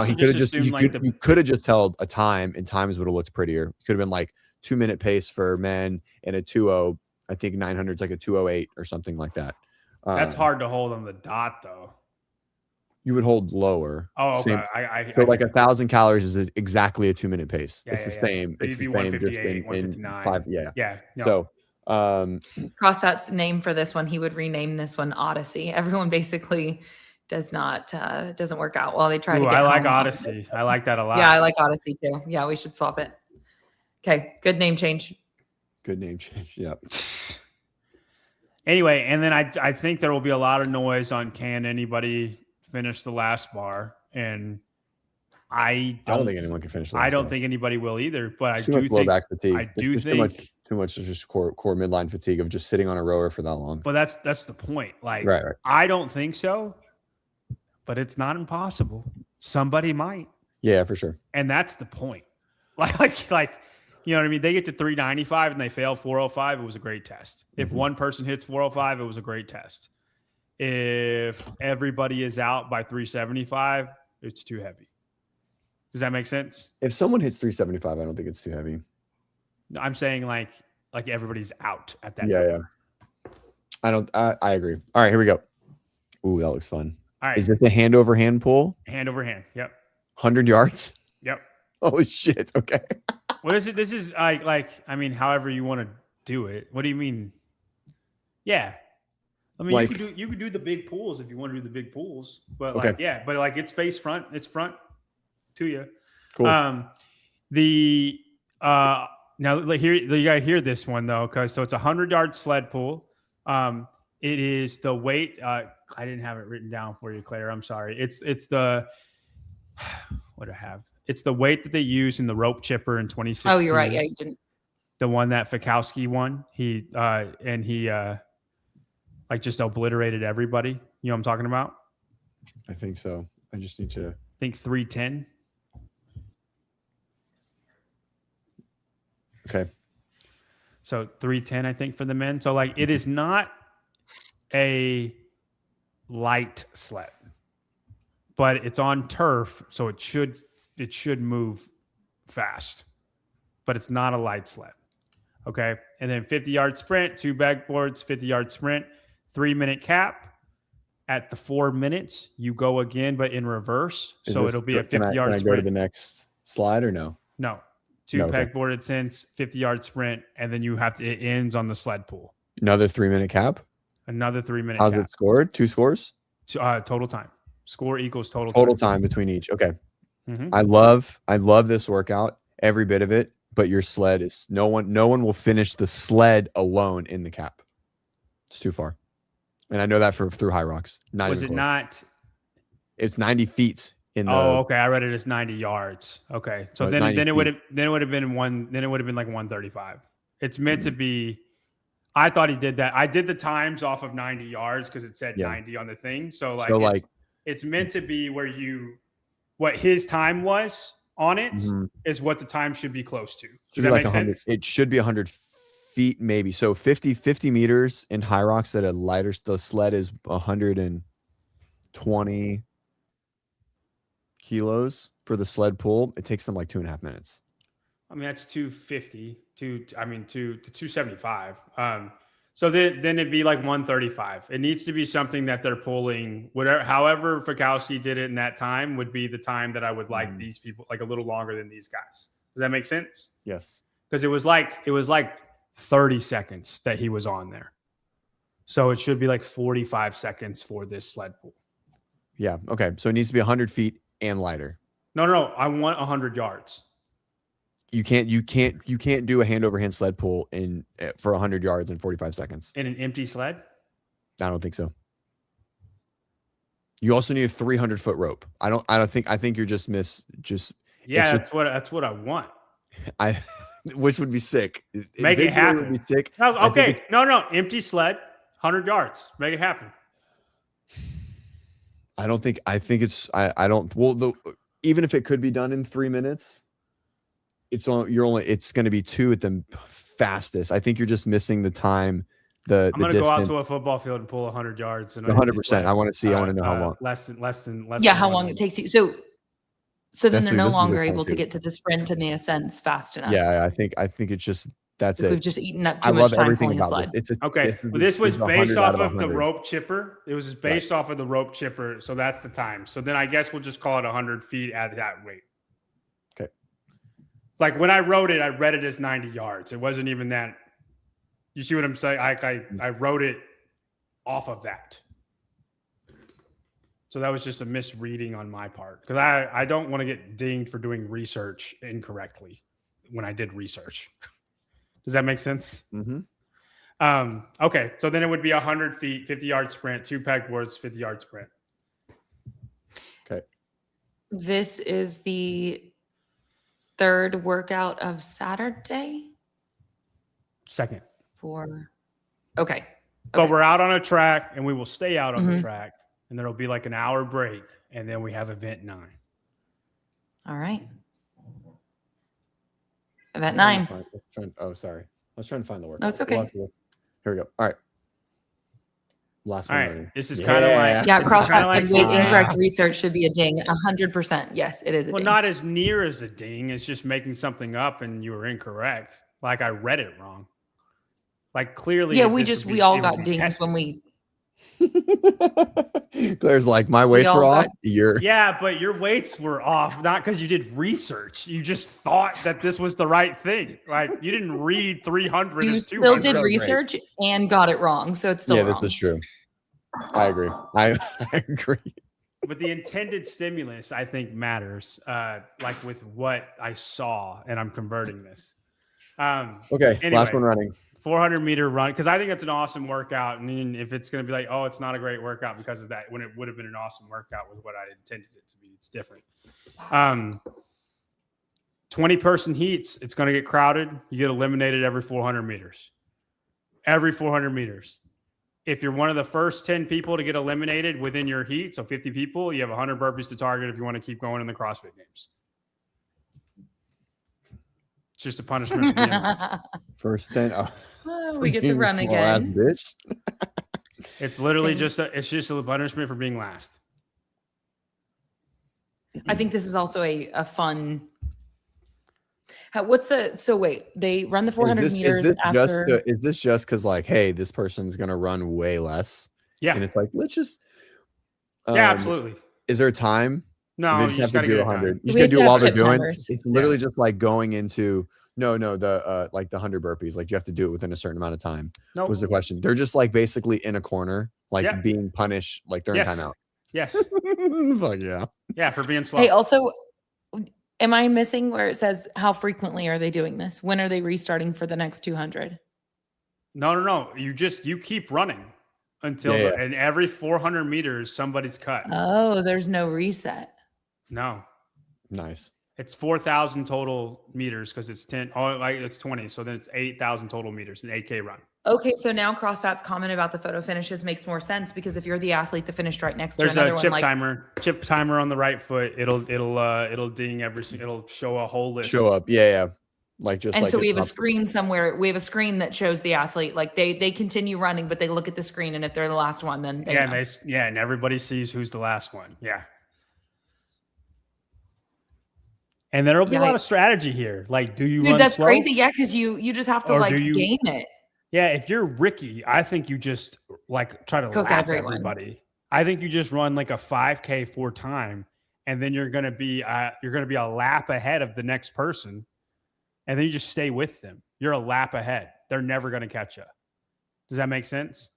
he could have you could have just held a time and times would have looked prettier. Could have been like 2-minute pace for men and a 2:0. I think 900 is like a 2:08 or something like that. That's hard to hold on the dot though. You would hold lower. Oh, okay. So like 1,000 calories is exactly a 2-minute pace. It's the same. It's the same just in 5. Yeah. No. So CrossFit's name for this one, he would rename this one Odyssey. Everyone basically doesn't work out while they try to get I like Odyssey. I like that a lot. Yeah, I like Odyssey too. Yeah, we should swap it. Okay, good name change. Yep. Anyway, and then I think there will be a lot of noise on can anybody finish the last bar, and I don't think anyone can finish. I don't think anybody will either. But I do think back fatigue. I do think too much is just core midline fatigue of just sitting on a rower for that long. But that's the point. Like, right. I don't think so, but it's not impossible. Somebody might. Yeah, for sure. And that's the point. Like. You know what I mean? They get to 395 and they fail 405. It was a great test. If one person hits 405, it was a great test. If everybody is out by 375, it's too heavy. Does that make sense? If someone hits 375, I don't think it's too heavy. I'm saying like everybody's out at that. Yeah. I agree. All right, here we go. Ooh, that looks fun. All right. Is this a hand over hand pull? Hand over hand. Yep. 100 yards? Yep. Holy shit. Okay. What is it? This is like, I mean, however you want to do it. What do you mean? Yeah. I mean, like, you could do the big pools if you want to do the big pools, but like, but like it's face front, it's front to you. Cool. Now here, you got to hear this one though. So it's a 100-yard sled pull. It is the weight. I didn't have it written down for you, Claire. I'm sorry. It's the what do I have? It's the weight that they used in the rope chipper in 2016. Oh, you're right. Yeah, you didn't. The one that Fikowski won. He like just obliterated everybody. You know what I'm talking about? I think so. I just need to think 310. Okay. So 310, I think, for the men. So like it is not a light sled, but it's on turf, so it should move fast, but it's not a light sled. Okay. And then 50-yard sprint, 2 backboards, 50-yard sprint, 3-minute cap. At the 4 minutes, you go again, but in reverse. So it'll be a 50-yard sprint. Can I go to the next slide or no? No. 2 pegboarded since, 50-yard sprint, and then it ends on the sled pull. Another 3-minute cap? Another 3-minute How's cap. it scored? 2 scores? Total time. Score equals total time between each. Okay. Mm-hmm. I love this workout, every bit of it, but your sled is no one will finish the sled alone in the cap. It's too far. And I know that through High Rocks. Was it not? It's 90 feet in the. Oh, okay. I read it as 90 yards. Okay, so then it would have been like 135. It's meant to be. I thought he did that. I did the times off of 90 yards because it said 90 on the thing. So it's meant to be where what his time was on it is what the time should be close to. Does that make sense? It should be 100 feet maybe. So 50 meters in High Rocks at a lighter, the sled is 120 kilos for the sled pull. It takes them like 2.5 minutes. I mean, that's 250 to 275. So then it'd be like 135. It needs to be something that they're pulling, however Fikowski did it in that time would be the time that I would like these people, like a little longer than these guys. Does that make sense? Yes. Because it was like 30 seconds that he was on there. So it should be like 45 seconds for this sled pull. Yeah. Okay. So it needs to be 100 feet and lighter. No. I want 100 yards. You can't do a hand over hand sled pull for 100 yards in 45 seconds. In an empty sled? I don't think so. You also need a 300-foot rope. I think you're just Yeah, that's what I want. Which would be sick. Make it happen. Would be sick. No, okay. No. Empty sled, 100 yards. Make it happen. Even if it could be done in 3 minutes, it's going to be 2 at the fastest. I think you're just missing the time. I'm going to go out to a football field and pull 100 yards. 100%. I want to see. I want to know how long. Less than. Yeah, how long it takes you. So then they're no longer able to too. get to the sprint and the ascents fast enough. Yeah, I think it's just that's it. We've just eaten up too much time pulling a sled. This was based off of the rope chipper. It was based off of the rope chipper, so that's the time. So then I guess we'll just call it 100 feet at that rate. Okay. Like when I wrote it, I read it as 90 yards. It wasn't even that. You see what I'm saying? I wrote it off of that. So that was just a misreading on my part because I don't want to get dinged for doing research incorrectly when I did research. Does that make sense? Mm-hmm. Okay, so then it would be 100 feet, 50-yard sprint, 2 pegboards, 50-yard sprint. Okay. This is the third workout of Saturday? Second. Okay. But we're out on a track and we will stay out on the track and there'll be like an hour break and then we have event 9. All right. Event 9. Sorry. Let's try and find the workout. No, it's okay. Here we go. All right. Last one. All right. This is kind of like. Yeah, CrossFit said incorrect research should be a ding. 100%. Yes, it is a ding. Well, not as near as a ding. It's just making something up and you were incorrect. Like I read it wrong. Like clearly. Yeah, we all got dings when we. Claire's like, my weights were off. Yeah, but your weights were off, not because you did research. You just thought that this was the right thing. Like you didn't read 300 you as 200. still did research and got it wrong, so it's still wrong. This is true. I agree. I agree. But the intended stimulus, I think, matters. Like with what I saw, and I'm converting this. Okay, anyway, last one running. 400 meter run, because I think that's an awesome workout. And then if it's going to be like, oh, it's not a great workout because of that, when it would have been an awesome workout with what I intended it to be, it's different. 20-person heats, it's going to get crowded. You get eliminated every 400 meters. Every 400 meters. If you're one of the first 10 people to get eliminated within your heat, so 50 people, you have 100 burpees to target if you want to keep going in the CrossFit Games. It's just a punishment for being last. First 10. Oh, we get to run again. Bitch. It's literally just a punishment for being last. I think this is also a fun. Wait, they run the 400 meters after. Is this just because like, hey, this person's gonna run way less? Yeah, and it's like, let's just. Yeah, absolutely. Is there time? No, you just gotta get 100. You just gotta do it while they're doing. It's literally just like going into the like the 100 burpees. Like you have to do it within a certain amount of time. Nope. Was the question? They're just like basically in a corner, like being punished, like during timeout. Yes. Fuck yeah. Yeah, for being slow. Hey, also, am I missing where it says how frequently are they doing this? When are they restarting for the next 200? No. You keep running until and every 400 meters somebody's cut. Oh, there's no reset. No. Nice. It's 4,000 total meters because it's 10. Oh, like it's 20. So then it's 8,000 total meters, an 8K run. Okay, so now CrossFit's comment about the photo finishes makes more sense because if you're the athlete that finished right next to another one, there's a chip timer on the right foot. It'll ding it'll show a whole list. Show up, yeah. Like just. And like so we have a screen somewhere. We have a screen that shows the athlete. Like they continue running, but they look at the screen, and if they're the last one, then they know. And everybody sees who's the last one. Yeah. And there'll be a lot of strategy here. Like, do you run that's slow? crazy. Yeah, because you just have to game it. Yeah, if you're Ricky, I think you just like try to cook lap everybody. I think you just run like a 5K 4 time, and then you're gonna be a lap ahead of the next person, and then you just stay with them. You're a lap ahead. They're never gonna catch you. Does that make sense?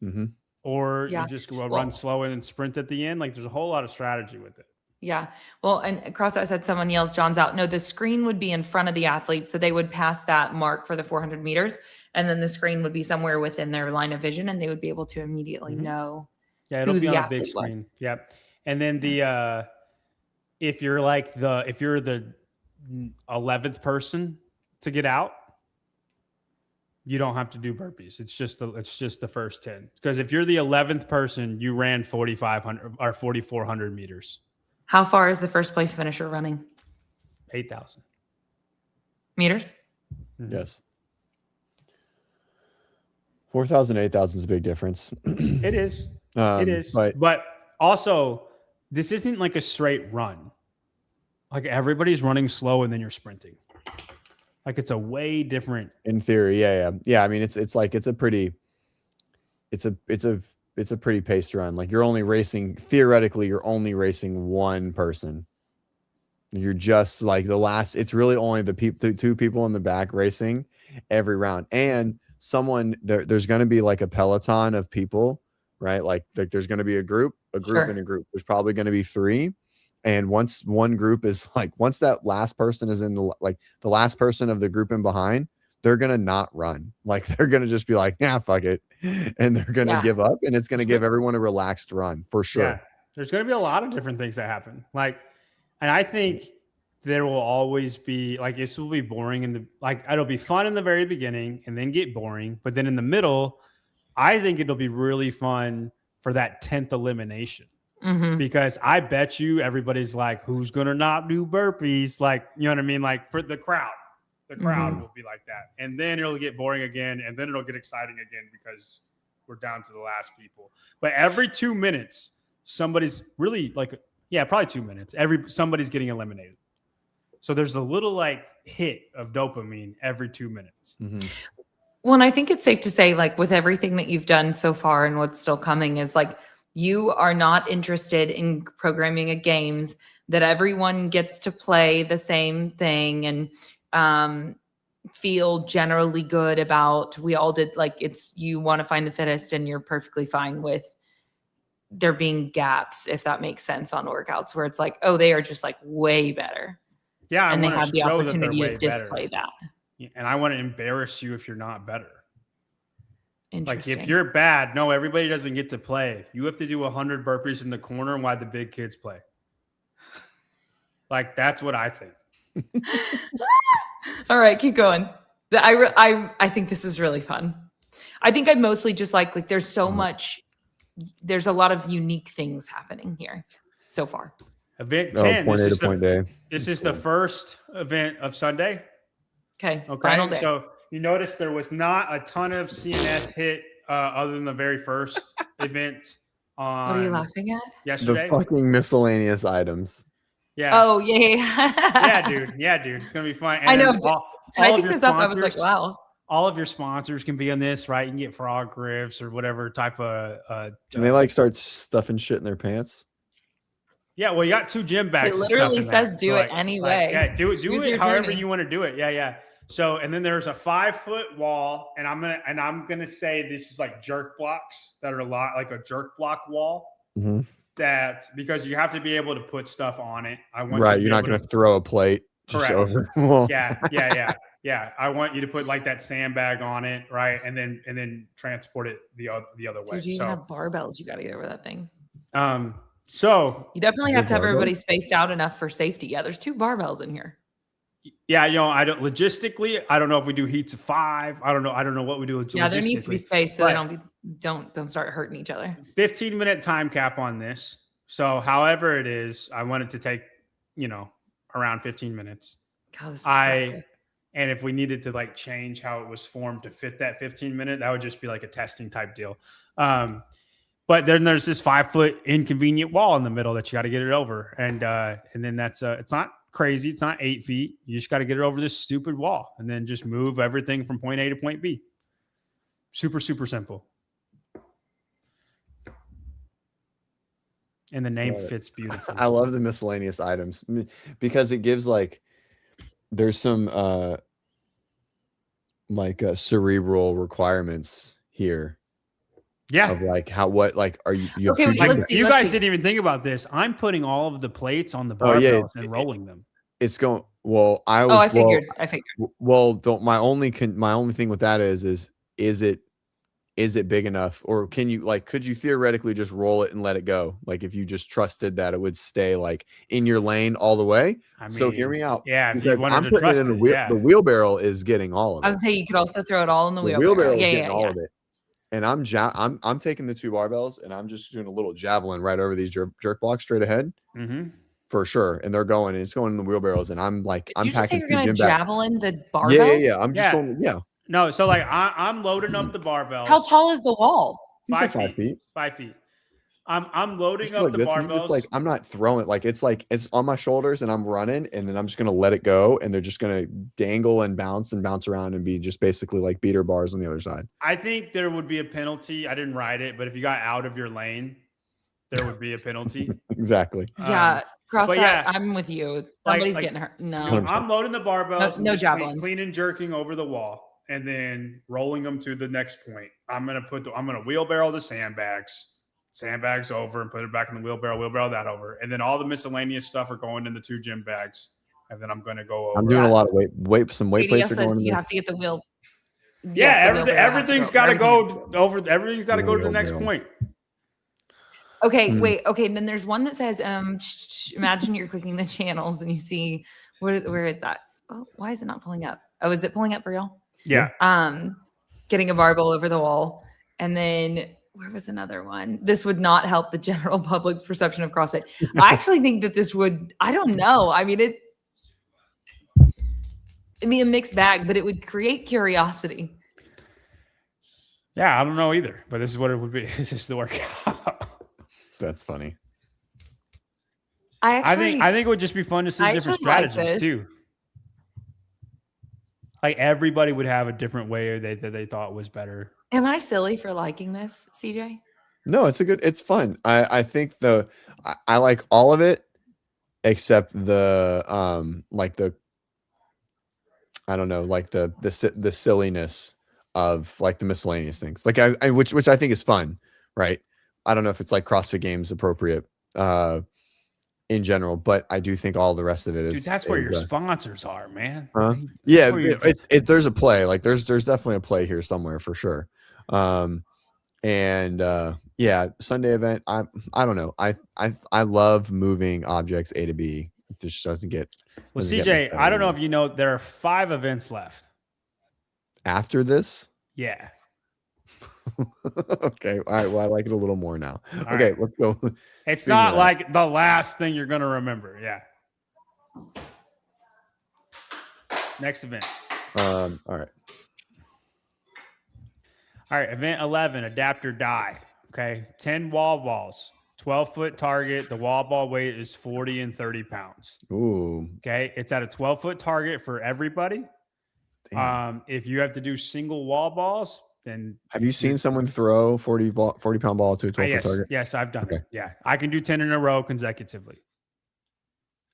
Mm-hmm. Or you just run slow and then sprint at the end. Like there's a whole lot of strategy with it. Yeah. Well, and CrossFit said someone yells John's out. No, the screen would be in front of the athlete. So they would pass that mark for the 400 meters. And then the screen would be somewhere within their line of vision and they would be able to immediately know it'll who be the on a big athlete screen. was. Yep. And then if you're the 11th person to get out, you don't have to do burpees. It's just the first 10. Because if you're the 11th person, you ran 4,500 or 4,400 meters. How far is the first place finisher running? 8,000 meters. Yes. 4,000, 8,000 is a big difference. It is. It is. But also, this isn't like a straight run. Like everybody's running slow and then you're sprinting. Like it's a way different. In theory, yeah. I mean, it's a pretty paced run. Like you're only racing one person. You're just like the last. It's really only the 2 people in the back racing every round, and there's going to be like a peloton of people, right? Like there's going to be a group, and a group. There's probably going to be 3. And once one group is once that last person is in the last person of the group in behind, they're going to not run. Like they're going to just be like, yeah, fuck it. And they're going to give up, and it's going to give everyone a relaxed run for sure. Yeah. There's going to be a lot of different things that happen. And I think there will always be this will be boring it'll be fun in the very beginning and then get boring. But then in the middle, I think it'll be really fun for that 10th elimination. Mm-hmm. Because I bet you everybody's like, who's going to not do burpees? Like, you know what I mean? Like for the crowd will be like that. And then it'll get boring again. And then it'll get exciting again because we're down to the last people. But every 2 minutes, somebody's really probably 2 minutes. Somebody's getting eliminated. So there's a little hit of dopamine every 2 minutes. Mm-hmm. Well, and I think it's safe to say with everything that you've done so far and what's still coming is you are not interested in programming a games that everyone gets to play the same thing and feel generally good about. We all did you want to find the fittest and you're perfectly fine with there being gaps, if that makes sense, on workouts where it's they are just way better. Yeah. And they have the opportunity to display that. and I want to embarrass you if you're not better. Like Interesting. if you're bad, no, everybody doesn't get to play. You have to do 100 burpees in the corner while the big kids play. Like that's what I think. All right, keep going. I think this is really fun. I think I mostly just like there's so much, there's a lot of unique things happening here so far. Event 10. Point A to point A. This is the first event of Sunday. Okay. Okay. Final day. So you notice there was not a ton of CNS hit other than the very first event on What are you laughing at? yesterday. The fucking miscellaneous items. Yeah. Oh, yeah. Yeah, dude. Yeah, dude. It's gonna be fun. And I know. then all of Typing your this up, I was like, sponsors- wow. All of your sponsors can be on this, right? You can get frog grips or whatever type of Can they like start stuffing shit in their pants? yeah, well, you got 2 gym bags. It and literally stuff in there. says do it anyway. Yeah, do Choose it your however journey. you want to do it. Yeah. So, and then there's a 5-foot wall, and I'm gonna say this is like jerk blocks that are a lot like a jerk block wall. Mm-hmm. That because you have to be able to put stuff on it. I want Right, you you're not going to to throw a plate just Correct. over. Well, yeah. I want you to put like that sandbag on it, right, and then transport it the other way. Dude, you even So, have barbells. You got to get over that thing. so You definitely Two have to have barbells? everybody spaced out enough for safety. Yeah, there's 2 barbells in here. yeah, I don't logistically. I don't know if we do heats of 5. I don't know what we do. Yeah, there needs to be logistically. space so Right. they don't start hurting each other. 15-minute time cap on this. So, however it is, I want it to take around 15 minutes. God, this is And if we needed to like change how it was formed to fit that 15-minute, that would just be like a testing type deal. But then there's this 5-foot inconvenient wall in the middle that you got to get it over. And then that's it's not crazy. It's not 8 feet. You just got to get it over this stupid wall and then just move everything from point A to point B. Super, super simple. And the name Love it. fits beautifully. I love the miscellaneous items because it gives like there's some cerebral requirements here Yeah. of like what are you have Okay, two wait, gym let's bags. see. You guys didn't even think about this. I'm putting all of the plates on the Oh, yeah, barbells and rolling them. It's going well. I figured. Well, my only thing with that is it big enough, or could you theoretically just roll it and let it go? Like if you just trusted that it would stay like in your lane all the way. I mean, So hear me out. Yeah, if because you wanted I'm to putting trust it in the it, wheel. yeah. The wheelbarrow is getting all of I it. was saying you could also throw it all in the The wheelbarrow. wheelbarrow is Yeah, getting all of it. And I'm taking the 2 barbells and I'm just doing a little javelin right over these jerk blocks straight ahead Mm-hmm. for sure. And they're going and it's going in the wheelbarrows and I'm like Did I'm you just say packing you're 2 gonna gym bags. javelin the barbells? Yeah. I'm just Yeah. going. Yeah. No, so like I'm loading up the barbells. How tall is the wall? You said 5 feet. 5 feet. I'm loading Just up like the this, and barbells. just like I'm not throwing it. Like it's on my shoulders and I'm running and then I'm just gonna let it go and they're just gonna dangle and bounce around and be just basically like beater bars on the other side. I think there would be a penalty. I didn't write it, but if you got out of your lane, there would be a penalty. Exactly. Yeah, CrossFit. yeah. I'm with you. Like- Somebody's like- getting hurt. No. 100%. I'm loading the barbells. No and just javelins. clean and jerking over the wall, and then rolling them to the next point. I'm gonna wheelbarrow the sandbags over, and put it back in the wheelbarrow that over, and then all the miscellaneous stuff are going in the 2 gym bags, and then I'm gonna go over. I'm doing a lot of weight plates ADS are says going in you there. have to get the wheel. Yeah, Yes, the wheelbarrow has everything's got to everything has go over. Everything's got to go to the next Wheelbarrow. point. Okay, Hmm. wait. Okay, and then there's one that says, imagine you're clicking the channels and you see where is that? Oh, why is it not pulling up? Oh, is it pulling up for y'all? Yeah. Getting a barbell over the wall. And then where was another one? This would not help the general public's perception of CrossFit. I actually think that this would, I don't know. I mean, it'd be a mixed bag, but it would create curiosity. Yeah, I don't know either, but this is what it would be. This is the workout. That's funny. I think it would just be fun to see I different actually like strategies this. too. Like everybody would have a different way that they thought was better. Am I silly for liking this, CJ? No, it's fun. I think I like all of it except the I don't know, like the silliness of like the miscellaneous things. Like which I think is fun, right? I don't know if it's like CrossFit Games appropriate. in general, but I do think all the rest of it is. Dude, that's where is, your sponsors are, man. Yeah, where you're- there's a play. Like there's definitely a play here somewhere for sure. Yeah, Sunday event. I don't know. I love moving objects A to B. It just doesn't get. Well, doesn't get CJ, much I don't know better if you know, there are 5 events left. after this. Yeah. Okay. All right. Well, I like it a little more now. All Okay, right. let's go. It's Speaking not of that. like the last thing you're going to remember. Yeah. Next event. All right. All right. Event 11, adapt or die. Okay. 10 wall balls, 12-foot target. The wall ball weight is 40 and 30 pounds. Ooh. Okay. It's at a 12-foot target for everybody. Damn. If you have to do single wall balls, then Have you seen someone throw 40-pound ball to a 12-foot yes, target? yes, I've done Okay. it. Yeah. I can do 10 in a row consecutively.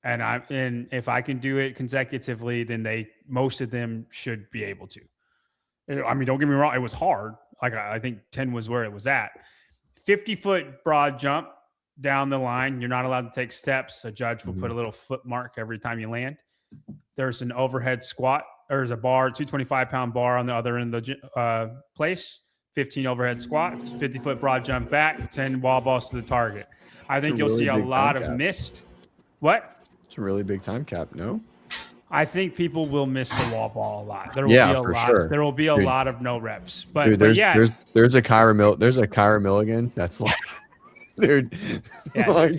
And if I can do it consecutively, then most of them should be able to. I mean, don't get me wrong, it was hard. Like I think 10 was where it was at. 50-foot broad jump down the line. You're not allowed to take steps. A judge will put a little foot mark every time you land. There's an overhead squat. There's a bar, 225-pound bar on the other end of the place. 15 overhead squats, 50-foot broad jump back, 10 wall balls to the target. I think you'll see a lot of missed. What? It's a really big time cap, no? I think people will miss the wall ball a lot. There will Yeah, be a for lot. sure. There will be a Dude. lot of no reps. But, Dude, but yeah, there's a Kyra Milligan that's like they're Yeah. like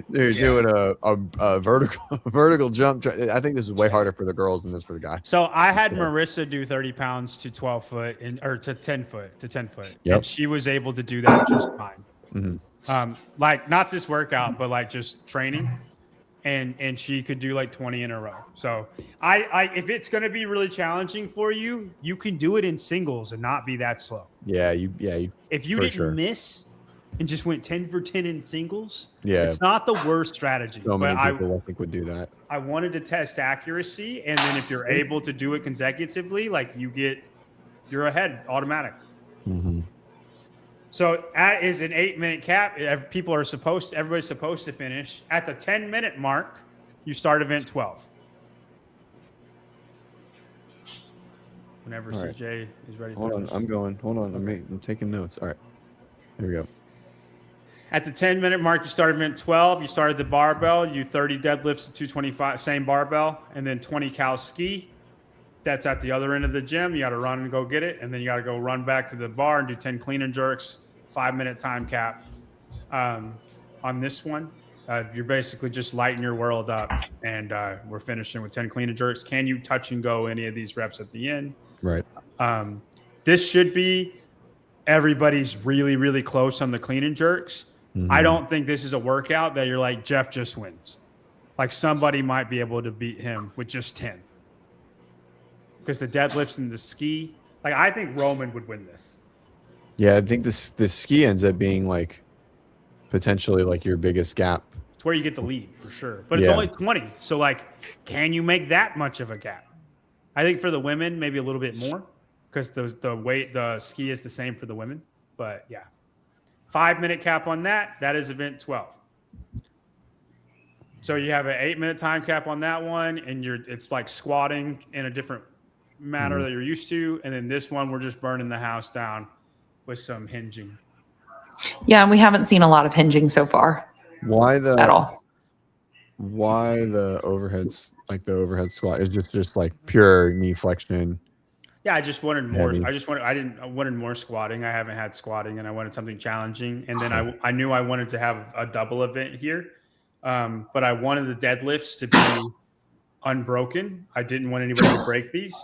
they're doing a vertical jump. I think this is way harder for the girls than this for the guys. so I had Marissa do 30 pounds to 12 foot or to 10 foot. Yep. And she was able to do that just fine. Mhm. Like not this workout, but like just training. And she could do like 20 in a row. So I if it's going to be really challenging for you, you can do it in singles and not be that slow. Yeah, If you for didn't sure. miss and just went 10 for 10 in singles, Yeah. it's not the worst strategy. So but many people I think would do that. I wanted to test accuracy, and then if you're able to do it consecutively, like you're ahead automatic. Mm-hmm. So that is an 8-minute cap. Everybody's supposed to finish at the 10-minute mark. You start event 12. Whenever All right. CJ is ready. Hold on, I'm going. Hold on, I'm taking notes. All right, here we go. At the 10-minute mark, you start event 12. You started the barbell. You 30 deadlifts to 225, same barbell, and then 20 cal ski. That's at the other end of the gym. You got to run and go get it, and then you got to go run back to the bar and do 10 clean and jerks. 5-minute time cap. On this one, you're basically just lighting your world up, and we're finishing with 10 clean and jerks. Can you touch and go any of these reps at the end? Right. This should be everybody's really, really close on the clean and jerks. Mm-hmm. I don't think this is a workout that you're like, Jeff just wins. Like somebody might be able to beat him with just 10. Because the deadlifts and the ski, like I think Roman would win this. Yeah, I think this ski ends up being like potentially like your biggest gap. It's where you get the lead for sure. But it's Yeah. only 20. So like, can you make that much of a gap? I think for the women, maybe a little bit more because the ski is the same for the women. But yeah, 5-minute cap on that. That is event 12. So you have an 8-minute time cap on that one, and it's like squatting in a different manner that you're used to. And then this one, we're just burning the house down with some hinging. Yeah, and we haven't seen a lot of hinging so far Why at the all. overhead squat is just like pure knee flexion. Yeah, I just wanted more. Heavy. I wanted more squatting. I haven't had squatting, and I wanted something challenging. And then I knew I wanted to have a double event here, but I wanted the deadlifts to be unbroken. I didn't want anybody to break these,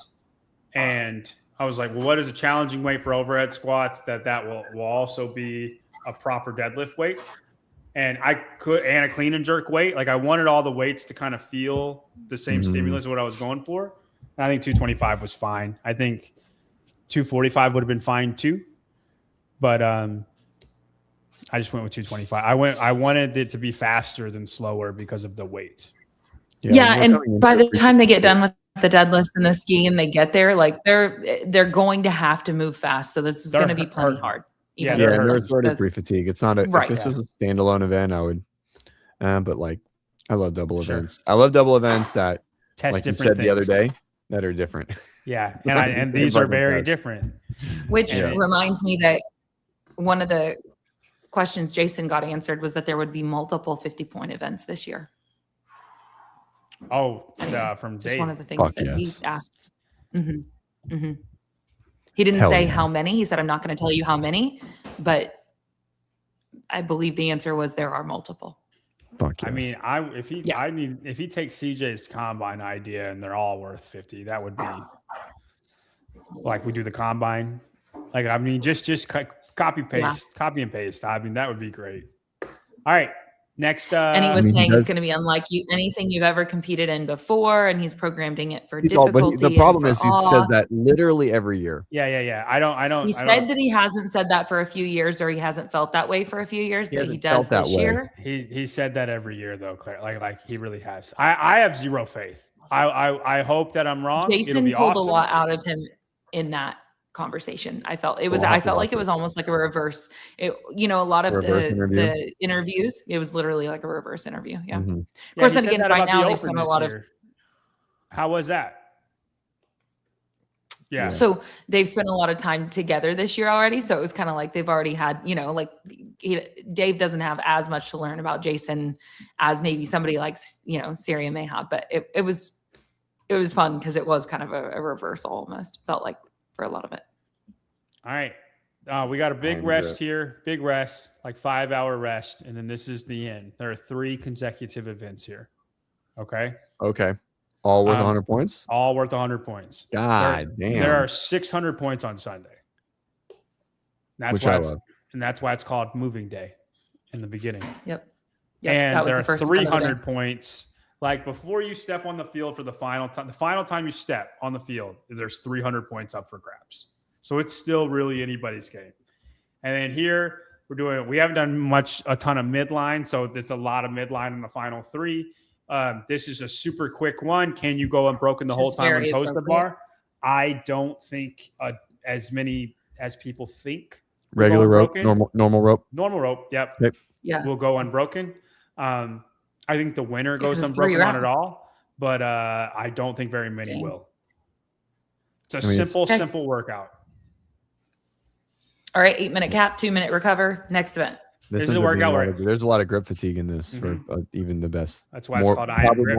and I was like, well, what is a challenging weight for overhead squats that will also be a proper deadlift weight? And and a clean and jerk weight. Like I wanted all the weights to kind of feel the same stimulus of what I was going for. And I think 225 was fine. I think 245 would have been fine too. But I just went with 225. I wanted it to be faster than slower because of the weight. Yeah, we're and coming by into the time they get done with the deadlifts and the ski and they get there, like they're going to have to move fast. So this is going to be plenty hard. Yeah, even Yeah, for and they're sort of the- pre-fatigue. It's not Right. if this was a standalone event, I would, but like I love double Sure. events. I love double events that, Test like you different said the other things. day, that are different. Yeah, Like, and same these are fucking very test. different. Which Yeah. reminds me that one of the questions Jason got answered was that there would be multiple 50-point events this year. Oh, Anyway, from just Dave. one of the things Fuck that yes. he asked. Mhm. Mhm. He didn't Hell say yeah. how many. He said, I'm not going to tell you how many, but I believe the answer was there are multiple. Fuck yes. I mean, if he takes CJ's combine idea and they're all worth 50, that would be like we do the combine. Like, I mean, just copy and paste. I mean, that would be great. All right. Next, And he was I mean, he saying it's does- going to be unlike anything you've ever competed in before, and he's programming it for He's all- difficulty. but the problem and is for he says awe. that literally every year. yeah. I don't. He said that he hasn't said that for a few years, or he hasn't felt that way for a few years, He but he hasn't does felt that this way. year. He said that every year though, Claire. Like he really has. I have zero faith. I hope that I'm wrong. It'll Jason be pulled awesome. a lot out of him in that conversation. I felt We'll have I to felt like watch it was almost like a reverse. A lot of Reverse interview? the interviews, it was literally like a reverse interview. Yeah. Mhm. Of course, he then said again, that right about now the they've Open spent a this lot of. year. How was that? Yeah. So they've spent a lot of time together this year already. So it was kind of like they've already had, Dave doesn't have as much to learn about Jason as maybe somebody like, Syria may have, but it was fun because it was kind of a reversal almost, felt like, for a lot of it. All right. We got a big rest here. Big rest, like 5-hour rest. And then this is the end. There are 3 consecutive events here. Okay. Okay. All worth 100 points? All worth 100 points. God damn. There are 600 points on Sunday. Which I love. And that's why it's called moving day in the beginning. Yep. And that was there the are first part of the day. 300 points. Like before you step on the field for the final time you step on the field, there's 300 points up for grabs. So it's still really anybody's game. And then here we haven't done a ton of midline. So there's a lot of midline in the final 3. This is a super quick one. Can you go unbroken the whole time and toast the bar? I don't think as many as people think. Regular rope, normal rope. Normal rope. Yep. Yeah. Will go unbroken. I think the winner goes it's unbroken 3 on it rounds. all, but I don't think very many Dang. will. It's a simple workout. All right, 8-minute cap, 2-minute recover. Next event. This is a workout where there's a lot of grip fatigue in this for even the best. That's why it's called iron probably grip.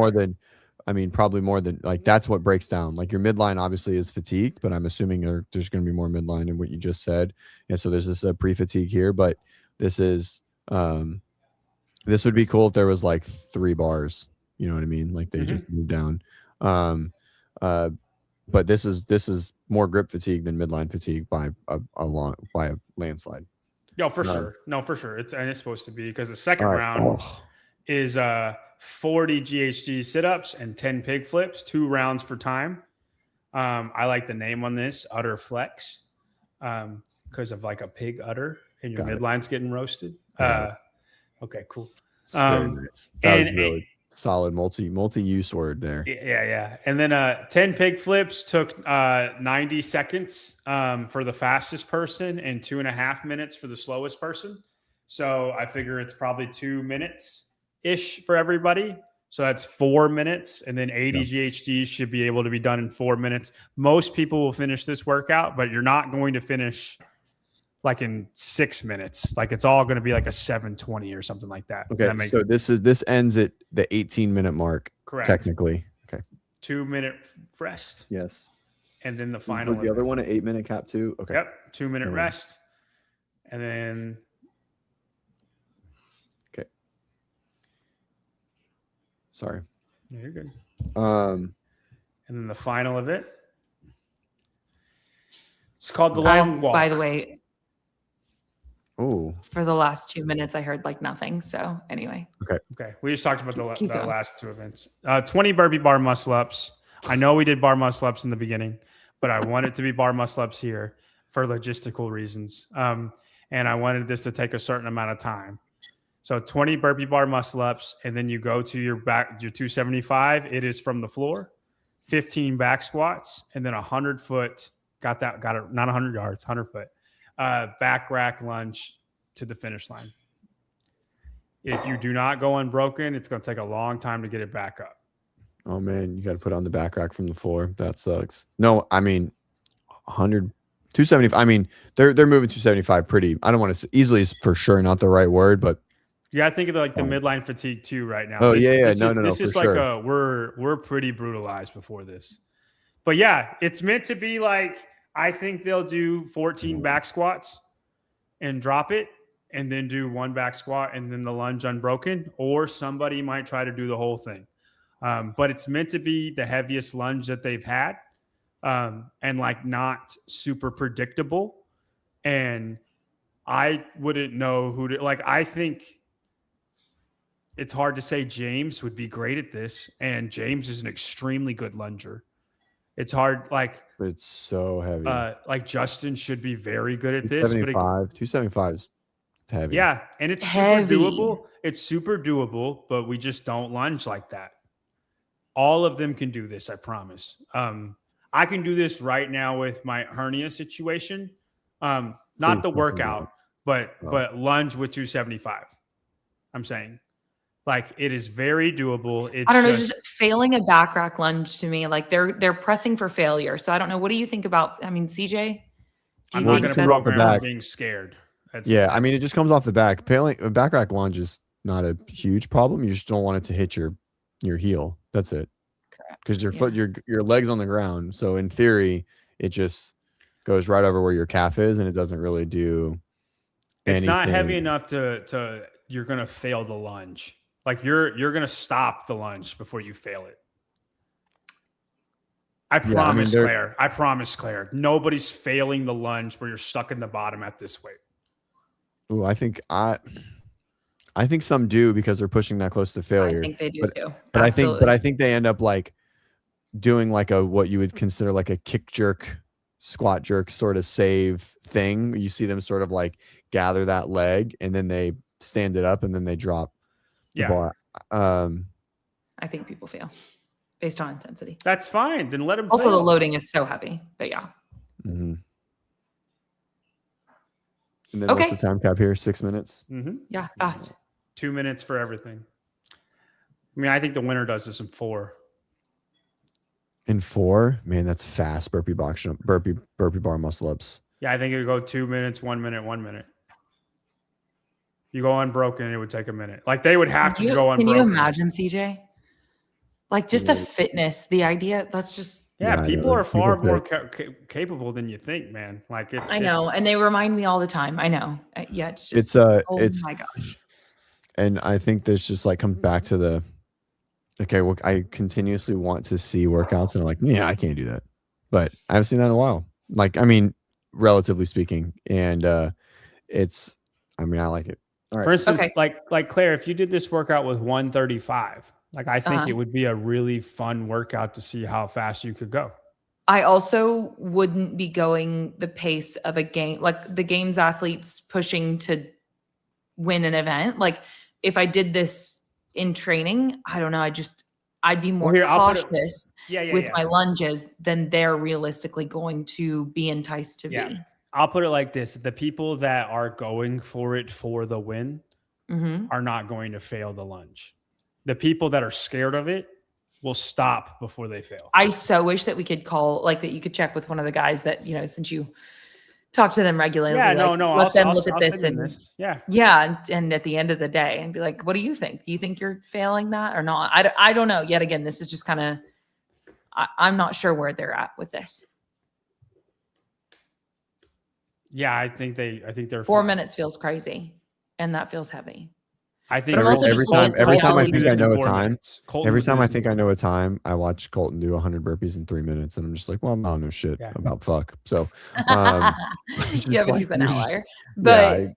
probably more than like that's what breaks down. Like your midline obviously is fatigued, but I'm assuming there's going to be more midline in what you just said. And so there's this pre-fatigue here, but this is this would be cool if there was like 3 bars. You know what I mean? Like they just move down. But this is more grip fatigue than midline fatigue by a landslide. No, for sure. No, for sure. It's supposed to be because the second round is 40 GHG sit-ups and 10 pig flips, 2 rounds for time. I like the name on this, Udder Flex, because of like a pig udder and your midline's getting roasted. Okay, cool. Very nice. That was really solid multi-use word there. Yeah. And then 10 pig flips took 90 seconds for the fastest person and 2.5 minutes for the slowest person. So I figure it's probably 2 minutes-ish for everybody. So that's 4 minutes. And then 80 GHGs should be able to be done in 4 minutes. Most people will finish this workout, but you're not going to finish like in 6 minutes. Like it's all going to be like a 7:20 or something like that. Okay, so this ends at the 18-minute mark. Correct. Technically. Okay. 2-minute rest. Yes. And then the final. Was the other one an 8-minute cap too? Okay. Yep. 2-minute rest. And then. Okay. Sorry. Yeah, you're good. And then the final of it. It's called the long walk. By the way, for the last 2 minutes, I heard like nothing. So anyway. Okay. We just talked about the last 2 events. 20 burpee bar muscle ups. I know we did bar muscle ups in the beginning, but I want it to be bar muscle ups here for logistical reasons. And I wanted this to take a certain amount of time. So 20 burpee bar muscle ups, and then you go to your 275. It is from the floor. 15 back squats, and then 100 foot. Got it. Not 100 yards, 100 foot. Back rack lunge to the finish line. if you do not go unbroken, it's going to take a long time to get it back up. Oh man, you got to put on the back rack from the floor. That sucks. No, I mean, 100, 275. I mean, they're moving 275 pretty. I don't want to easily is for sure not the right word, but you got to think of like the midline fatigue too right now. Oh this, yeah, this no, is, no, no, This for is sure. like we're pretty brutalized before this. But yeah, it's meant to be like, I think they'll do 14 back squats and drop it, and then do 1 back squat and then the lunge unbroken, or somebody might try to do the whole thing. But it's meant to be the heaviest lunge that they've had, and like not super predictable. And I wouldn't know who to, like, I think it's hard to say James would be great at this. And James is an extremely good lunger. It's hard. Like, it's so heavy. Like Justin should be very good at this. 275 is heavy. Yeah. And it's Heavy. super doable. It's super doable, but we just don't lunge like that. All of them can do this. I promise. I can do this right now with my hernia situation. Not the workout, but lunge with 275. I'm saying, like, it is very doable. It's I don't know, just failing a back rack lunge to me, like they're pressing for failure. So I don't know. What do you think about? I mean, CJ, I'm not going to program on being scared. I mean, it just comes off the back. Failing a back rack lunge is not a huge problem. You just don't want it to hit your heel. That's it. Because your foot, your leg's on the ground. So in theory, it just goes right over where your calf is, and it doesn't really do anything. It's not heavy enough to you're going to fail the lunge. Like you're going to stop the lunge before you fail it. I promise, Claire. I promise, Claire. Nobody's failing the lunge where you're stuck in the bottom at this weight. Ooh, I think some do because they're pushing that close to failure. I think they do too. But I think they end up like doing like what you would consider like a kick jerk, squat jerk sort of save thing. You see them sort of like gather that leg and then they stand it up and then they drop the bar. I think people fail based on intensity. That's fine. Then let them Also, fail. the loading is so heavy, but yeah. Mm-hmm. And then what's the time cap here? 6 minutes? Mm-hmm. Yeah, fast. 2 minutes for everything. I mean, I think the winner does this in 4. In 4? Man, that's fast. Burpee bar muscle ups. Yeah, I think it would go 2 minutes, 1 minute, 1 minute. You go unbroken, it would take a minute. Like they would have to go unbroken. Can you imagine, CJ? Like just the fitness, the idea. That's just. Yeah, people are far more capable than you think, man. Like it's. I know, and they remind me all the time. I know. Yeah, it's just. It's my gosh. And I think this just like comes back to the. Okay, well, I continuously want to see workouts, and I'm like, yeah, I can't do that. But I haven't seen that in a while. Like, I mean, relatively speaking, and it's. I mean, I like it. All right. For instance, like Claire, if you did this workout with 135, like I think it would be a really fun workout to see how fast you could go. I also wouldn't be going the pace of a game, like the games athletes pushing to win an event. Like if I did this in training, I don't know. I'd be more cautious with my lunges than they're realistically going to be enticed to be. I'll put it like this. The people that are going for it for the win are not going to fail the lunge. The people that are scared of it will stop before they fail. I so wish that we could call, like that you could check with one of the guys that, you know, since you talk to them regularly. Yeah, like, no. Let them I'll look at this and yeah. And at the end of the day and be like, what do you think? Do you think you're failing that or not? I don't know. Yet again, this is just kind of, I'm not sure where they're at with this. Yeah, I think they're 4 minutes feels crazy, and that feels heavy. I think every time I think I know a time, every time I think I know a time, I watch Colton do 100 burpees in 3 minutes, and I'm just like, well, I don't know shit about fuck. So, but he's an outlier. But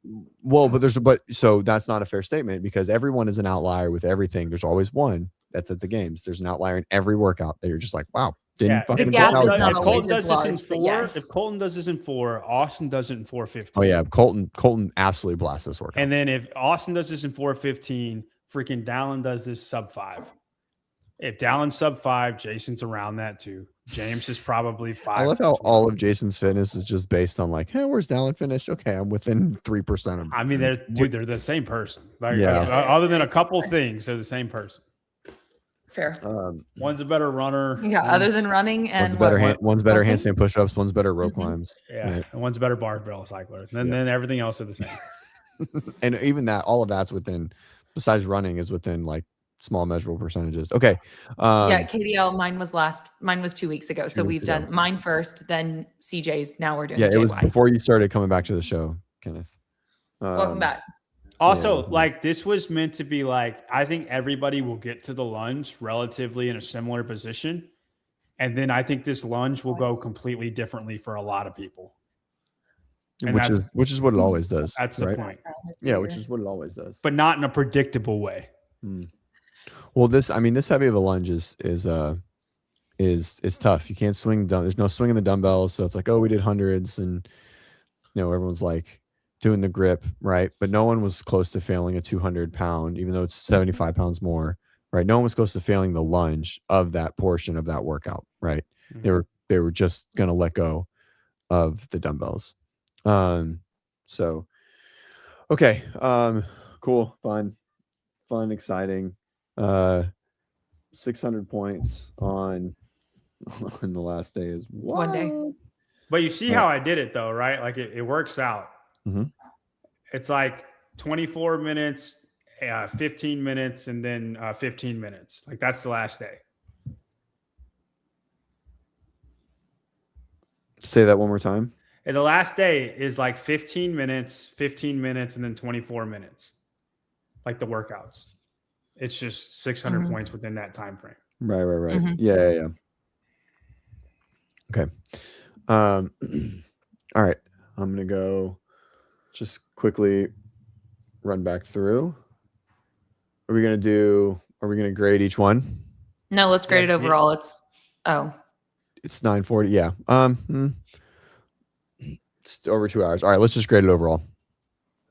so that's not a fair statement because everyone is an outlier with everything. There's always one that's at the games. There's an outlier in every workout that you're just like, wow. If Colton does this in 4, Austin does it in 4:15. Oh yeah, Colton absolutely blasts this workout. And then if Austin does this in 4:15, freaking Dallin does this sub 5. If Dallin's sub 5, Jason's around that too. James is probably 5. I love how all of Jason's fitness is just based on like, hey, where's Dallin finished? Okay, I'm within 3% of. I mean, they're the same person. Like, Yeah. other than a couple things, they're the same person. Fair. One's a better runner. Yeah. Other than running and One's better pressing? handstand push-ups. One's better rope climbs. Yeah, right? and one's a better barbell cycler. And then everything else are the same. And even that, all of that's within. Besides running, is within like small measurable percentages. Okay. Yeah, KDL. Mine was 2 weeks ago. So we've weeks ago. done mine first, then CJ's. Now we're doing. Yeah, it was JY. before you started coming back to the show, Kenneth. Welcome back. Also, like this was meant to be like, I think everybody will get to the lunge relatively in a similar position. And then I think this lunge will go completely differently for a lot of people. And Which is what it always does. That's the right? point. Yeah, which is what it always does. But not in a predictable way. Well, this heavy of a lunge is tough. You can't swing. There's no swing in the dumbbells, so it's like, oh, we did hundreds, and everyone's like doing the grip, right? But no one was close to failing a 200-pound, even though it's 75 pounds more, right? No one was close to failing the lunge of that portion of that workout, right? They were just gonna let go of the dumbbells. So okay, cool, fun, exciting. 600 points on the last day is wild. 1 day. But you see how I did it though, right? Like it works out. It's like 24 minutes, 15 minutes, and then 15 minutes. Like that's the last day. Say that one more time. And the last day is like 15 minutes, and then 24 minutes. Like the workouts. It's just 600 points within that time frame. Right. Yeah. Okay. All right. I'm gonna go just quickly run back through. Are we gonna grade each one? No, let's grade it overall. It's 9:40. Yeah. It's over 2 hours. All right, let's just grade it overall.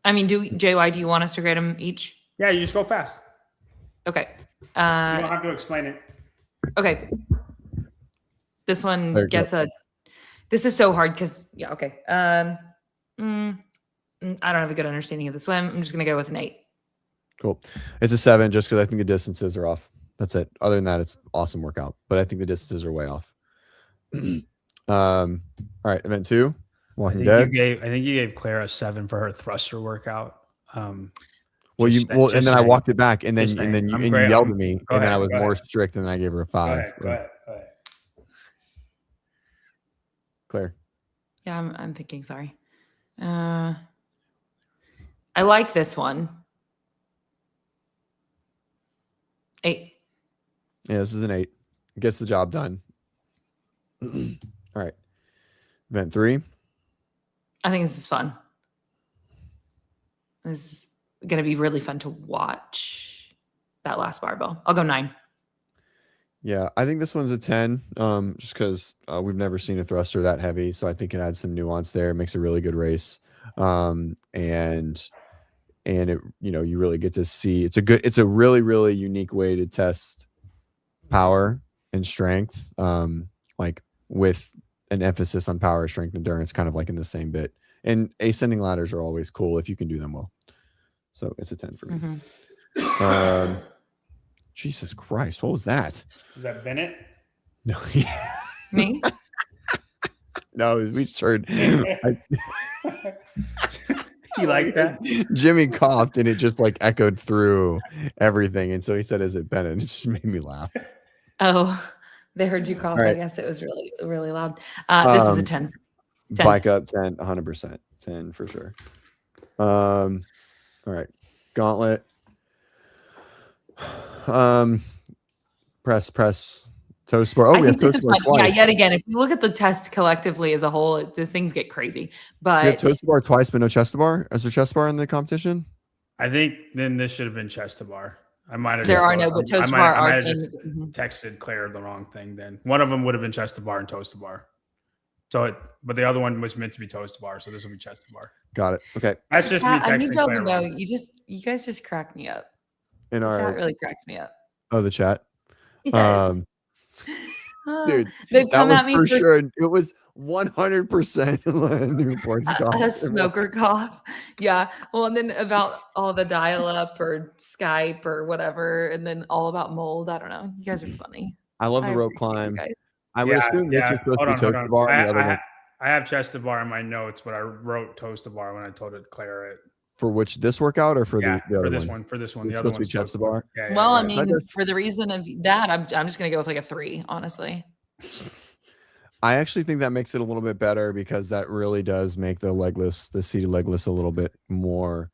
I mean, JY, do you want us to grade them each? Yeah, you just go fast. Okay. You don't have to explain it. Okay. This one gets this is so hard because okay. I don't have a good understanding of the swim. I'm just gonna go with an 8. Cool. It's a 7 just because I think the distances are off. That's it. Other than that, it's awesome workout. But I think the distances are way off. All right, event 2. Walking Dead. I think you gave Claire a 7 for her thruster workout. And then I walked it back, and then you yelled at me, and then I was more strict, and then I gave her a 5. Go ahead. Claire. Yeah, I'm thinking. Sorry. I like this one. 8. Yeah, this is an 8. Gets the job done. All right. Event 3. I think this is fun. This is going to be really fun to watch. That last barbell. I'll go 9. Yeah, I think this one's a 10, just because we've never seen a thruster that heavy, so I think it adds some nuance there. It makes a really good race, and it you really get to see it's a really, really unique way to test power and strength, like with an emphasis on power, strength, endurance, kind of like in the same bit. And ascending ladders are always cool if you can do them well. So it's a 10 for me. Jesus Christ, what was that? Was that Bennett? No. Me? No, we just heard. You like that? Jimmy coughed and it just like echoed through everything. And so he said, "Is it Bennett?" It just made me laugh. Oh, they heard you cough. Right. I guess it was really, really loud. This is a 10. 10. Bike up 10, 100%. 10 for sure. All right. Gauntlet. Press toe spar. I think this is fun. Yeah, yet again, if you look at the test collectively as a whole, the things get crazy. But toe to bar twice, but no chest to bar. Is there chest to bar in the competition? I think then this should have been chest to bar. I might have. There are no, but toe to bar are. I might have just texted Claire the wrong thing. Then one of them would have been chest to bar and toes to bar. So, but the other one was meant to be toes to bar, so this will be chest to bar. Got it. Okay. That's just me texting I need y'all Claire to know, wrong. you guys just crack me up. In our Chat really cracks me up. the chat. Yes. Dude, They've that come was at me for for sure. It was 100% Newport's a cough. smoker cough. Yeah. Well, and then about all the dial-up or Skype or whatever, and then all about mold. I don't know. You guys are funny. I love the I rope appreciate you climb. guys. I would assume this is supposed to be Hold toast on. to bar, and the other one I have chest to bar in my notes, but I wrote toast to bar when I told it Claire it. for which this workout or for the for other this one? one. For this one. It's The other supposed to be one's chest to bar. Yeah, Well, I That mean, does- for the reason of that, I'm just gonna go with like a 3, honestly. I actually think that makes it a little bit better because that really does make the seated legless a little bit more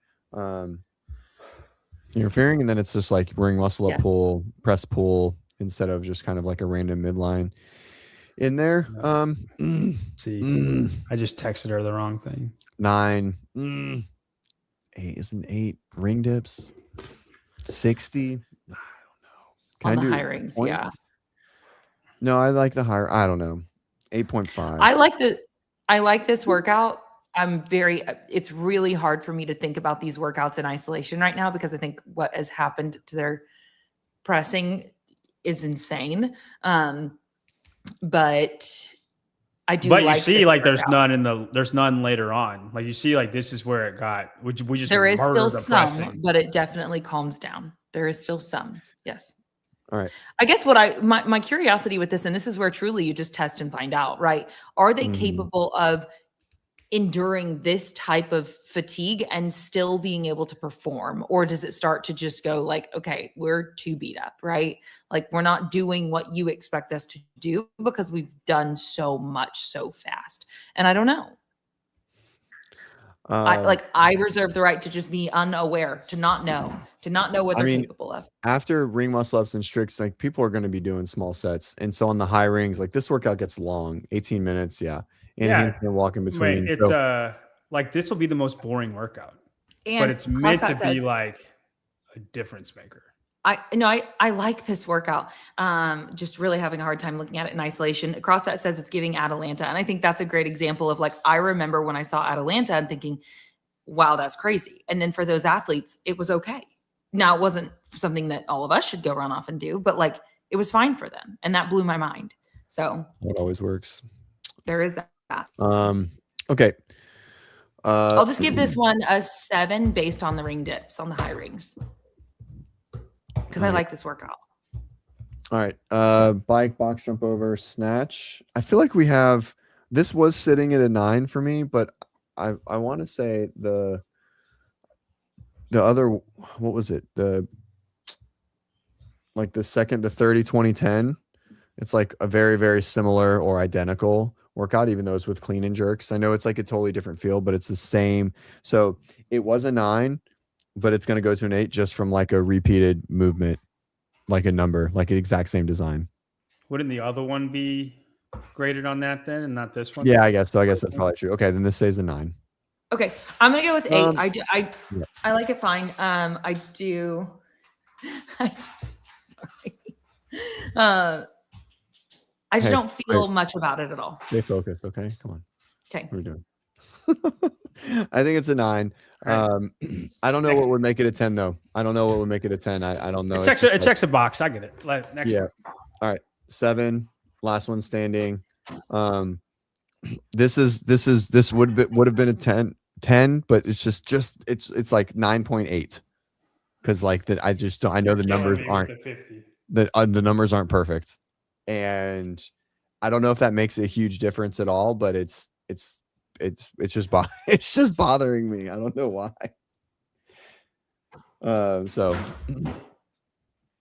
interfering, and then it's just like ring muscle up pull, press pull instead of just kind of like a random midline in there. See, I just texted her the wrong thing. 9, 8 isn't 8 ring dips, 60. I don't know. On the high rings, points? yeah. No, I like the higher. I don't know. 8.5. I like this workout. It's really hard for me to think about these workouts in isolation right now because I think what has happened to their pressing is insane. But I do. But like you see, like workout. there's none later on. Like you see, like this is where it got. We just There is still murdered the some, pressing. but it definitely calms down. There is still some. Yes. All right. I guess my curiosity with this, and this is where truly you just test and find out, right? Are they capable of enduring this type of fatigue and still being able to perform? Or does it start to just go like, okay, we're too beat up, right? Like we're not doing what you expect us to do because we've done so much so fast. And I don't know. I reserve the right to just be unaware, to not know what they're capable of. After ring muscle ups and stricts, like people are going to be doing small sets. And so on the high rings, like this workout gets long, 18 minutes. Yeah. And he's going to walk in between. It's like this will be the most boring workout, but it's meant to be like a difference maker. I like this workout. Just really having a hard time looking at it in isolation. CrossFit says it's giving Atalanta. And I think that's a great example of like, I remember when I saw Atalanta and thinking, wow, that's crazy. And then for those athletes, it was okay. Now it wasn't something that all of us should go run off and do, but like it was fine for them. And that blew my mind. So it always works. There is that. Okay. I'll just give this one a 7 based on the ring dips on the high rings. Because I like this workout. All right. Bike, box jump over, snatch. I feel like this was sitting at a 9 for me, but I want to say the other, what was it? The 30, 20, 10. It's like a very, very similar or identical workout, even though it's with clean and jerks. I know it's like a totally different feel, but it's the same. So it was a 9. But it's going to go to an 8 just from like a repeated movement, like a number, like an exact same design. Wouldn't the other one be graded on that then and not this one? Yeah, I guess so. I guess that's probably true. Okay, then this stays a 9. Okay, I'm going to go with 8. I like it fine. I do. Sorry. I just don't feel much about it at all. Stay focused, okay? Come on. Okay. What are we doing? I think it's a 9. I don't know what would make it a 10 though. I don't know what would make it a 10. I don't know. It checks a box. I get it. Next one. All right. 7. Last one standing. This would have been a 10, but it's just it's like 9.8 because like that I know the numbers aren't the numbers aren't perfect, and I don't know if that makes a huge difference at all, but it's just bothering me. I don't know why. So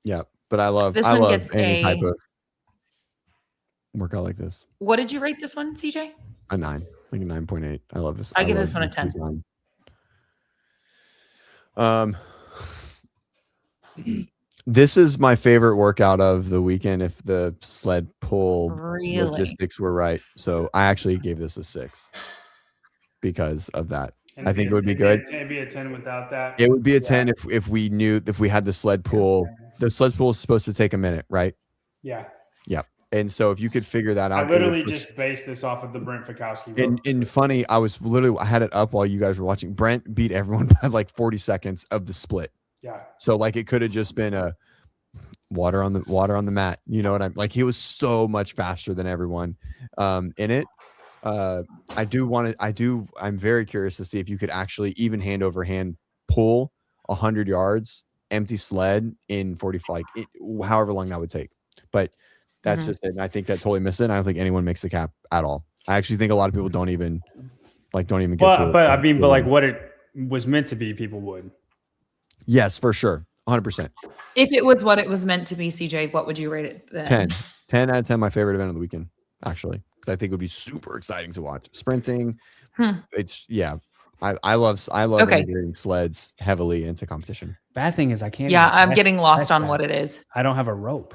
yeah, but I love any type of workout like this. What did you rate this one, CJ? A 9, like a 9.8. I love this. I give this one a 10. Design. This is my favorite workout of the weekend if the sled pull logistics were right. So I actually gave this a 6 because of that. I think it would be good. It'd be a 10 without that. It would be a 10 if we had the sled pull. The sled pull is supposed to take a minute, right? Yeah. Yeah. And so if you could figure that out. I literally just based this off of the Brent Fikowski. And funny, I had it up while you guys were watching. Brent beat everyone by like 40 seconds of the split. Yeah. So like it could have just been a water on the mat. You know what I'm like? He was so much faster than everyone in it. I'm very curious to see if you could actually even hand over hand pull 100 yards, empty sled in 45, however long that would take. But that's just it. And I think that totally missed it. And I don't think anyone makes the cap at all. I actually think a lot of people don't even get to it. But I mean, but like what it was meant to be, people would. Yes, for sure. 100%. If it was what it was meant to be, CJ, what would you rate it then? 10 out of 10, my favorite event of the weekend, actually. Because I think it would be super exciting to watch. Sprinting. It's I love integrating sleds heavily into competition. Bad thing is I can't. Yeah, I'm getting lost on what it is. I don't have a rope.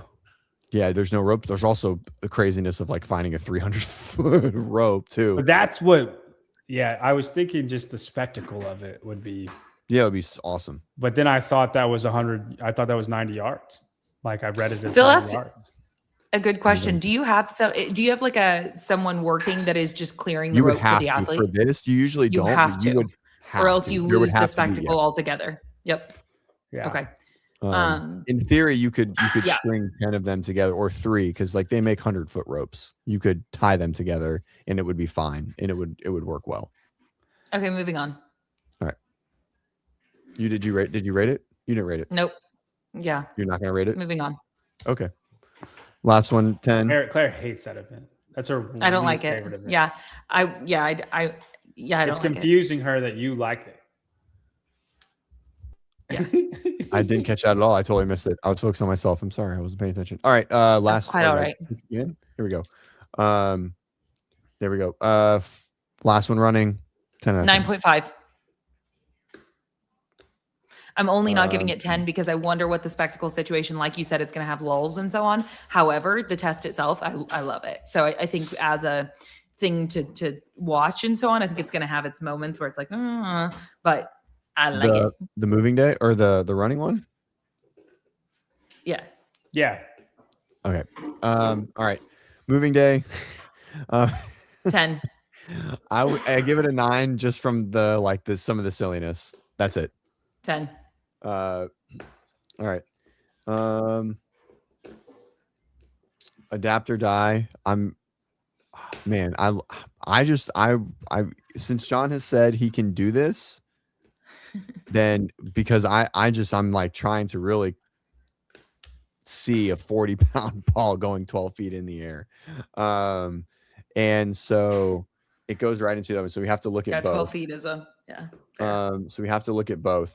Yeah, there's no rope. There's also the craziness of like finding a 300-foot rope too. But that's what. Yeah, I was thinking just the spectacle of it would be. Yeah, it would be awesome. But then I thought that was 100. I thought that was 90 yards. Like I read it as Phil 90 asked yards. a good question. Do you have like someone working that is just clearing the You would rope for have the to athlete? For this. You usually don't. Have but to. You would have or else to. you There would lose the have to be, spectacle altogether. Yep. Yeah. Okay. In theory, you could string 10 of them together, or 3, because like they make 100-foot ropes. You could tie them together and it would be fine, and it would work well. Okay, moving on. All right. Did you rate it? You didn't rate it. Nope. Yeah. You're not gonna rate it? Moving on. Okay. Last one, 10. Claire hates that event. That's her. I don't like it. Event. Yeah. I don't It's confusing her that you like it. Yeah. I didn't catch that at all. I totally missed it. I was focused on myself. I'm sorry. I wasn't paying attention. All right. Last. Quite all right. Here we go. There we go. Last one running. 10 out of 10. 9.5. I'm only not giving it 10 because I wonder what the spectacle situation, like you said, it's going to have lulls and so on. However, the test itself, I love it. So I think as a thing to watch and so on, I think it's going to have its moments where it's like, but I like it. The moving day or the running one? Yeah. Yeah. Okay. All right. Moving day. 10. I give it a 9 just from some of the silliness. That's it. 10. All right. Adapt or die. Since John has said he can do this, then because I'm like trying to really see a 40-pound ball going 12 feet in the air. And so it goes right into that. So we have to look at both. 12 feet is fair. So we have to look at both.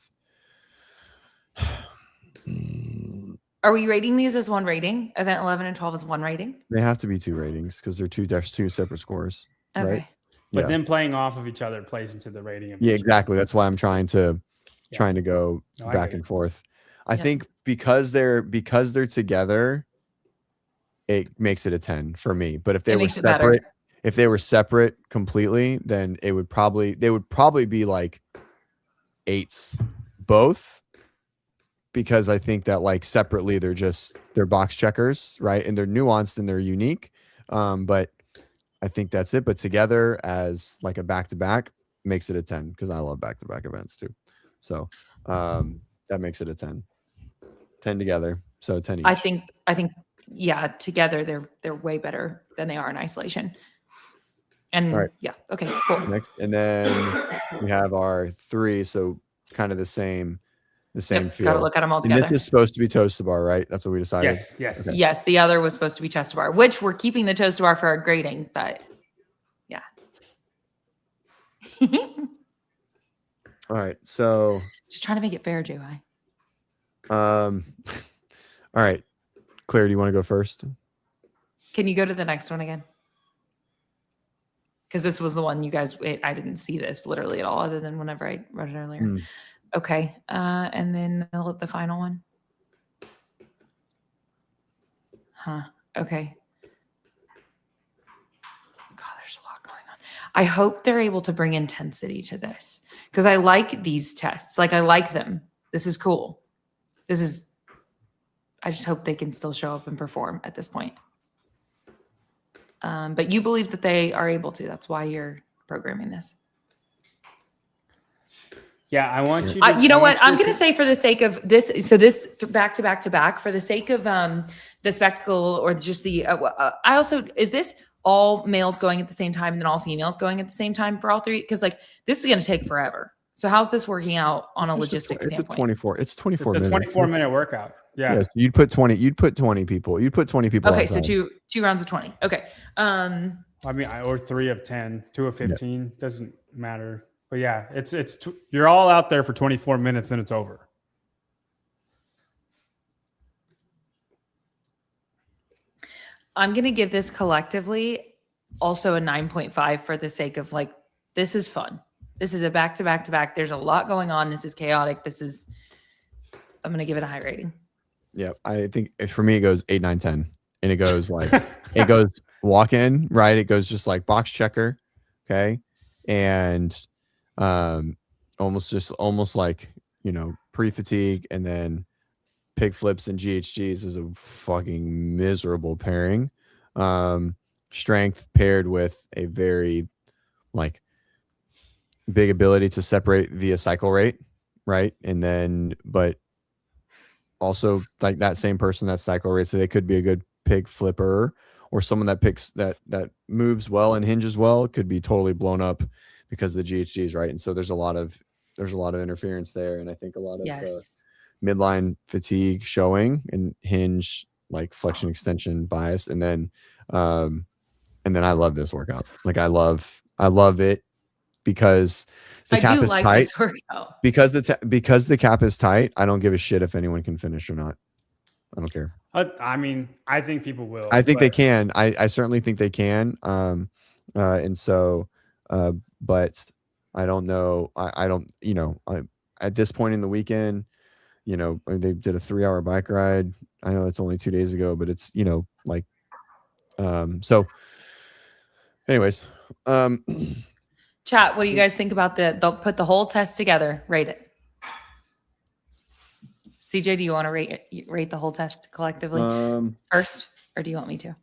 Are we rating these as one rating? Event 11 and 12 is one rating? They have to be 2 ratings because they're two separate scores. Okay. Right? But then playing off of each other plays into the rating. Yeah, exactly. That's why I'm trying to go back and forth. I think because they're together, it makes it a 10 for me. But if they were separate completely, then they would probably be like 8s both. Because I think that like separately they're box checkers, right? And they're nuanced and they're unique. But I think that's it. But together as like a back-to-back makes it a 10 because I love back-to-back events too. So that makes it a 10. 10 together. So 10 each. I think yeah, together they're way better than they are in isolation. And yeah, okay, cool. Next, and then we have our 3, so kind of the same feel. Gotta look at them all together. And this is supposed to be toaster bar, right? That's what we decided. Yes. Okay. Yes, the other was supposed to be toaster bar, which we're keeping the toaster bar for our grading, but yeah. All right, so just trying to make it fair, Joey. All right, Claire, do you want to go first? Can you go to the next one again? Because this was the one you guys. I didn't see this literally at all, other than whenever I wrote it earlier. Okay, and then the final one. Okay. God, there's a lot going on. I hope they're able to bring intensity to this because I like these tests. Like I like them. This is cool. I just hope they can still show up and perform at this point. But you believe that they are able to. That's why you're programming this. Yeah, I want you to. You know I want what? I'm you going to say for the sake of this, so this back to back to back, for the sake of the spectacle or just the, I also, is this all males going at the same time and then all females going at the same time for all three? Because like this is going to take forever. So how's this working out on a logistics standpoint? It's 24 It's a minutes. 24-minute workout. Yeah. Yes, you'd put 20 people. You'd put 20 people Okay, so outside. two rounds of 20. Okay. I mean, or 3 of 10, 2 of 15, doesn't matter. But yeah, you're all out there for 24 minutes, then it's over. I'm going to give this collectively also a 9.5 for the sake of like, this is fun. This is a back to back to back. There's a lot going on. This is chaotic. I'm going to give it a high rating. Yeah, I think for me it goes 8, 9, 10, and it goes like it goes walk in, right? It goes just like box checker, okay, and almost like pre-fatigue, and then pig flips and GHGs is a fucking miserable pairing. Strength paired with a very like big ability to separate via cycle rate, right? And then but also like that same person that cycle rate, so they could be a good pig flipper, or someone that picks that moves well and hinges well could be totally blown up because of the GHGs, right? And so there's a lot of interference there, and I think a lot of midline fatigue showing and hinge like flexion extension bias, and then I love this workout. Like I love it because the cap is tight. This workout. Because the cap is tight, I don't give a shit if anyone can finish or not. I don't care. I mean, I think people will. I think they can. I certainly think they can. And so, but I don't know. I don't. At this point in the weekend, they did a 3-hour bike ride. I know it's only 2 days ago, but it's like, so. Anyways, Chat, what do you guys think about they'll put the whole test together, rate it. CJ, do you want to rate the whole test collectively first, or do you want me to?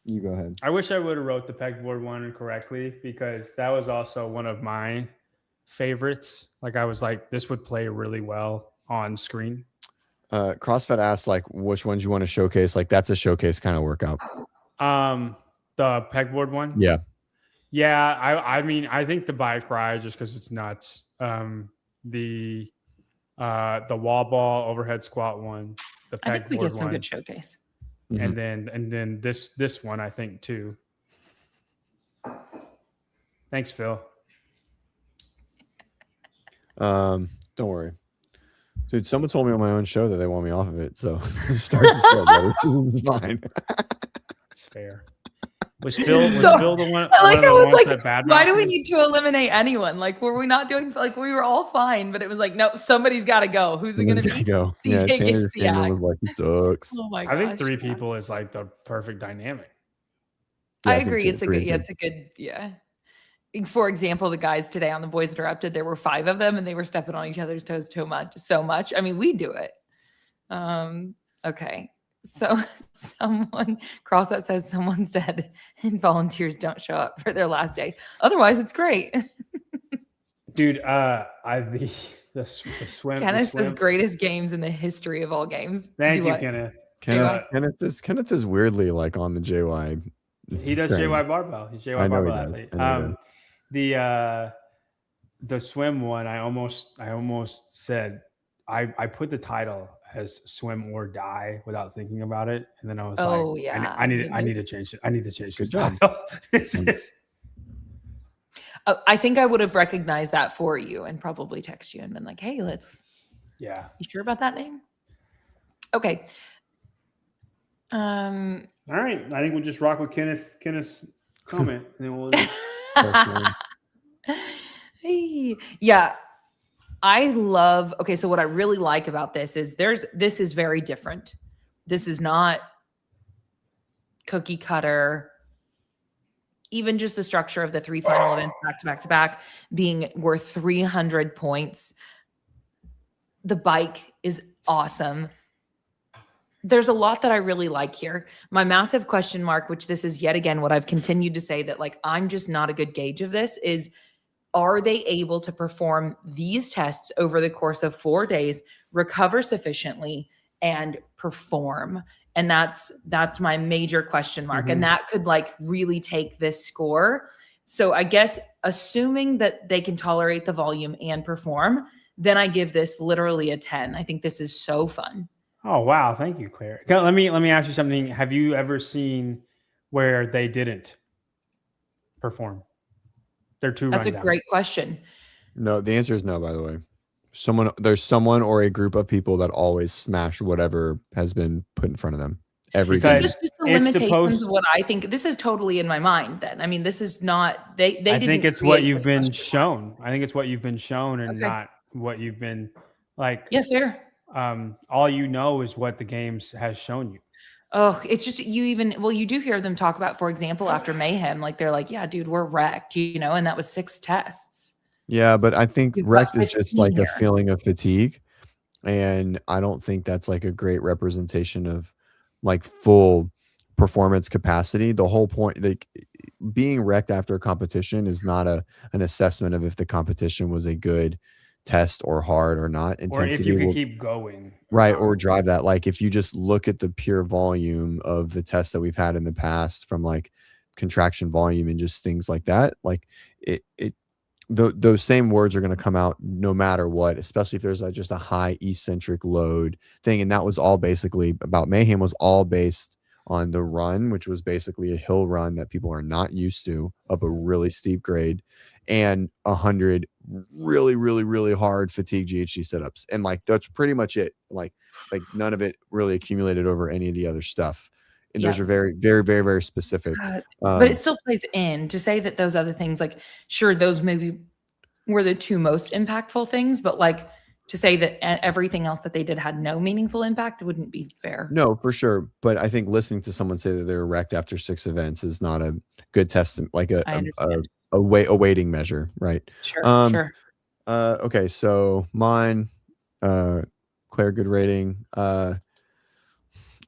You go ahead. I wish I would have wrote the pegboard one correctly, because that was also one of my favorites. Like I was like, this would play really well on screen. CrossFit asked like which ones you want to showcase. Like that's a showcase kind of workout. The pegboard one. Yeah. Yeah, I mean, I think the bike ride, just because it's nuts. The wall ball overhead squat one. The I think we pegboard get some one, good showcase. and then this one I think too. Thanks, Phil. Don't worry, dude. Someone told me on my own show that they want me off of it, so start the show, buddy. It's fine. It's fair. Was Phil the one? I like. I was like, why do we me? need to eliminate anyone? Like, were we not doing? Like, we were all fine, but it was like, no, somebody's got to go. Who's it going to be? Go. CJ Tanner gets the axe. was like, it sucks. Oh my gosh. I think 3 people is like the perfect dynamic. Yeah, I I think agree. so. It's a good. Yeah, it's a good. Yeah. For example, the guys today on the Boys Interrupted, there were 5 of them, and they were stepping on each other's toes so much. I mean, we do it. Okay. So CrossFit says someone's dead and volunteers don't show up for their last day. Otherwise, it's great. Dude, the swim. Kenneth says greatest games in the history of all games. Thank you, Kenneth. Kenneth is weirdly like on the JY. He does train. JY barbell. He's JY barbell athlete. The swim one, I almost said I put the title as swim or die without thinking about it, and then I was I need to change it. I need to change this title. I think I would have recognized that for you and probably text you and been like, hey, Yeah. You sure about that name? Okay. All right. I think we'll just rock with Kenneth's comment, and then we'll. Hey, yeah. I love. Okay, so what I really like about this is this is very different. This is not cookie cutter. Even just the structure of the 3 final events back to back to back being worth 300 points. The bike is awesome. There's a lot that I really like here. My massive question mark, which this is yet again what I've continued to say that like I'm just not a good gauge of this, is are they able to perform these tests over the course of 4 days, recover sufficiently, and perform? And that's my major question mark. And that could like really take this score. So I guess assuming that they can tolerate the volume and perform, then I give this literally a 10. I think this is so fun. Oh, wow. Thank you, Claire. Let me ask you something. Have you ever seen where they didn't perform? They're too That's a rundown. great question. No, the answer is no, by the way. There's someone or a group of people that always smash whatever has been put in front of them every Because game. This is just the it's limitations supposed- of what I think. This is totally in my mind then. I mean, this is not, they I didn't think it's what create you've this been question mark. shown. I think it's what you've been shown and Okay. not what you've been like. Yeah, fair. All you know is what the games has shown you. Oh, it's just you do hear them talk about, for example, after Mayhem, like they're like, yeah, dude, we're wrecked, and that was 6 tests. Yeah, but I think You've got wrecked is just 15 like a here. feeling of fatigue. And I don't think that's like a great representation of like full performance capacity. The whole point, like being wrecked after a competition is not an assessment of if the competition was a good test or hard or not. Or if Intensity you can will, keep going. right, or drive that. Like if you just look at the pure volume of the tests that we've had in the past from like contraction volume and just things like that, like those same words are going to come out no matter what, especially if there's just a high eccentric load thing. And that was all basically about Mayhem, was all based on the run, which was basically a hill run that people are not used to, up a really steep grade, and 100 really, really, really hard fatigue GHD sit-ups. And like, that's pretty much it. Like none of it really accumulated over any of the other stuff. And those Yeah. are very, very, very, very specific. But it still plays in to say that those other things, like, sure, those maybe were the 2 most impactful things, but like to say that everything else that they did had no meaningful impact wouldn't be fair. No, for sure. But I think listening to someone say that they're wrecked after 6 events is not a good test, like I understand. a weighting measure, right? Sure, Um, sure. Okay, so mine, Claire, good rating.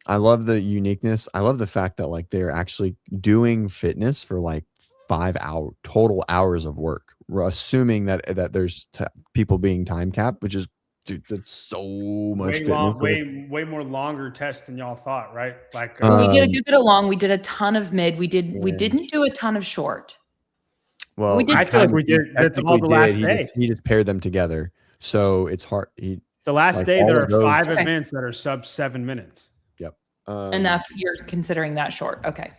I love the uniqueness. I love the fact that like they're actually doing fitness for like 5 total hours of work. We're assuming that there's people being time capped, which is, dude, that's so much fitness. Way more longer test than y'all thought, right? Like Well, we did a good bit of long. We did a ton of mid. We didn't do a ton of short. Well, we did I feel like we did. That's all the last day. He just paired them together, so it's hard. The last like, day all there of are those- 5 Okay. events that are sub 7 minutes. Yep. And you're considering that short. Okay.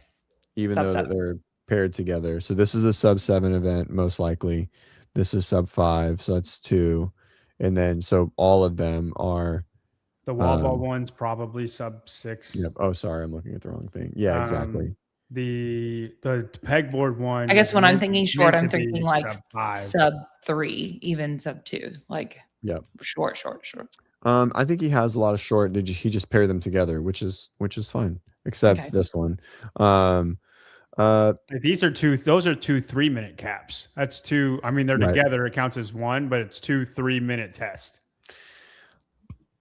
even sub though that 7. they're paired together. So this is a sub 7 event, most likely. This is sub 5, so that's 2. And then so all of them are The wall ball one's probably sub 6. Yep. Oh, sorry, I'm looking at the wrong thing. Yeah, exactly. The pegboard one. I guess when I'm meant- thinking short, meant I'm to be thinking like sub 5. sub 3, even sub 2. Like Yep. short. I think he has a lot of short. He just pair them together, which is fine, except Okay. this one. These are those are 2 3-minute caps. That's 2. I mean, they're Right. together. It counts as 1, but it's 2 3-minute tests.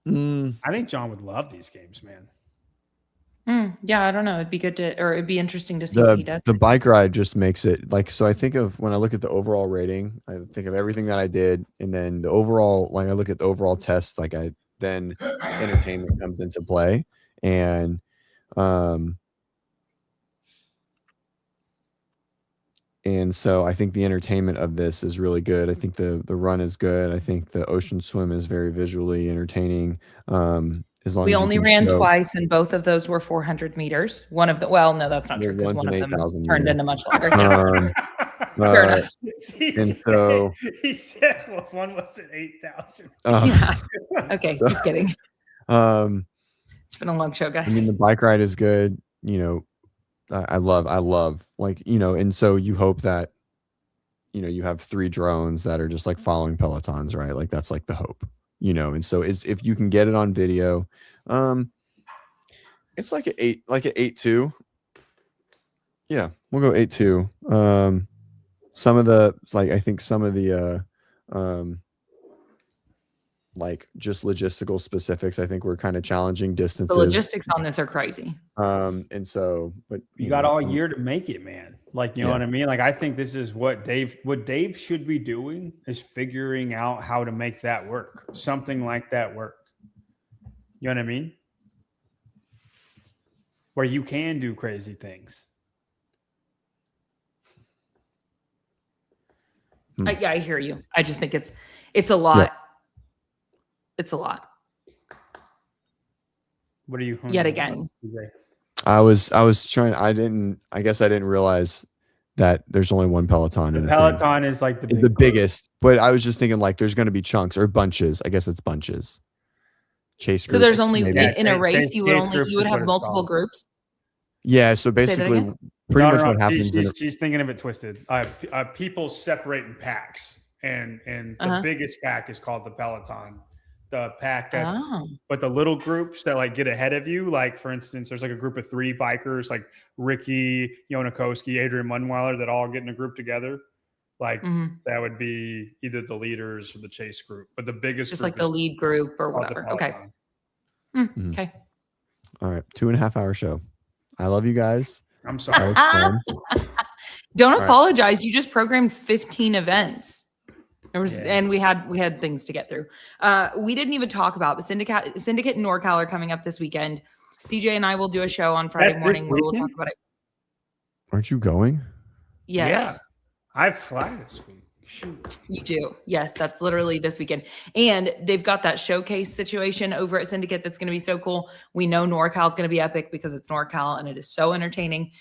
I think John would love these games, man. Yeah, I don't know. It'd be interesting to see what he does. The bike ride just makes it like, so I think of when I look at the overall rating, I think of everything that I did, and then the overall, like I look at the overall test, like then entertainment comes into play, and so I think the entertainment of this is really good. I think the run is good. I think the ocean swim is very visually entertaining. As long We as you only can ran show- twice, and both of those were 400 meters. One of the, well, no, that's not The true because one's one an of them was 8,000 turned meter. into much longer. Yeah. Fair enough. And so he said, well, one was at 8,000. Yeah. Okay, so- just kidding. It's been a long show, guys. I mean, the bike ride is good. I love, like, and so you hope that, you have 3 drones that are just like following pelotons, right? Like that's like the hope, and so if you can get it on video, it's like an 8.2. Yeah, we'll go 8.2. Some of the, like, I think some of the like just logistical specifics. I think we're kind of challenging The distances. logistics on this are crazy. And so, but You got all year to make it, man. Like, you know Yeah. what I mean? Like, I think this is what Dave should be doing is figuring out how to make that work. Something like that work. You know what I mean? Where you can do crazy things. Yeah, I hear you. I just think it's a lot. Yeah. It's a lot. What are you? Yet again. I was trying. I guess I didn't realize that there's only one Peloton. The Peloton is like the biggest, but I was just thinking like there's going to be chunks or bunches. I guess it's bunches. Chase groups. So there's only maybe. in a race Chase you groups would is have what it's multiple called. groups. Yeah. So basically, again? pretty No, much no, what happens. She's thinking of it twisted. People separate in packs, and the biggest pack is called the Peloton. The pack that's, but the little groups that like get ahead of you, like for instance, there's like a group of 3 bikers, like Ricky Yonakoski, Adrian Munweiler, that all get in a group together. Like that would be either the leaders or the chase group, but the biggest just group like the lead group or whatever. Okay. Okay. All right. 2.5 hour show. I love you guys. I'm sorry. Don't apologize. You just programmed 15 events. And we had things to get through. We didn't even talk about the Syndicate and NorCal are coming up this weekend. CJ and I will do a show on Friday morning where we'll talk about it. Aren't you going? Yes. Yeah. I fly this week. Shoot. You do. Yes, that's literally this weekend. And they've got that showcase situation over at Syndicate that's going to be so cool. We know NorCal is going to be epic because it's NorCal and it is so entertaining.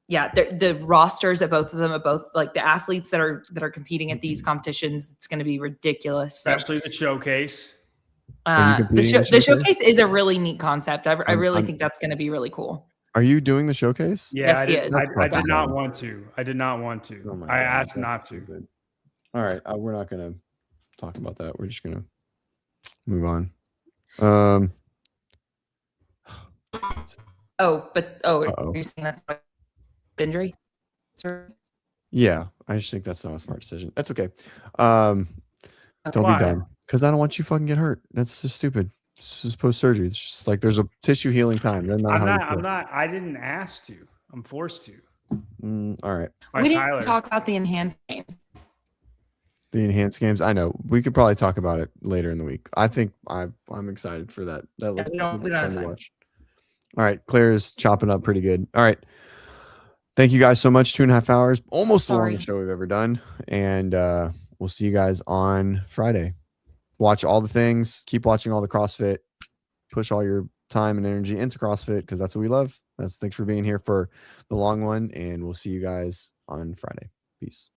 Yeah, the rosters at both of them, at both like the athletes that are competing at these competitions, it's going to be ridiculous. Especially the showcase. The showcase is a really neat concept. I really think that's going to be really cool. Are you doing the showcase? Yeah, yes, he is. I did not want to. I did not want to. Oh my I God, asked that's not to. stupid. All right, we're not going to talk about that. We're just going to move on. Are you saying that's injury? Sorry. Yeah, I just think that's not a smart decision. That's okay. Don't be dumb, because I don't want you fucking get hurt. That's just stupid. It's just post surgery. It's just like there's a tissue healing time. I'm not. I didn't ask to. I'm forced to. All right. We didn't talk about the enhanced games. The enhanced games. I know we could probably talk about it later in the week. I think I'm excited for that. That looks we don't fun have to time. watch. All right, Claire is chopping up pretty good. All right. Thank you guys so much. 2.5 hours, almost the longest show we've ever done. And we'll see you guys on Friday. Watch all the things. Keep watching all the CrossFit. Push all your time and energy into CrossFit because that's what we love. Thanks for being here for the long one. And we'll see you guys on Friday. Peace.